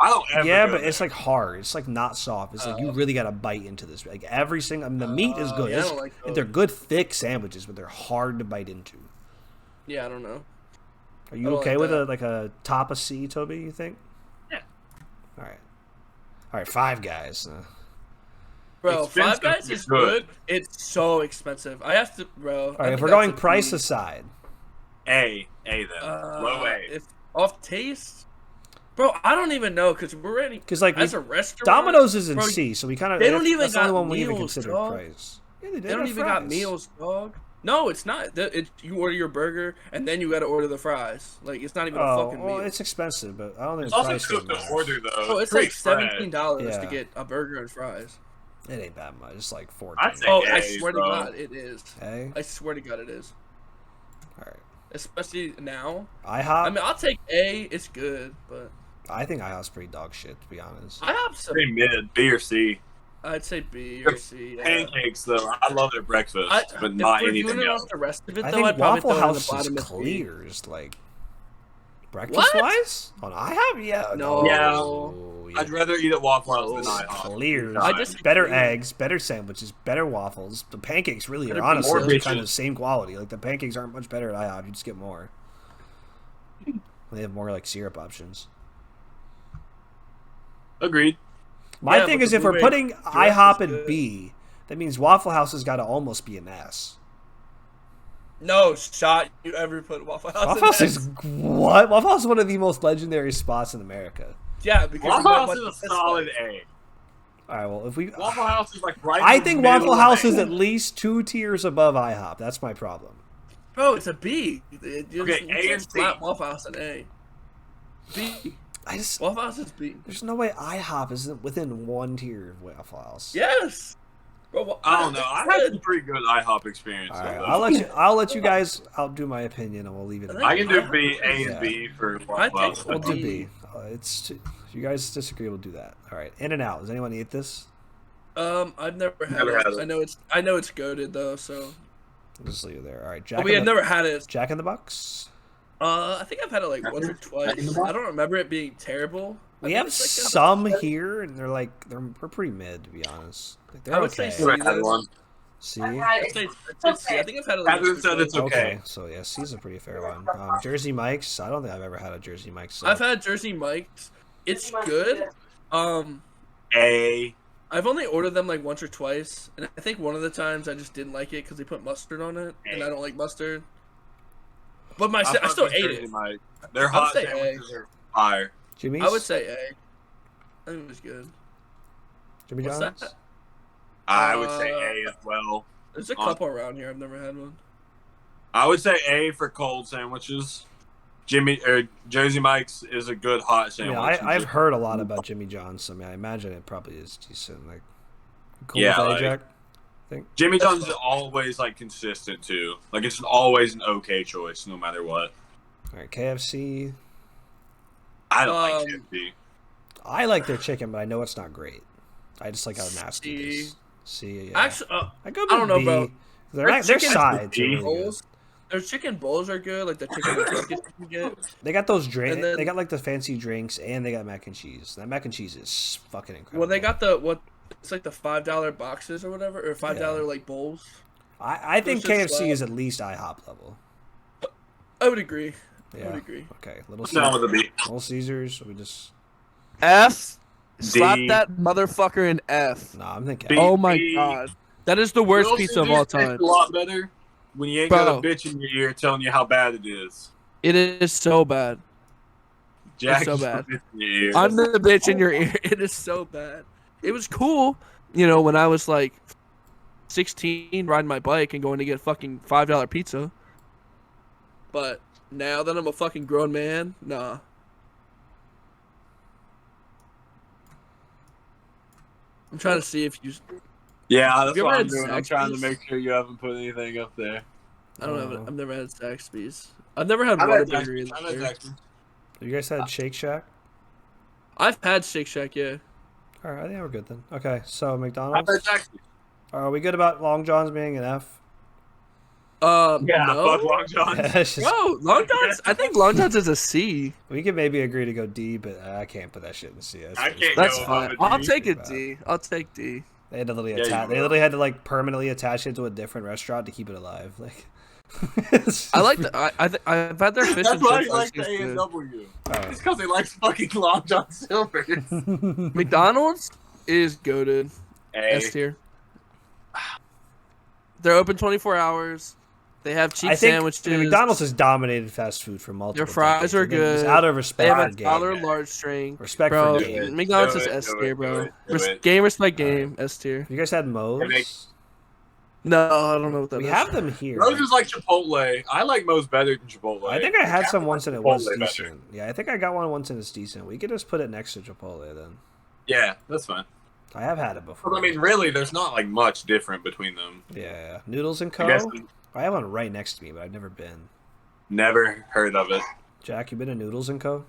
Speaker 2: I don't ever.
Speaker 1: Yeah,
Speaker 2: go
Speaker 1: but
Speaker 2: there.
Speaker 1: it's like hard. It's like not soft. It's like you really gotta bite into this. Like every single. I mean, the meat is good.
Speaker 3: yeah, I
Speaker 1: It's-
Speaker 3: don't like
Speaker 1: they're
Speaker 3: those.
Speaker 1: good thick sandwiches, but they're hard to bite into.
Speaker 3: Yeah, I don't know.
Speaker 1: Are
Speaker 3: I
Speaker 1: you
Speaker 3: don't
Speaker 1: okay
Speaker 3: like
Speaker 1: with
Speaker 3: that.
Speaker 1: a top of C, Toby? You think?
Speaker 2: Yeah.
Speaker 1: All right. Five Guys.
Speaker 3: Bro, Five
Speaker 2: Expensive,
Speaker 3: Guys
Speaker 2: but
Speaker 3: is
Speaker 2: good.
Speaker 3: good. It's so expensive. I have to, bro.
Speaker 1: All right. If we're going price aside,
Speaker 2: A then. Low A.
Speaker 3: If off taste, bro, I don't even know because we're ready.
Speaker 1: because like
Speaker 3: As a restaurant,
Speaker 1: Domino's is in
Speaker 3: bro,
Speaker 1: C, so we kind of
Speaker 3: they don't even
Speaker 1: that's the only
Speaker 3: got
Speaker 1: one we even
Speaker 3: meals,
Speaker 1: considered
Speaker 3: dog.
Speaker 1: price. Yeah,
Speaker 3: They don't even got meals, dog. No, it's not. You order your burger and then you got to order the fries. Like it's not even a
Speaker 1: Oh,
Speaker 3: fucking
Speaker 1: well,
Speaker 3: meal.
Speaker 1: it's expensive, but I don't think
Speaker 2: It's also
Speaker 1: price
Speaker 2: cooked to
Speaker 1: matters.
Speaker 2: order though.
Speaker 3: Oh, it's
Speaker 2: pretty
Speaker 3: like
Speaker 2: fresh.
Speaker 3: $17
Speaker 1: Yeah.
Speaker 3: to get a burger and fries.
Speaker 1: It ain't that much. It's like 14.
Speaker 2: I'd say
Speaker 3: Oh,
Speaker 2: A,
Speaker 3: I swear
Speaker 2: bro.
Speaker 3: to God, it is.
Speaker 1: Hey,
Speaker 3: I swear to God, it is.
Speaker 1: all right.
Speaker 3: Especially now.
Speaker 1: IHOP.
Speaker 3: I mean, I'll take A. It's good, but
Speaker 1: I think IHOP's pretty dog shit, to be honest.
Speaker 3: I have some.
Speaker 2: Pretty mid. B or C.
Speaker 3: I'd say B or C. Yeah.
Speaker 2: Pancakes though, I love their breakfast, but
Speaker 3: if
Speaker 2: not
Speaker 3: we're
Speaker 2: anything
Speaker 3: doing it
Speaker 2: else.
Speaker 3: off the rest of it,
Speaker 1: I
Speaker 3: though,
Speaker 1: think
Speaker 3: I'd probably
Speaker 1: Waffle
Speaker 3: throw it in the
Speaker 1: House
Speaker 3: bottom
Speaker 1: is
Speaker 3: of B.
Speaker 1: clears, like breakfast wise on IHOP. Yeah,
Speaker 3: No.
Speaker 1: yeah.
Speaker 2: I'd rather eat at Waffle House than
Speaker 3: Oh.
Speaker 2: IHOP.
Speaker 1: Clears.
Speaker 3: I disagree.
Speaker 1: Better eggs, better sandwiches, better waffles. The pancakes really
Speaker 3: Better
Speaker 1: are honestly
Speaker 2: more
Speaker 1: just kind
Speaker 2: bitches.
Speaker 1: of the same quality. Like the pancakes aren't much better at IHOP. You just get more. They have more like syrup options.
Speaker 2: Agreed.
Speaker 1: My
Speaker 3: Yeah,
Speaker 1: thing
Speaker 3: but
Speaker 1: is,
Speaker 3: the
Speaker 1: if we're
Speaker 3: blueberry
Speaker 1: putting
Speaker 3: dress
Speaker 1: IHOP
Speaker 3: is
Speaker 1: in
Speaker 3: good.
Speaker 1: B, that means Waffle House has got to almost be an S.
Speaker 3: No shot you ever put Waffle House
Speaker 1: Waffle
Speaker 3: in
Speaker 1: House
Speaker 3: that.
Speaker 1: is what? Waffle House is one of the most legendary spots in America.
Speaker 3: Yeah, because
Speaker 2: Waffle
Speaker 3: you know
Speaker 2: House
Speaker 3: what
Speaker 2: is a
Speaker 3: this
Speaker 2: solid
Speaker 3: is.
Speaker 2: A.
Speaker 1: All right, well, if we,
Speaker 2: Waffle House is like right.
Speaker 1: I
Speaker 2: in the
Speaker 1: think
Speaker 2: middle
Speaker 1: Waffle
Speaker 2: of
Speaker 1: House
Speaker 2: A.
Speaker 1: is at least 2 tiers above IHOP. That's my problem.
Speaker 3: Bro, it's a B. You
Speaker 2: Okay,
Speaker 3: you
Speaker 2: A
Speaker 3: can't
Speaker 2: and C.
Speaker 3: slap Waffle House an A. B.
Speaker 1: I just,
Speaker 3: Waffle House is B.
Speaker 1: there's no way IHOP isn't within 1 tier of Waffle House.
Speaker 3: Yes. Bro,
Speaker 2: I don't know. I had some pretty good IHOP experience.
Speaker 1: All right,
Speaker 2: though.
Speaker 1: I'll let you guys outdo my opinion, and we'll leave it at
Speaker 2: I
Speaker 1: that.
Speaker 2: can do B, A,
Speaker 1: Yeah.
Speaker 2: and B for
Speaker 3: I
Speaker 2: Waffle
Speaker 3: think
Speaker 2: House.
Speaker 1: We'll do
Speaker 3: B.
Speaker 1: B. If you guys disagree, we'll do that. All right, In and Out. Does anyone eat this?
Speaker 3: I've never had
Speaker 2: Never
Speaker 3: it.
Speaker 2: had it.
Speaker 3: I know it's goated though, so
Speaker 1: I'll just leave it there. All right,
Speaker 3: but we have never had it.
Speaker 1: Jack in the Box.
Speaker 3: I think I've had it like once or
Speaker 2: Jack in the
Speaker 3: twice.
Speaker 2: Box?
Speaker 3: I don't remember it being terrible. I
Speaker 1: We
Speaker 3: think
Speaker 1: have
Speaker 3: it's like a-
Speaker 1: some here, and they're pretty mid, to be honest. Like, they're
Speaker 3: I would say
Speaker 1: okay.
Speaker 3: C.
Speaker 2: Never had one.
Speaker 1: See?
Speaker 4: I've had
Speaker 3: I'd
Speaker 4: it.
Speaker 3: say C. I think I've had it like
Speaker 2: Catherine
Speaker 3: once or
Speaker 2: said it's
Speaker 3: twice.
Speaker 2: okay.
Speaker 1: So yeah, C's a pretty fair one. Jersey Mike's. I don't think I've ever had a Jersey Mike's.
Speaker 3: I've had Jersey Mike's. It's
Speaker 4: Jersey Mike's
Speaker 3: good.
Speaker 4: good.
Speaker 2: A.
Speaker 3: I've only ordered them like once or twice, and I think one of the times I just didn't like it because they put mustard on it, and I don't like mustard. But I
Speaker 2: fuck
Speaker 3: still
Speaker 2: with
Speaker 3: ate
Speaker 2: Jersey
Speaker 3: it.
Speaker 2: Mike. Their
Speaker 3: I'd
Speaker 2: hot
Speaker 3: say A.
Speaker 2: sandwiches are fire.
Speaker 1: Jimmy's.
Speaker 3: I would say A. I think it was good.
Speaker 1: Jimmy
Speaker 3: What's
Speaker 1: John's.
Speaker 3: that?
Speaker 2: I would say A as well.
Speaker 3: There's a couple around here. I've never had one.
Speaker 2: I would say A for cold sandwiches. Jersey Mike's is a good hot
Speaker 1: I mean,
Speaker 2: sandwich.
Speaker 1: I've heard a lot about Jimmy John's. So I mean, I imagine it probably is decent. Like, cool
Speaker 2: Yeah,
Speaker 1: with A,
Speaker 2: like-
Speaker 1: Jack? think
Speaker 2: Jimmy
Speaker 3: That's
Speaker 2: John's is
Speaker 3: fine.
Speaker 2: always like consistent too. Like it's always an okay choice, no matter what.
Speaker 1: all right, KFC.
Speaker 2: I don't like
Speaker 3: Um,
Speaker 2: KFC.
Speaker 1: I like their chicken, but I know it's not great. I just like how nasty it
Speaker 3: C.
Speaker 1: is. C. Yeah.
Speaker 3: Actually,
Speaker 1: I go
Speaker 3: I don't know,
Speaker 1: B.
Speaker 3: bro.
Speaker 1: Their
Speaker 3: Their chicken-
Speaker 1: sides are
Speaker 2: B.
Speaker 1: really good.
Speaker 3: bowls. Their chicken bowls are good, like the chicken and biscuits you can get.
Speaker 1: They got those drinks.
Speaker 3: And then-
Speaker 1: They got like the fancy drinks, and they got mac and cheese. That mac and cheese is fucking incredible.
Speaker 3: Well, they got it's like the $5 boxes or whatever, or $5 like bowls.
Speaker 1: I think
Speaker 3: Those just
Speaker 1: KFC
Speaker 3: slap.
Speaker 1: is at least IHOP level.
Speaker 3: I would agree. I
Speaker 1: Yeah.
Speaker 3: would agree.
Speaker 1: Okay. Little
Speaker 2: No, with a B.
Speaker 1: Little Caesars. We just.
Speaker 5: F. Slap
Speaker 2: D.
Speaker 5: that motherfucker in F.
Speaker 1: Nah, I'm thinking.
Speaker 2: B.
Speaker 5: Oh my
Speaker 2: B.
Speaker 5: god. That is the worst
Speaker 2: Little
Speaker 5: pizza of
Speaker 2: Caesars
Speaker 5: all
Speaker 2: tastes
Speaker 5: time.
Speaker 2: A lot better when you ain't
Speaker 5: Bro.
Speaker 2: got a bitch in your ear telling you how bad it is.
Speaker 5: It is so bad.
Speaker 2: Jack
Speaker 5: so
Speaker 2: is
Speaker 5: bad.
Speaker 2: the bitch in your ear.
Speaker 5: I'm the bitch in your ear. It is so bad. It was cool, you know, when I was like 16, riding my bike and going to get fucking $5 pizza. But now that I'm a fucking grown man, nah. I'm trying to see if you.
Speaker 2: Yeah, that's
Speaker 3: you ever
Speaker 2: what I'm
Speaker 3: had
Speaker 2: doing. I'm trying to
Speaker 3: Zaxby's?
Speaker 2: make sure you haven't put anything up there.
Speaker 3: I don't have it.
Speaker 1: Oh.
Speaker 3: I've never had Zaxby's. I've never had
Speaker 2: I've had
Speaker 3: Whataburger
Speaker 2: Zaxby's. I've had
Speaker 3: either.
Speaker 2: Zaxby's.
Speaker 1: You guys had Shake Shack.
Speaker 3: I've had Shake Shack, yeah.
Speaker 1: All right, I think we're good then. Okay, so
Speaker 2: I've
Speaker 1: McDonald's.
Speaker 2: had Zaxby's.
Speaker 1: Are we good about Long John's being an F?
Speaker 2: Yeah,
Speaker 3: no.
Speaker 2: fuck Long John.
Speaker 1: It's just-
Speaker 3: Bro, Long John's. I think Long John's is a C.
Speaker 1: we could maybe agree to go D, but I can't put that shit in C.
Speaker 2: I can't
Speaker 5: That's
Speaker 2: go
Speaker 5: fine.
Speaker 2: above
Speaker 5: I'll
Speaker 2: D.
Speaker 5: take a
Speaker 1: Bad.
Speaker 5: D. I'll take D.
Speaker 1: They had to literally
Speaker 2: Yeah, you
Speaker 1: attach. They
Speaker 2: will.
Speaker 1: literally had to like permanently attach it to a different restaurant to keep it alive. Like,
Speaker 5: I like the. I've had their fish
Speaker 2: That's
Speaker 5: and
Speaker 2: why he
Speaker 5: chips.
Speaker 2: likes the
Speaker 5: It's good.
Speaker 2: A&W.
Speaker 1: Oh.
Speaker 2: It's because he likes fucking Long John Silver's.
Speaker 5: McDonald's is goated. S
Speaker 2: A.
Speaker 5: tier. They're open 24 hours. They have cheap
Speaker 1: I think
Speaker 5: sandwiches.
Speaker 1: McDonald's has dominated fast food for multiple.
Speaker 5: Their fries
Speaker 1: decades.
Speaker 5: are
Speaker 1: I think it's
Speaker 5: good.
Speaker 1: out of
Speaker 5: They
Speaker 1: respect
Speaker 5: have
Speaker 1: for
Speaker 5: a
Speaker 1: game.
Speaker 5: dollar large string.
Speaker 1: Respect
Speaker 5: Bro,
Speaker 1: for
Speaker 2: Do
Speaker 1: game.
Speaker 2: it.
Speaker 5: McDonald's
Speaker 2: Do
Speaker 5: is
Speaker 2: it,
Speaker 5: S
Speaker 2: do
Speaker 5: tier,
Speaker 2: it,
Speaker 5: bro.
Speaker 2: do it, do it.
Speaker 5: Game, respect, game. S tier.
Speaker 1: You guys had Moe's.
Speaker 2: They make-
Speaker 5: No, I don't know what that
Speaker 1: We
Speaker 5: is.
Speaker 1: have them here.
Speaker 2: Rose is like Chipotle. I like Moe's better than Chipotle.
Speaker 1: I think I had some once and it was
Speaker 2: Chipotle better.
Speaker 1: decent. Yeah, I think I got one once and it's decent. We could just put it next to Chipotle then.
Speaker 2: Yeah, that's fine.
Speaker 1: I have had it before.
Speaker 2: But I mean, really, there's not like much different between them.
Speaker 1: Yeah, Noodles and
Speaker 2: I
Speaker 1: Co.
Speaker 2: guess
Speaker 1: I have one right next to me, but I've never been.
Speaker 2: never heard of it.
Speaker 1: Jack, you been to Noodles and Co?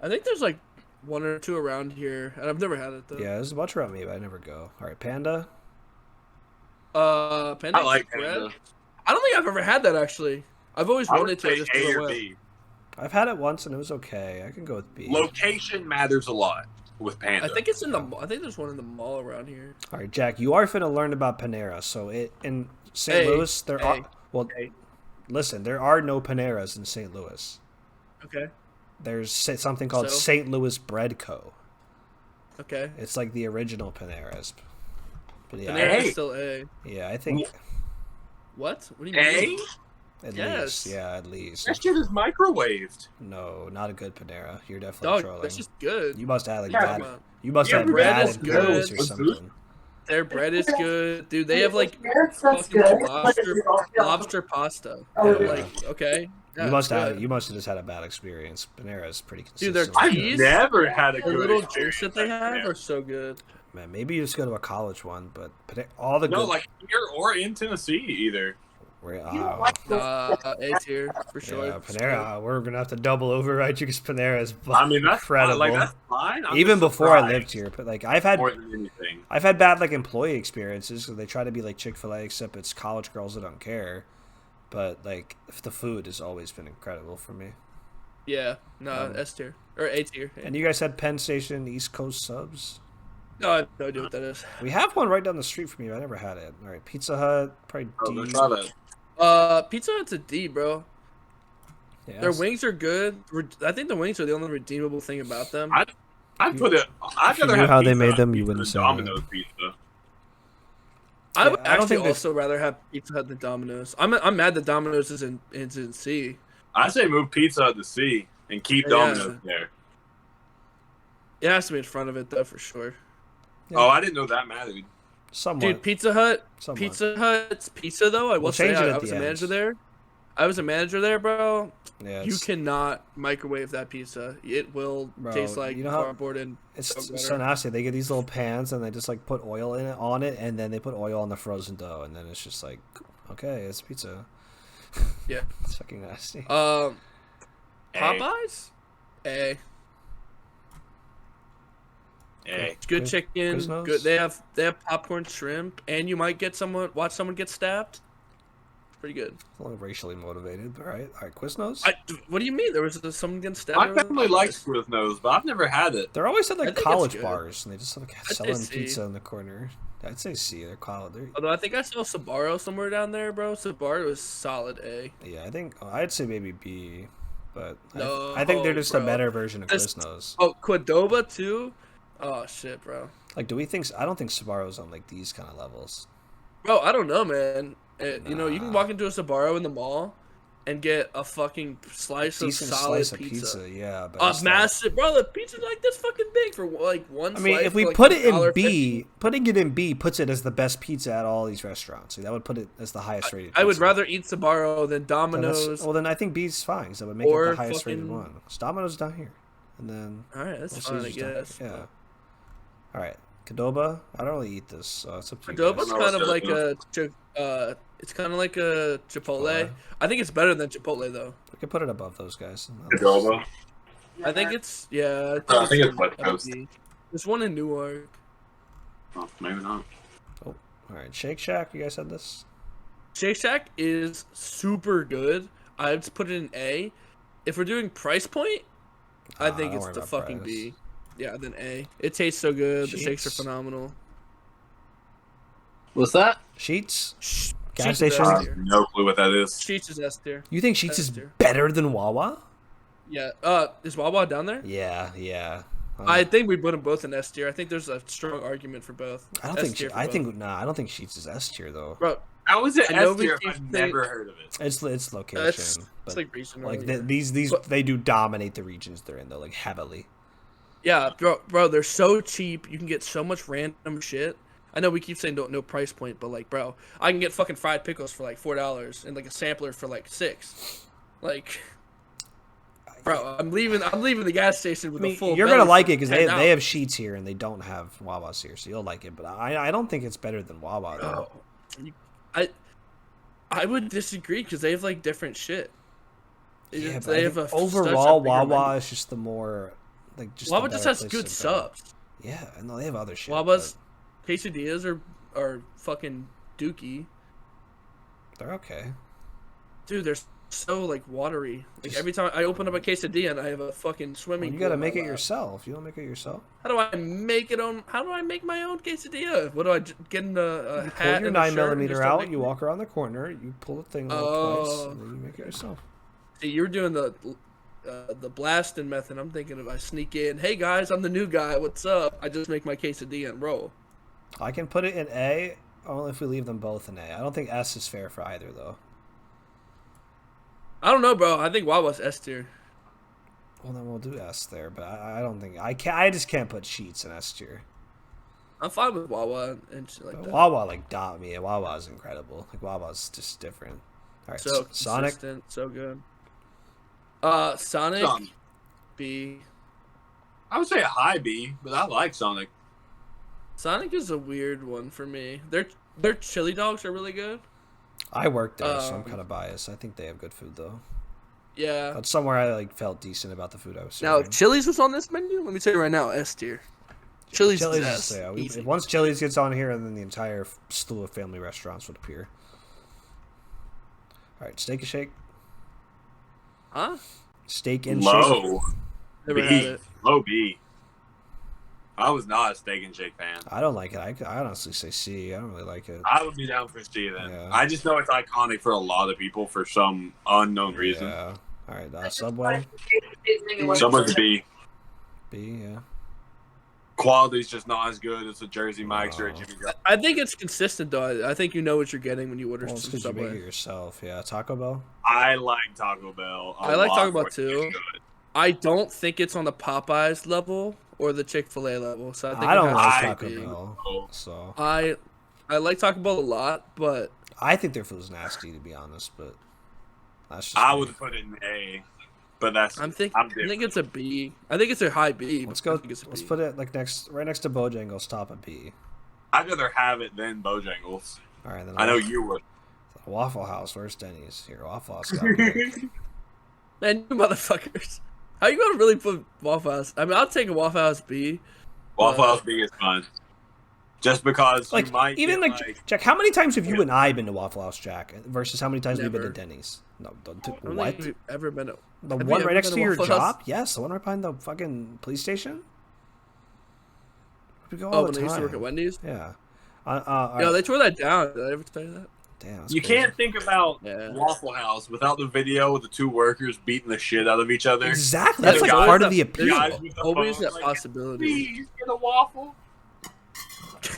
Speaker 3: I think there's like one or two around here, and I've never had it though.
Speaker 1: Yeah, there's a bunch around me, but I never go. All right, Panda.
Speaker 3: Panda
Speaker 2: I like
Speaker 3: bread?
Speaker 2: Panda.
Speaker 3: I don't think I've ever had that actually. I've always
Speaker 2: I
Speaker 3: wanted
Speaker 2: would
Speaker 3: to. I
Speaker 2: say
Speaker 3: just
Speaker 2: A
Speaker 3: never
Speaker 2: or
Speaker 3: went.
Speaker 2: B.
Speaker 1: I've had it once and it was okay. I can go with B.
Speaker 2: Location matters a lot with Panda.
Speaker 3: I think it's in the. I think there's one in the mall around here.
Speaker 1: All right, Jack, you are finna learn about Panera. So in St.
Speaker 3: Hey,
Speaker 1: Louis, there
Speaker 3: hey,
Speaker 1: are well,
Speaker 3: hey.
Speaker 1: listen, there are no Paneras in St. Louis.
Speaker 3: Okay.
Speaker 1: There's something called
Speaker 3: So?
Speaker 1: St. Louis Bread Co.
Speaker 3: Okay.
Speaker 1: It's like the original Paneras. But yeah,
Speaker 3: Panera
Speaker 2: Hey.
Speaker 3: is still A.
Speaker 1: yeah, I think
Speaker 3: What? What do you mean?
Speaker 2: A?
Speaker 1: at
Speaker 3: Yes.
Speaker 1: least, yeah, at least.
Speaker 2: That shit is microwaved.
Speaker 1: No, not a good Panera. You're definitely
Speaker 3: Dog,
Speaker 1: trolling.
Speaker 3: that's just good.
Speaker 1: You must have like
Speaker 2: Yeah,
Speaker 1: bad.
Speaker 3: Come on.
Speaker 1: You must
Speaker 2: Yeah,
Speaker 1: have
Speaker 3: bread
Speaker 1: bad
Speaker 3: is
Speaker 1: employees
Speaker 2: good.
Speaker 1: or something.
Speaker 3: Their bread is good, dude. They have like
Speaker 4: That's
Speaker 3: fucking
Speaker 4: good.
Speaker 3: lobster pasta.
Speaker 1: Oh, yeah.
Speaker 3: Like, okay. Yeah,
Speaker 1: You must
Speaker 3: it's
Speaker 1: have.
Speaker 3: good.
Speaker 1: You must have just had a bad experience. Panera is pretty
Speaker 3: Dude,
Speaker 1: consistent.
Speaker 3: they're
Speaker 1: with
Speaker 2: I've
Speaker 1: that.
Speaker 3: cheese?
Speaker 2: never had a
Speaker 3: The
Speaker 2: good
Speaker 3: little
Speaker 2: experience
Speaker 3: juice that they
Speaker 2: like
Speaker 3: have
Speaker 2: that.
Speaker 3: are so good.
Speaker 1: Man, maybe you just go to a college one, but all the
Speaker 2: No,
Speaker 1: good.
Speaker 2: like here or in Tennessee either.
Speaker 3: A tier for sure.
Speaker 1: Yeah, Panera. We're gonna have to double override you because Panera is
Speaker 2: I mean, that's
Speaker 1: incredible.
Speaker 2: Like that's fine. I'm
Speaker 1: Even
Speaker 2: just
Speaker 1: before I
Speaker 2: surprised
Speaker 1: lived here, but like I've had
Speaker 2: more than anything.
Speaker 1: bad like employee experiences because they try to be like Chick-fil-A, except it's college girls that don't care. But like the food has always been incredible for me.
Speaker 3: Yeah, no,
Speaker 1: Um,
Speaker 3: S tier or A tier.
Speaker 1: And you guys had Penn Station East Coast subs.
Speaker 3: No, I have no idea what that is.
Speaker 1: We have one right down the street from you. I never had it. All right, Pizza Hut, probably
Speaker 2: Oh,
Speaker 1: D.
Speaker 2: there's not a-
Speaker 3: Pizza Hut's a D, bro.
Speaker 1: Yeah,
Speaker 3: Their wings are good. I think the wings are the only redeemable thing about them.
Speaker 2: I'd put it. I'd
Speaker 1: If you
Speaker 2: rather
Speaker 1: knew
Speaker 2: have
Speaker 1: how they
Speaker 2: Pizza
Speaker 1: made
Speaker 2: Hut
Speaker 1: them, you
Speaker 2: pizza
Speaker 1: wouldn't
Speaker 2: than
Speaker 1: say that.
Speaker 2: Domino's pizza.
Speaker 3: I would
Speaker 1: Yeah, I don't
Speaker 3: actually
Speaker 1: think
Speaker 3: also rather have Pizza Hut than Domino's. I'm mad that Domino's is in C.
Speaker 2: I say move Pizza Hut to C and keep
Speaker 3: Yeah.
Speaker 2: Domino's there.
Speaker 3: It has to be in front of it though for sure.
Speaker 1: Yeah.
Speaker 2: Oh, I didn't know that mattered.
Speaker 1: somewhat.
Speaker 3: Dude, Pizza Hut,
Speaker 1: somewhat.
Speaker 3: Pizza Hut's pizza though. I will
Speaker 1: We'll
Speaker 3: say
Speaker 1: change it
Speaker 3: I
Speaker 1: at
Speaker 3: was
Speaker 1: the
Speaker 3: a manager
Speaker 1: end.
Speaker 3: there.
Speaker 5: I was a manager there, bro.
Speaker 1: Yeah,
Speaker 5: You cannot microwave that pizza. It will
Speaker 1: Bro,
Speaker 5: taste like
Speaker 1: you know how-
Speaker 5: cardboard and
Speaker 1: it's
Speaker 5: butter.
Speaker 1: so nasty. They get these little pans and they just like put oil in it on it, and then they put oil on the frozen dough, and then it's just like, okay, it's pizza.
Speaker 5: Yeah.
Speaker 1: It's fucking nasty.
Speaker 3: Popeyes? A.
Speaker 2: Hey,
Speaker 3: It's good
Speaker 1: Quiz-
Speaker 3: chicken.
Speaker 1: Quiznos?
Speaker 3: Good. They have popcorn shrimp, and you might watch someone get stabbed. It's pretty good.
Speaker 1: It's a little racially motivated, but all right, Quiznos.
Speaker 3: What do you mean? There was someone getting stabbed.
Speaker 2: my
Speaker 3: over
Speaker 2: family
Speaker 3: Popeyes?
Speaker 2: likes Quiznos, but I've never had it.
Speaker 1: They're always at
Speaker 3: I
Speaker 1: like
Speaker 3: think it's
Speaker 1: college
Speaker 3: good.
Speaker 1: bars, and they just like
Speaker 3: say
Speaker 1: selling
Speaker 3: C.
Speaker 1: pizza in the corner. I'd say C. They're college.
Speaker 3: Although I think I saw Sabaro somewhere down there, bro. Sabaro was solid A.
Speaker 1: Yeah, I think I'd say maybe B, but
Speaker 3: No,
Speaker 1: I think they're just a
Speaker 3: bro.
Speaker 1: better version of
Speaker 3: That's-
Speaker 1: Quiznos.
Speaker 3: Oh, Cordoba too. Oh shit, bro.
Speaker 1: Like, do we think? I don't think Sabaro's on like these kind of levels.
Speaker 3: Bro, I don't know, man. You know, you can
Speaker 1: Nah.
Speaker 3: walk into a Sabaro in the mall and get a fucking slice of
Speaker 1: Decent
Speaker 3: solid
Speaker 1: slice of
Speaker 3: pizza.
Speaker 1: pizza, yeah. But
Speaker 3: A
Speaker 1: it's not-
Speaker 3: massive, bro. The pizza's like this fucking big for like one.
Speaker 1: I mean,
Speaker 3: slice
Speaker 1: if we
Speaker 3: for, like,
Speaker 1: put it in
Speaker 3: $1.50.
Speaker 1: B, putting it in B puts it as the best pizza at all these restaurants. So that would put it as the highest rated.
Speaker 3: I would
Speaker 1: pizza.
Speaker 3: rather eat Sabaro than
Speaker 1: Then that's-
Speaker 3: Domino's.
Speaker 1: Well, then I think B's fine because that would make it
Speaker 3: Or
Speaker 1: the highest rated
Speaker 3: fucking-
Speaker 1: one. Domino's down here, and then
Speaker 3: All right, that's
Speaker 1: Little
Speaker 3: fine, I
Speaker 1: Caesars down here.
Speaker 3: guess.
Speaker 1: Yeah. All right, Qdoba. I don't really eat this, so it's up to you
Speaker 3: Cordoba's
Speaker 1: guys.
Speaker 3: kind of
Speaker 2: No,
Speaker 3: like
Speaker 2: it's
Speaker 3: it's kind of like a Chipotle.
Speaker 1: Chipotle.
Speaker 3: I think it's better than Chipotle though.
Speaker 1: We could put it above those guys.
Speaker 2: Qdoba.
Speaker 3: I think it's yeah.
Speaker 2: I think it's
Speaker 3: in
Speaker 2: West Coast.
Speaker 3: LB. There's one in Newark.
Speaker 2: Oh, maybe not.
Speaker 1: All right, Shake Shack. You guys had this.
Speaker 3: Shake Shack is super good. I'd put it in A. If we're doing price point, I think
Speaker 1: don't
Speaker 3: it's
Speaker 1: worry
Speaker 3: the
Speaker 1: about
Speaker 3: fucking
Speaker 1: price.
Speaker 3: B. Yeah, then A. It tastes so good. The shakes are
Speaker 1: Sheets.
Speaker 3: phenomenal.
Speaker 2: What's that?
Speaker 1: Sheets. Gas
Speaker 3: Sheets is
Speaker 1: station?
Speaker 3: S
Speaker 2: I
Speaker 3: tier.
Speaker 2: have no clue what that is.
Speaker 3: Sheets is S tier.
Speaker 1: You think Sheets is
Speaker 3: S tier.
Speaker 1: better than Wawa?
Speaker 3: Yeah. Is Wawa down there?
Speaker 1: Yeah, yeah.
Speaker 3: I think we put them both in S tier. I think there's a strong argument for both.
Speaker 1: I don't
Speaker 3: S
Speaker 1: think.
Speaker 3: tier for
Speaker 1: I
Speaker 3: both.
Speaker 1: think. Nah, I don't think Sheets is S tier though.
Speaker 3: Bro,
Speaker 2: How is it
Speaker 3: I know
Speaker 2: S
Speaker 3: we
Speaker 2: tier if
Speaker 3: keep
Speaker 2: I've
Speaker 3: saying-
Speaker 2: never heard of it?
Speaker 1: It's location,
Speaker 3: it's
Speaker 1: but
Speaker 3: like regional.
Speaker 1: like
Speaker 3: yeah.
Speaker 1: these
Speaker 3: But-
Speaker 1: they do dominate the regions they're in though, like heavily.
Speaker 3: Yeah, bro, they're so cheap. You can get so much random shit. I know we keep saying no price point, but like, bro, I can get fucking fried pickles for like $4 and like a sampler for like $6. Like, bro, I'm leaving the gas station
Speaker 1: I
Speaker 3: with
Speaker 1: mean,
Speaker 3: a full.
Speaker 1: you're
Speaker 3: belly
Speaker 1: gonna like
Speaker 3: for
Speaker 1: it because
Speaker 3: $10.
Speaker 1: they have Sheets here and they don't have Wawa's here, so you'll like it. But I don't think it's better than Wawa though.
Speaker 3: Bro, I would disagree because they have like different shit.
Speaker 1: Yeah, but
Speaker 3: They
Speaker 1: I
Speaker 3: have
Speaker 1: think
Speaker 3: a
Speaker 1: overall
Speaker 3: such a bigger
Speaker 1: Wawa
Speaker 3: menu.
Speaker 1: is just the more like just.
Speaker 3: Wawa
Speaker 1: the
Speaker 3: just
Speaker 1: better
Speaker 3: has
Speaker 1: place
Speaker 3: good
Speaker 1: to go.
Speaker 3: subs.
Speaker 1: Yeah, I know they have other shit.
Speaker 3: Wawa's quesadillas are fucking dookie.
Speaker 1: but they're okay.
Speaker 3: Dude, they're so like watery. Like
Speaker 1: Just-
Speaker 3: every time I open up a quesadilla and I have a fucking
Speaker 1: Well,
Speaker 3: swimming.
Speaker 1: you
Speaker 3: pool
Speaker 1: gotta
Speaker 3: in my
Speaker 1: make it
Speaker 3: lap.
Speaker 1: yourself. You don't make it yourself.
Speaker 3: How do I make it on? How do I make my own quesadilla? What do I get in a
Speaker 1: You
Speaker 3: hat
Speaker 1: pull your
Speaker 3: and a
Speaker 1: 9
Speaker 3: shirt and
Speaker 1: millimeter
Speaker 3: just start
Speaker 1: out.
Speaker 3: making
Speaker 1: You
Speaker 3: it?
Speaker 1: walk around the corner. You pull the thing out twice,
Speaker 3: Oh.
Speaker 1: and then you make it yourself.
Speaker 3: See, you're doing the blasting method. I'm thinking if I sneak in, hey guys, I'm the new guy. What's up? I just make my quesadilla and roll.
Speaker 1: I can put it in A only if we leave them both in A. I don't think S is fair for either though.
Speaker 3: I don't know, bro. I think Wawa's S tier.
Speaker 1: Well, then we'll do S there, but I don't think I can. I just can't put Sheets in S tier.
Speaker 3: I'm fine with Wawa and shit like
Speaker 1: But
Speaker 3: that.
Speaker 1: Wawa like dot me. Wawa is incredible. Like Wawa's just different. All right,
Speaker 3: So
Speaker 1: Sonic.
Speaker 3: consistent, so good. Sonic
Speaker 2: Sonic.
Speaker 3: B.
Speaker 2: I would say a high B, but I like Sonic.
Speaker 3: Sonic is a weird one for me. Their chili dogs are really good.
Speaker 1: I worked there, so I'm
Speaker 3: Um,
Speaker 1: kind of biased. I think they have good food though.
Speaker 3: Yeah.
Speaker 1: That's somewhere I like felt decent about the food I was
Speaker 5: Now,
Speaker 1: serving.
Speaker 5: if Chili's was on this menu, let me tell you right now, S tier. Chili's is S.
Speaker 1: yeah,
Speaker 5: Easy.
Speaker 1: once Chili's gets on here, and then the entire slew of family restaurants would appear. All right, Steak and Shake.
Speaker 3: Huh?
Speaker 1: Steak and Shake.
Speaker 2: Low.
Speaker 3: Never had
Speaker 2: B.
Speaker 3: it.
Speaker 2: Low B. I was not a Steak and Shake fan.
Speaker 1: I don't like it. I honestly say C. I don't really like it.
Speaker 2: I would be down for C then.
Speaker 1: Yeah.
Speaker 2: I just know it's iconic for a lot of people for some unknown reason.
Speaker 1: Yeah. All right,
Speaker 4: I just
Speaker 1: Subway.
Speaker 4: wanted to say
Speaker 2: Someone's a B.
Speaker 1: B. Yeah.
Speaker 2: Quality's just not as good as a Jersey Mike's or a
Speaker 1: No.
Speaker 2: Jimmy John's.
Speaker 3: I think it's consistent though. I think you know what you're getting when you order
Speaker 1: Well, it's
Speaker 3: some
Speaker 1: because you make it
Speaker 3: Subway.
Speaker 1: yourself. Yeah. Taco Bell.
Speaker 2: I like Taco Bell.
Speaker 3: I like Taco Bell
Speaker 2: more than
Speaker 3: too.
Speaker 2: you should.
Speaker 3: I don't think it's on the Popeyes level or the Chick-fil-A level. So I think
Speaker 1: I don't
Speaker 3: it
Speaker 1: like
Speaker 3: has to
Speaker 1: Taco
Speaker 3: be-
Speaker 1: Bell.
Speaker 2: Oh.
Speaker 1: So
Speaker 3: I like Taco Bell a lot, but
Speaker 1: I think their food's nasty to be honest. But That's just
Speaker 2: I
Speaker 1: me.
Speaker 2: would put it in A, but that's
Speaker 5: I think
Speaker 2: different.
Speaker 5: it's a B. I think it's a high B.
Speaker 1: Let's
Speaker 5: but I
Speaker 1: go.
Speaker 5: think it's a
Speaker 1: Let's
Speaker 5: B.
Speaker 1: put it like right next to Bojangles, top of B.
Speaker 2: I'd rather have it than Bojangles.
Speaker 1: All right, then
Speaker 2: I know you would.
Speaker 1: Waffle House. Where's Denny's? Here, Waffle House. Got me.
Speaker 5: Man, you motherfuckers. How you gonna really put Waffle House? I mean, I'll take a Waffle House B.
Speaker 2: Waffle House B is fine. Just because
Speaker 1: Like
Speaker 2: you might
Speaker 1: even
Speaker 2: get,
Speaker 1: like Jack, how many times have you and I been to Waffle House, Jack? Versus how many times we've been to
Speaker 5: Never.
Speaker 1: Denny's? No,
Speaker 5: I don't
Speaker 1: what?
Speaker 5: think we've ever been.
Speaker 1: The
Speaker 5: have
Speaker 1: one
Speaker 5: you
Speaker 1: right
Speaker 5: ever
Speaker 1: next
Speaker 5: been
Speaker 1: to your
Speaker 5: Waffle House?
Speaker 1: job? Yes, the one right behind the fucking police station. We go
Speaker 5: Oh,
Speaker 1: all
Speaker 5: when
Speaker 1: the
Speaker 5: I used to work at
Speaker 1: time.
Speaker 5: Wendy's.
Speaker 1: Yeah.
Speaker 5: Yo, they tore that down. Did I ever tell you that?
Speaker 1: Damn. that's
Speaker 2: you
Speaker 1: crazy.
Speaker 2: can't think about
Speaker 5: Yeah.
Speaker 2: Waffle House without the video of the two workers beating the shit out of each other.
Speaker 1: Exactly.
Speaker 5: That's
Speaker 1: That's like
Speaker 2: guys
Speaker 1: part
Speaker 5: that-
Speaker 1: of the
Speaker 5: there's
Speaker 1: appeal.
Speaker 2: Guys with the
Speaker 5: Always
Speaker 2: phone,
Speaker 5: that
Speaker 2: like,
Speaker 5: possibility.
Speaker 2: Please get a waffle.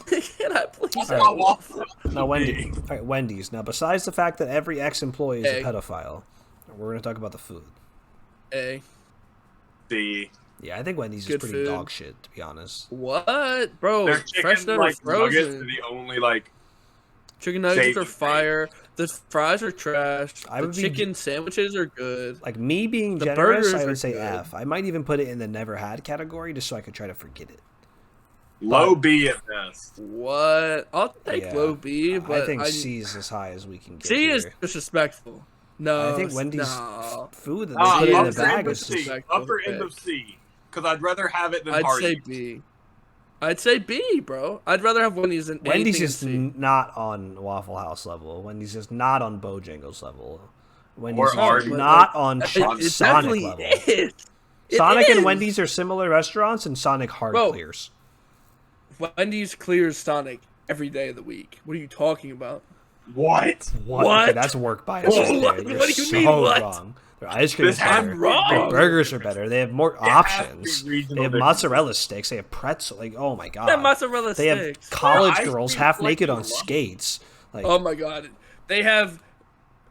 Speaker 5: Can I please
Speaker 1: All
Speaker 5: have
Speaker 1: right.
Speaker 5: a waffle?
Speaker 1: Now, Wendy. All right, Wendy's. Now, besides the fact that every ex-employee is
Speaker 5: Egg.
Speaker 1: a pedophile, we're gonna talk about the food.
Speaker 5: A.
Speaker 2: See,
Speaker 1: Yeah, I think Wendy's is
Speaker 5: Good
Speaker 1: pretty
Speaker 5: food.
Speaker 1: dog shit, to be honest.
Speaker 5: What, bro?
Speaker 2: their
Speaker 5: Fresh
Speaker 2: chicken
Speaker 5: never
Speaker 2: like nuggets are
Speaker 5: frozen.
Speaker 2: the only like.
Speaker 5: Chicken nuggets
Speaker 2: Saved
Speaker 5: are
Speaker 2: it.
Speaker 5: fire. The fries are trash.
Speaker 1: I
Speaker 5: The
Speaker 1: would be-
Speaker 5: chicken sandwiches are good.
Speaker 1: Like me being
Speaker 5: The
Speaker 1: generous, I
Speaker 5: burgers
Speaker 1: would
Speaker 5: are
Speaker 1: say
Speaker 5: good.
Speaker 1: F. I might even put it in the never had category just so I could try to forget it.
Speaker 2: Low B at best.
Speaker 5: What? I'll take
Speaker 1: Yeah.
Speaker 5: low B, but
Speaker 1: I think C is as high as we can get.
Speaker 5: C is
Speaker 1: here.
Speaker 5: disrespectful. No,
Speaker 1: I think Wendy's
Speaker 5: no.
Speaker 1: food that they put in the
Speaker 2: Upper
Speaker 1: bag
Speaker 2: end of
Speaker 1: is
Speaker 2: C.
Speaker 1: just
Speaker 2: Upper end of C. Because I'd rather have it than
Speaker 5: I'd
Speaker 2: Hardee's.
Speaker 5: say B. I'd say B, bro. I'd rather have Wendy's than
Speaker 1: Wendy's
Speaker 5: anything
Speaker 1: is
Speaker 5: C.
Speaker 1: not on Waffle House level. Wendy's is not on Bojangles level. Wendy's
Speaker 2: Or
Speaker 1: is
Speaker 2: Arby's.
Speaker 1: not on
Speaker 5: It
Speaker 1: Sonic
Speaker 5: definitely
Speaker 1: level.
Speaker 5: is. It
Speaker 1: Sonic
Speaker 5: is.
Speaker 1: and Wendy's are similar restaurants, and Sonic hard
Speaker 5: Bro.
Speaker 1: clears.
Speaker 5: Wendy's clears Sonic every day of the week. What are you talking about?
Speaker 2: What?
Speaker 1: What?
Speaker 5: What?
Speaker 1: Okay, that's work bias.
Speaker 5: What?
Speaker 1: right there.
Speaker 5: What
Speaker 1: You're
Speaker 5: do you
Speaker 1: so
Speaker 5: mean, what?
Speaker 1: wrong. Their ice cream
Speaker 2: This
Speaker 1: is
Speaker 2: has
Speaker 1: better.
Speaker 2: to be
Speaker 5: wrong.
Speaker 1: Their
Speaker 2: regional.
Speaker 1: burgers are better. They have more
Speaker 2: It has to be
Speaker 1: options.
Speaker 2: regional
Speaker 1: They have
Speaker 2: difference.
Speaker 1: mozzarella sticks. They have pretzel. Like, oh my god.
Speaker 5: That mozzarella
Speaker 1: They have
Speaker 5: sticks.
Speaker 1: college
Speaker 2: Ice
Speaker 1: girls
Speaker 2: cream
Speaker 1: half naked on
Speaker 2: flavor alone.
Speaker 1: skates. Like,
Speaker 5: Oh my god. They have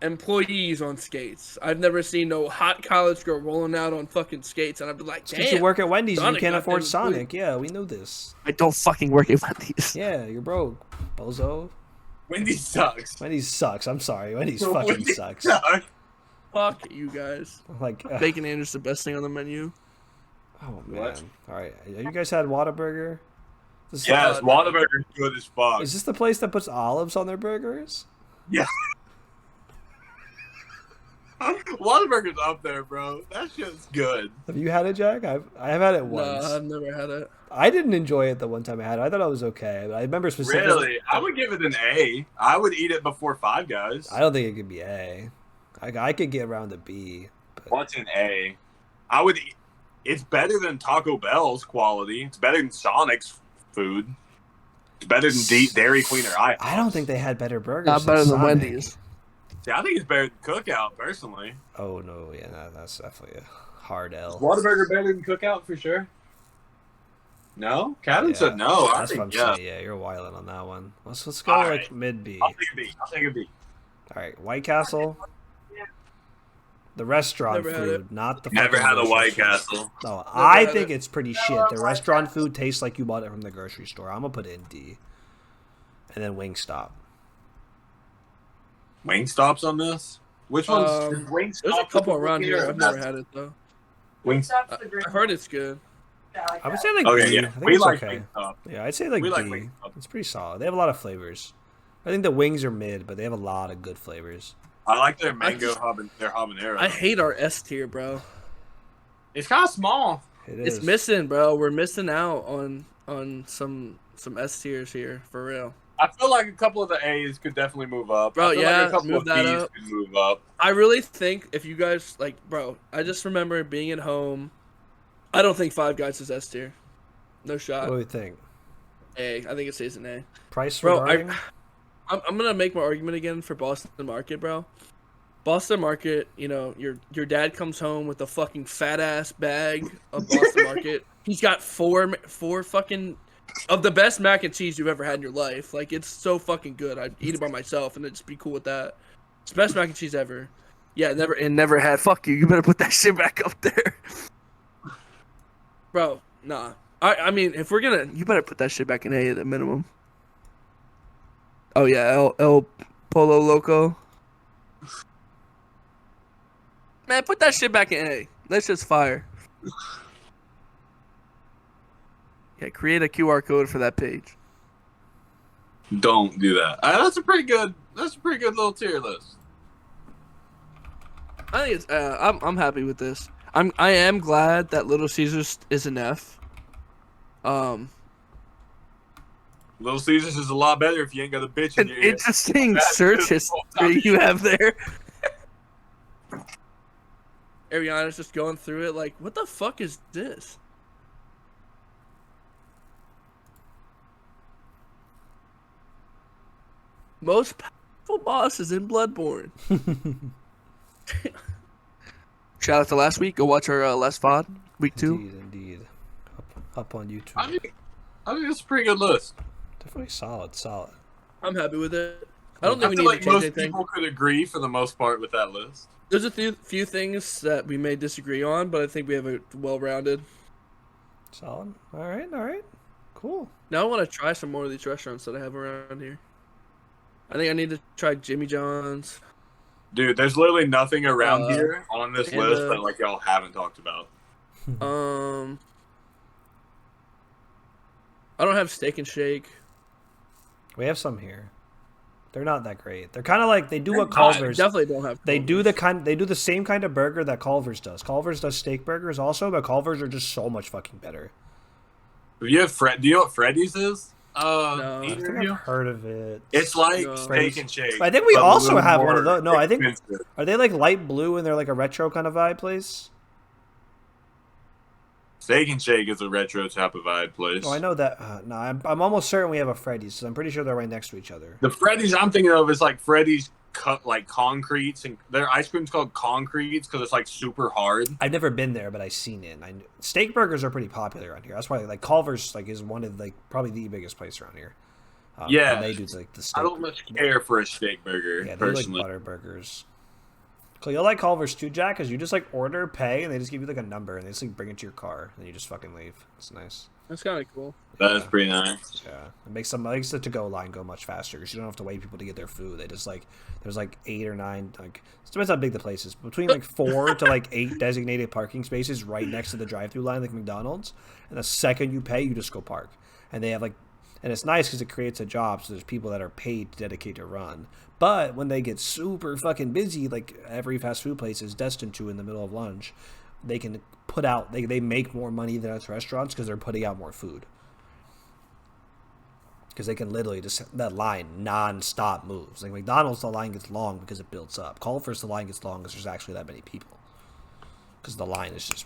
Speaker 5: employees on skates. I've never seen no hot college girl rolling out on fucking skates, and I'd be like,
Speaker 1: it's 'cause
Speaker 5: damn.
Speaker 1: you work at Wendy's and you
Speaker 5: Sonic
Speaker 1: can't
Speaker 5: got
Speaker 1: afford
Speaker 5: them
Speaker 1: Sonic. Yeah, we knew this.
Speaker 5: I don't fucking work at Wendy's.
Speaker 1: Yeah, you're broke, bozo.
Speaker 2: Wendy's sucks.
Speaker 1: Wendy's sucks. I'm sorry. Wendy's fucking
Speaker 2: Wendy's
Speaker 1: sucks.
Speaker 2: sucks.
Speaker 5: Fuck you guys.
Speaker 1: Like,
Speaker 5: Bacon Andrew's the best thing on the menu.
Speaker 1: oh man.
Speaker 2: What?
Speaker 1: All right, have you guys had Whataburger? This is-
Speaker 2: Yes, Whataburger's good as fuck.
Speaker 1: Is this the place that puts olives on their burgers?
Speaker 2: Yeah. Whataburger's up there, bro. That shit's good.
Speaker 1: Have you had it, Jack? I have had it
Speaker 5: No,
Speaker 1: once.
Speaker 5: I've never had it.
Speaker 1: I didn't enjoy it the one time I had it. I thought it was okay, but I remember specifically.
Speaker 2: Really? I would give it an A. I would eat it before Five Guys.
Speaker 1: I don't think it could be A. I could get around to B. But
Speaker 2: What's an A? I would eat. It's better than Taco Bell's quality. It's better than Sonic's food. It's better than Dairy Queen or IHOP.
Speaker 1: I don't think they had better burgers.
Speaker 5: Not better than
Speaker 1: Sonic.
Speaker 5: Wendy's.
Speaker 2: See, I think it's better than Cookout, personally.
Speaker 1: Oh no, yeah, that's definitely a hard L.
Speaker 2: Whataburger better than Cookout for sure? No? Kevin
Speaker 1: Yeah,
Speaker 2: said no. I
Speaker 1: That's what I'm
Speaker 2: think yes.
Speaker 1: saying. Yeah, you're wilding on that one. Let's go
Speaker 2: All
Speaker 1: like
Speaker 2: right.
Speaker 1: mid B.
Speaker 2: I'll take a B. I'll take a B.
Speaker 1: All right, White Castle. The restaurant
Speaker 5: Never had
Speaker 1: food, not the.
Speaker 2: Never
Speaker 1: fucking
Speaker 2: had a
Speaker 1: grocery
Speaker 2: White
Speaker 1: store.
Speaker 2: Castle.
Speaker 1: No, I
Speaker 5: had
Speaker 1: think
Speaker 5: it.
Speaker 1: it's pretty shit. The restaurant food tastes like you bought it from the grocery store. I'm gonna put it in D. And then Wingstop.
Speaker 2: Wingstop's on this? Which one's Wingstop?
Speaker 5: There's a couple around here. I've never had it though.
Speaker 2: Wingstop.
Speaker 4: Wingstop's the green
Speaker 5: I heard it's good.
Speaker 4: Yeah, I like
Speaker 1: I would
Speaker 4: that.
Speaker 1: say like
Speaker 2: Okay,
Speaker 1: D.
Speaker 2: yeah.
Speaker 1: I think
Speaker 2: We
Speaker 1: it's
Speaker 2: like
Speaker 1: okay.
Speaker 2: Wingstop.
Speaker 1: Yeah, I'd say like
Speaker 2: We
Speaker 1: D.
Speaker 2: like Wingstop.
Speaker 1: It's pretty solid. They have a lot of flavors. I think the wings are mid, but they have a lot of good flavors.
Speaker 2: I like their mango
Speaker 5: just-
Speaker 2: their habanero.
Speaker 5: I hate our S tier, bro.
Speaker 2: It's kind of small.
Speaker 1: It is.
Speaker 5: It's missing, bro. We're missing out on some S tiers here for real.
Speaker 2: I feel like a couple of the A's could definitely move up.
Speaker 5: Bro,
Speaker 2: I feel
Speaker 5: yeah,
Speaker 2: like a couple
Speaker 5: move
Speaker 2: of
Speaker 5: that
Speaker 2: B's
Speaker 5: up.
Speaker 2: could move up.
Speaker 5: I really think if you guys like, bro, I just remember being at home. I don't think Five Guys is S tier. No
Speaker 1: What
Speaker 5: shot.
Speaker 1: do we think?
Speaker 5: A. I think it stays an A.
Speaker 1: Price
Speaker 5: Bro,
Speaker 1: regarding?
Speaker 5: I'm gonna make my argument again for Boston Market, bro. Boston Market, you know, your dad comes home with a fucking fat ass bag of Boston Market. He's got four fucking of the best mac and cheese you've ever had in your life. Like, it's so fucking good. I'd eat it by myself and I'd just be cool with that. It's the best mac and cheese ever. Yeah, never had. Fuck you. You better put that shit back up there, bro. Nah. I mean, if we're gonna, you better put that shit back in A at a minimum. Oh yeah, El Polo Loco. Man, put that shit back in A. That's just fire. Yeah, create a QR code for that page.
Speaker 2: Don't do that. That's a pretty good little tier list.
Speaker 5: I think it's. I'm happy with this. I am glad that Little Caesars is an F.
Speaker 2: Little Caesars is a lot better if you ain't got a bitch in
Speaker 5: An
Speaker 2: your ear.
Speaker 5: interesting
Speaker 2: That's
Speaker 5: search
Speaker 2: just all
Speaker 5: history
Speaker 2: time.
Speaker 5: you have there. Ariana's just going through it like, what the fuck is this? Most powerful bosses in Bloodborne. Shout out to last week. Go watch our last VOD, week 2.
Speaker 1: Indeed. Up on YouTube.
Speaker 2: I think it's a pretty good list.
Speaker 1: Definitely solid.
Speaker 5: I'm happy with it. I don't
Speaker 2: I
Speaker 5: think we
Speaker 2: feel
Speaker 5: need
Speaker 2: like
Speaker 5: to change
Speaker 2: most
Speaker 5: anything.
Speaker 2: people could agree for the most part with that list.
Speaker 5: There's a few things that we may disagree on, but I think we have a well-rounded.
Speaker 1: Solid. All right. Cool.
Speaker 5: Now I want to try some more of these restaurants that I have around here. I think I need to try Jimmy John's.
Speaker 2: Dude, there's literally nothing around here on this
Speaker 5: and,
Speaker 2: list that like y'all haven't talked about.
Speaker 5: I don't have Steak and Shake.
Speaker 1: We have some here. They're not that great. They're kind of like they do what
Speaker 2: They're not.
Speaker 1: Culver's.
Speaker 5: Definitely don't have.
Speaker 1: They do
Speaker 5: Culver's.
Speaker 1: they do the same kind of burger that Culver's does. Culver's does steak burgers also, but Culver's are just so much fucking better.
Speaker 2: Do you know what Freddy's is?
Speaker 5: No.
Speaker 1: I
Speaker 2: Either
Speaker 1: think
Speaker 2: of you?
Speaker 1: I've heard of it.
Speaker 2: It's like
Speaker 5: No.
Speaker 2: Steak and Shake.
Speaker 1: I think we
Speaker 2: but a
Speaker 1: also
Speaker 2: little
Speaker 1: have one of
Speaker 2: more
Speaker 1: those. No, I think
Speaker 2: expensive.
Speaker 1: are they like light blue and they're like a retro kind of vibe place?
Speaker 2: Steak and Shake is a retro type of vibe place.
Speaker 1: Oh, I know that. No, I'm almost certain we have a Freddy's. So I'm pretty sure they're right next to each other.
Speaker 2: The Freddy's I'm thinking of is like Freddy's cut like concretes, and their ice cream's called concretes because it's like super hard.
Speaker 1: I've never been there, but I've seen it. Steak burgers are pretty popular around here. That's why like Culver's like is one of like probably the biggest place around here.
Speaker 2: Yeah.
Speaker 1: and they do like the steak.
Speaker 2: I don't much care for a steak burger
Speaker 1: Yeah, they like
Speaker 2: personally.
Speaker 1: butter burgers. So you'll like Culver's too, Jack, because you just like order, pay, and they just give you like a number, and they just like bring it to your car, and you just fucking leave. It's nice.
Speaker 5: That's kind of cool.
Speaker 2: That is pretty nice.
Speaker 1: Yeah, it makes the to-go line go much faster because you don't have to wait people to get their food. They just like there's like 8 or 9 like it depends how big the place is, between like 4 to like 8 designated parking spaces right next to the drive-through line like McDonald's. And the second you pay, you just go park, and they have like. And it's nice because it creates a job, so there's people that are paid to dedicate to run. But when they get super fucking busy, like every fast food place is destined to in the middle of lunch, they can put out, they make more money than us restaurants because they're putting out more food. Because they can literally just, that line non-stop moves. Like McDonald's, the line gets long because it builds up. Culver's, the line gets long because there's actually that many people. Because the line is just...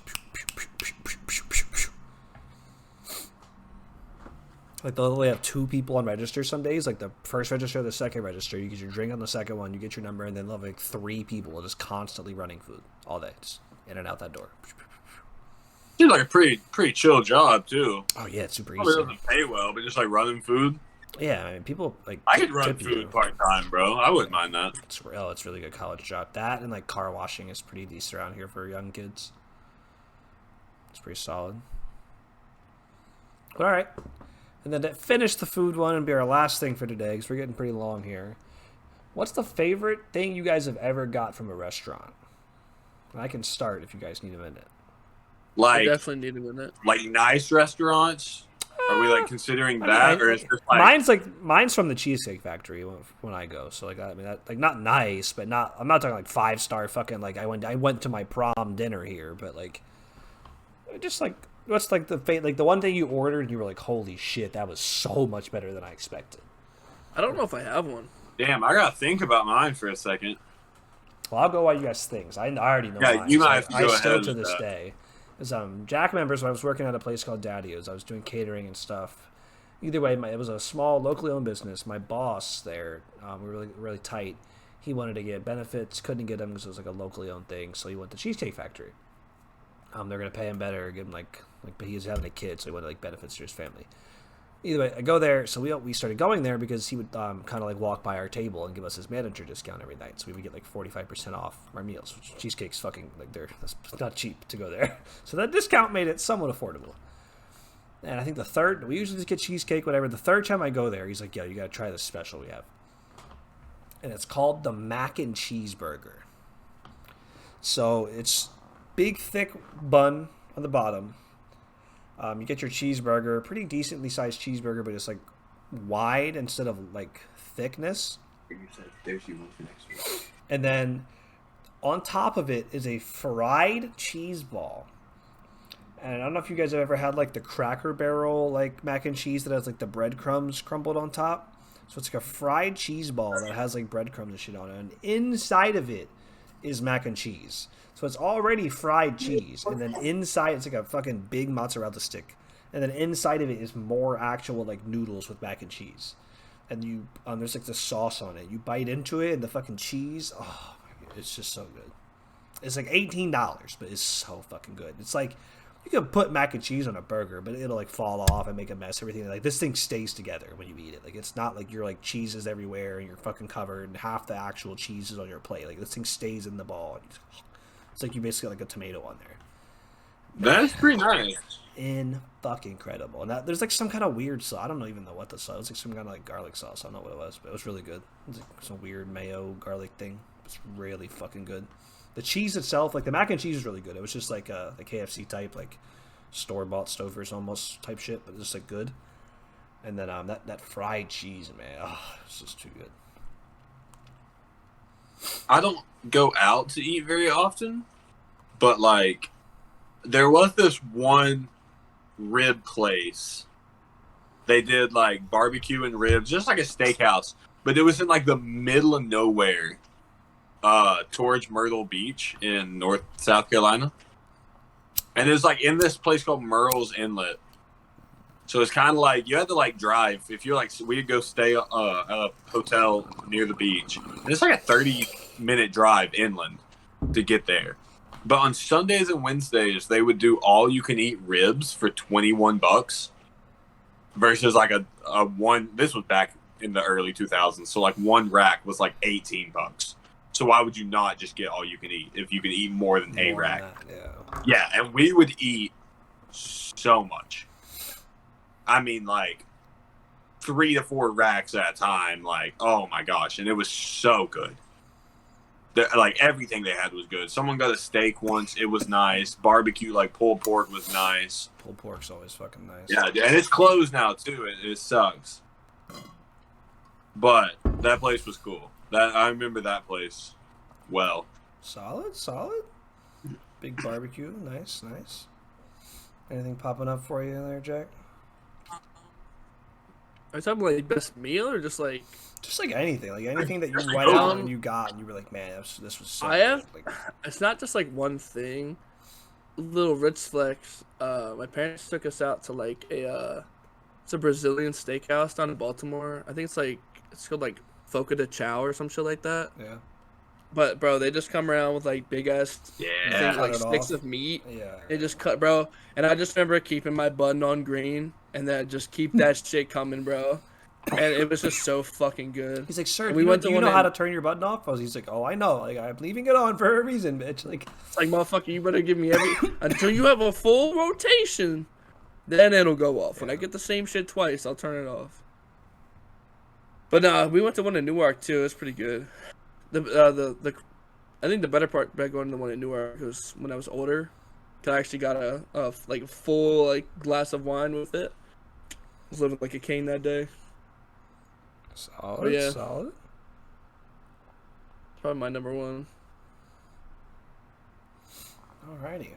Speaker 1: Like they'll literally have 2 people on register some days, like the first register, the second register. You get your drink on the second one, you get your number, and then they'll have like 3 people just constantly running food all day, just in and out that door.
Speaker 2: Seems like a pretty chill job too.
Speaker 1: Oh yeah, it's super
Speaker 2: Probably
Speaker 1: easy.
Speaker 2: doesn't pay well, but just like running food.
Speaker 1: Yeah, I mean people like.
Speaker 2: I could run
Speaker 1: tip you.
Speaker 2: food part time, bro. I wouldn't mind that.
Speaker 1: It's real. It's a really good college job. That and like car washing is pretty decent around here for young kids. It's pretty solid. All right. And then to finish the food one and be our last thing for today, because we're getting pretty long here. What's the favorite thing you guys have ever got from a restaurant? And I can start if you guys need a minute.
Speaker 5: I
Speaker 2: Like
Speaker 5: definitely need a minute.
Speaker 2: like nice restaurants. Are we like considering
Speaker 1: I
Speaker 2: that,
Speaker 1: mean,
Speaker 2: or is just like
Speaker 1: mine's from the Cheesecake Factory when I go. So like I mean that, like not nice, but not I'm not talking like 5-star fucking like I went to my prom dinner here, but like just like what's like the one thing you ordered and you were like holy shit that was so much better than I expected.
Speaker 5: I don't know if I have one.
Speaker 2: damn? I gotta think about mine for a second.
Speaker 1: Well, I'll go while you guys think. I already know.
Speaker 2: Yeah,
Speaker 1: mine,
Speaker 2: you
Speaker 1: so
Speaker 2: might have to
Speaker 1: I
Speaker 2: go
Speaker 1: still
Speaker 2: ahead
Speaker 1: to
Speaker 2: with
Speaker 1: this
Speaker 2: that.
Speaker 1: day. As Jack members, when I was working at a place called Daddy's, I was doing catering and stuff. Either way, it was a small locally owned business. My boss there, we were really tight. He wanted to get benefits, couldn't get them because it was like a locally owned thing. So he went to Cheesecake Factory. They're gonna pay him better, give him but he was having a kid, so he wanted like benefits to his family. Either way, I go there. So we started going there because he would kind of like walk by our table and give us his manager discount every night. So we would get like 45% off our meals. Which Cheesecake's fucking like that's not cheap to go there. So that discount made it somewhat affordable. And I think we usually just get cheesecake, whatever. The third time I go there, he's like, "Yo, you gotta try this special we have." And it's called the Mac and Cheeseburger. So it's big, thick bun on the bottom. You get your cheeseburger, pretty decently sized cheeseburger, but it's like wide instead of like thickness. And then on top of it is a fried cheese ball. And I don't know if you guys have ever had like the Cracker Barrel like mac and cheese that has like the breadcrumbs crumbled on top. So it's like a fried cheese ball that has like breadcrumbs and shit on it. And inside of it is mac and cheese. So it's already fried cheese. And then inside it's like a fucking big mozzarella stick. And then inside of it is more actual like noodles with mac and cheese. And you there's like the sauce on it. You bite into it and the fucking cheese. Oh my God, it's just so good. It's like $18, but it's so fucking good. It's like you can put mac and cheese on a burger, but it'll like fall off and make a mess. Everything like this thing stays together when you eat it. Like it's not like you're like cheeses everywhere and you're fucking covered and half the actual cheese is on your plate. Like this thing stays in the ball. It's like you basically got like a tomato on there.
Speaker 2: That's pretty nice.
Speaker 1: Fucking incredible. And there's like some kind of weird sauce. I don't even know what the sauce. It was like some kind of like garlic sauce. I don't know what it was, but it was really good. It was like some weird mayo garlic thing. It's really fucking good. The cheese itself, like the mac and cheese is really good. It was just like the KFC type, like store-bought Stouffer's almost type shit, but just like good. And then that fried cheese, man, it's just too good.
Speaker 2: I don't go out to eat very often, but like there was this one rib place. They did like barbecue and ribs, just like a steakhouse, but it was in like the middle of nowhere. Towards Myrtle Beach in South Carolina. And it was like in this place called Murrells Inlet. So it's kind of like you had to like drive. If you're like, we'd go stay at a hotel near the beach. And it's like a 30-minute drive inland to get there. But on Sundays and Wednesdays, they would do all you can eat ribs for $21 versus like a one. This was back in the early 2000s. So like one rack was like $18. So why would you not just get all you can eat if you can eat more than a rack? Yeah, and we would eat so much. I mean, like 3 to 4 racks at a time. Like, oh my gosh, and it was so good. Like everything they had was good. Someone got a steak once; it was nice. Barbecue, like pulled pork, was nice.
Speaker 1: Pulled pork's always fucking nice.
Speaker 2: Yeah, and it's closed now too. It sucks. But that place was cool. I remember that place well.
Speaker 1: Solid. Big barbecue, nice. Anything popping up for you in there, Jack?
Speaker 5: Are you talking like best meal or just like
Speaker 1: anything that you went out and you got and you were like, man, this was so good. Like,
Speaker 5: it's not just like one thing. Little Ritz flex. My parents took us out to like it's a Brazilian steakhouse down in Baltimore. I think it's called like Foca de Chao or some shit like that.
Speaker 1: yeah.
Speaker 5: But bro, they just come around with like big ass things,
Speaker 1: Cut
Speaker 5: like
Speaker 1: it
Speaker 5: sticks
Speaker 1: off.
Speaker 5: of meat.
Speaker 1: Yeah.
Speaker 5: They just cut, bro. And I just remember keeping my button on green and then just keep that shit coming, bro. And it was just so fucking good.
Speaker 1: He's like, sir,
Speaker 5: We
Speaker 1: do
Speaker 5: went
Speaker 1: you
Speaker 5: to one
Speaker 1: know how
Speaker 5: in-
Speaker 1: to turn your button off? He's like, oh, I know. Like, I'm leaving it on for a reason, bitch. Like,
Speaker 5: It's like, motherfucker, you better give me until you have a full rotation, then it'll go off. When I get the same shit twice, I'll turn it off. But nah, we went to one in Newark too. It's pretty good. I think the better part about going to the one in Newark was when I was older, 'cause I actually got a like full like glass of wine with it. I was living like a king that day.
Speaker 1: solid,
Speaker 5: yeah.
Speaker 1: solid.
Speaker 5: Probably my number one.
Speaker 1: Alrighty.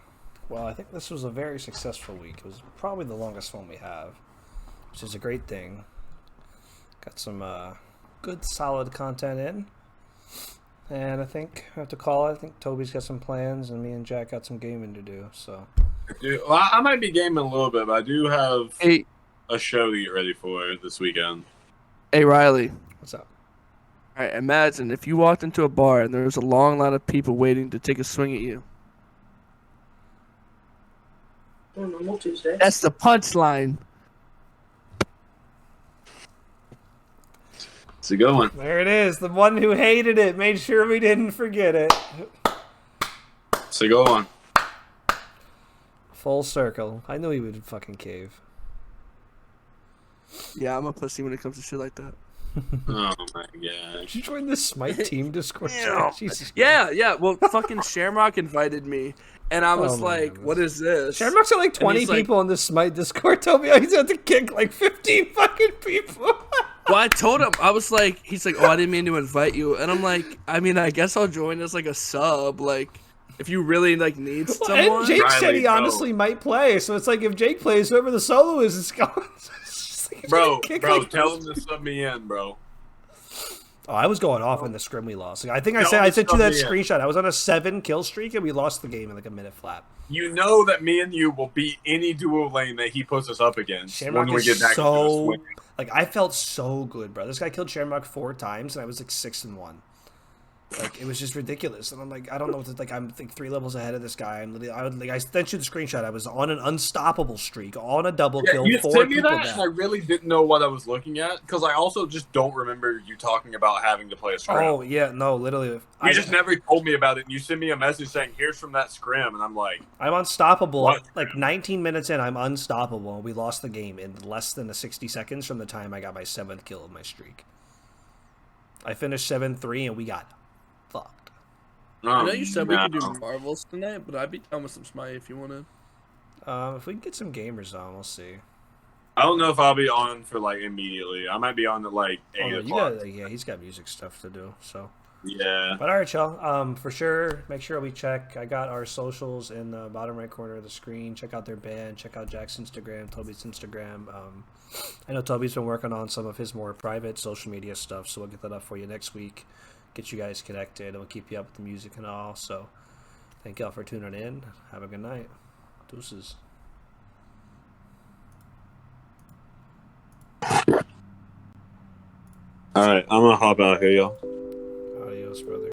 Speaker 1: Well, I think this was a very successful week. It was probably the longest one we have, which is a great thing. Got some good, solid content in. And I think I have to call it. I think Toby's got some plans, and me and Jack got some gaming to do. So,
Speaker 2: Dude, well, I might be gaming a little bit, but I do have
Speaker 5: Hey,
Speaker 2: a show to get ready for this weekend.
Speaker 5: hey Riley.
Speaker 1: what's up?
Speaker 5: All right, imagine if you walked into a bar and there was a long line of people waiting to take a swing at you.
Speaker 4: Normal Tuesday.
Speaker 5: That's the punchline.
Speaker 2: It's a good one.
Speaker 1: There it is. The one who hated it made sure we didn't forget it.
Speaker 2: It's a good one.
Speaker 1: Full circle. I knew he would fucking cave.
Speaker 5: Yeah, I'm a pussy when it comes to shit like that.
Speaker 2: Oh my god.
Speaker 1: Did you join the Smite team Discord?
Speaker 5: Yeah.
Speaker 1: Jesus.
Speaker 5: Yeah. Well, fucking Shamrock invited me, and I was
Speaker 1: Oh my
Speaker 5: like,
Speaker 1: goodness.
Speaker 5: "What is this?"
Speaker 1: Shamrock's got like 20
Speaker 5: he's like-
Speaker 1: people on the Smite Discord. Told me he's had to kick like 15 fucking people.
Speaker 5: Well, I told him, I was like, he's like, "Oh, I didn't mean to invite you," and I'm like, I mean, I guess I'll join as like a sub, like if you really like need someone.
Speaker 1: And Jake said
Speaker 2: Riley,
Speaker 1: he
Speaker 2: bro.
Speaker 1: honestly might play, so it's like if Jake plays, whoever the solo is, it's going. It's just like,
Speaker 2: Bro,
Speaker 1: kick
Speaker 2: bro,
Speaker 1: like-
Speaker 2: tell him to sub me in, bro.
Speaker 1: Oh, I was going off in the scrim we lost. Like, I think I
Speaker 2: Tell
Speaker 1: said
Speaker 2: him
Speaker 1: I
Speaker 2: to
Speaker 1: sent you
Speaker 2: sub
Speaker 1: that
Speaker 2: me in.
Speaker 1: screenshot. I was on a 7 kill streak and we lost the game in like a minute flat.
Speaker 2: You know that me and you will beat any duo lane that he puts us up against
Speaker 1: Shamrock
Speaker 2: when we
Speaker 1: is
Speaker 2: get back into the
Speaker 1: so
Speaker 2: swing.
Speaker 1: like I felt so good, bro. This guy killed Shamrock 4 times and I was like 6-1. Like it was just ridiculous, and I'm like, I don't know what to, like. I'm like 3 levels ahead of this guy. I sent you the screenshot. I was on an unstoppable streak, on a double
Speaker 2: Yeah,
Speaker 1: kill,
Speaker 2: you
Speaker 1: 4
Speaker 2: sent me
Speaker 1: people
Speaker 2: that, and I
Speaker 1: down.
Speaker 2: really didn't know what I was looking at because I also just don't remember you talking about having to play a scrim.
Speaker 1: Oh yeah, no, literally.
Speaker 2: You just never told me about it, and you sent me a message saying, "Here's from that scrim," and I'm like,
Speaker 1: I'm unstoppable.
Speaker 2: What?
Speaker 1: Like 19 minutes in, I'm unstoppable. We lost the game in less than 60 seconds from the time I got my 7th kill of my streak. I finished 7-3 and we got fucked.
Speaker 5: I know you said we could do
Speaker 2: no.
Speaker 5: Marvels tonight, but I'd be down with some Smite if you wanted.
Speaker 1: If we can get some gamers on, we'll see.
Speaker 2: I don't know if I'll be on for like immediately. I might be on at like 8
Speaker 1: Oh, no, you
Speaker 2: o'clock.
Speaker 1: got, yeah, he's got music stuff to do. So,
Speaker 2: Yeah.
Speaker 1: but all right, y'all. For sure, make sure we check. I got our socials in the bottom right corner of the screen. Check out their band. Check out Jack's Instagram, Toby's Instagram. I know Toby's been working on some of his more private social media stuff, so we'll get that up for you next week. Get you guys connected, and we'll keep you up with the music and all. So, thank y'all for tuning in. Have a good night. Deuces.
Speaker 2: All right, I'm gonna hop out here, y'all.
Speaker 1: Adios, brother.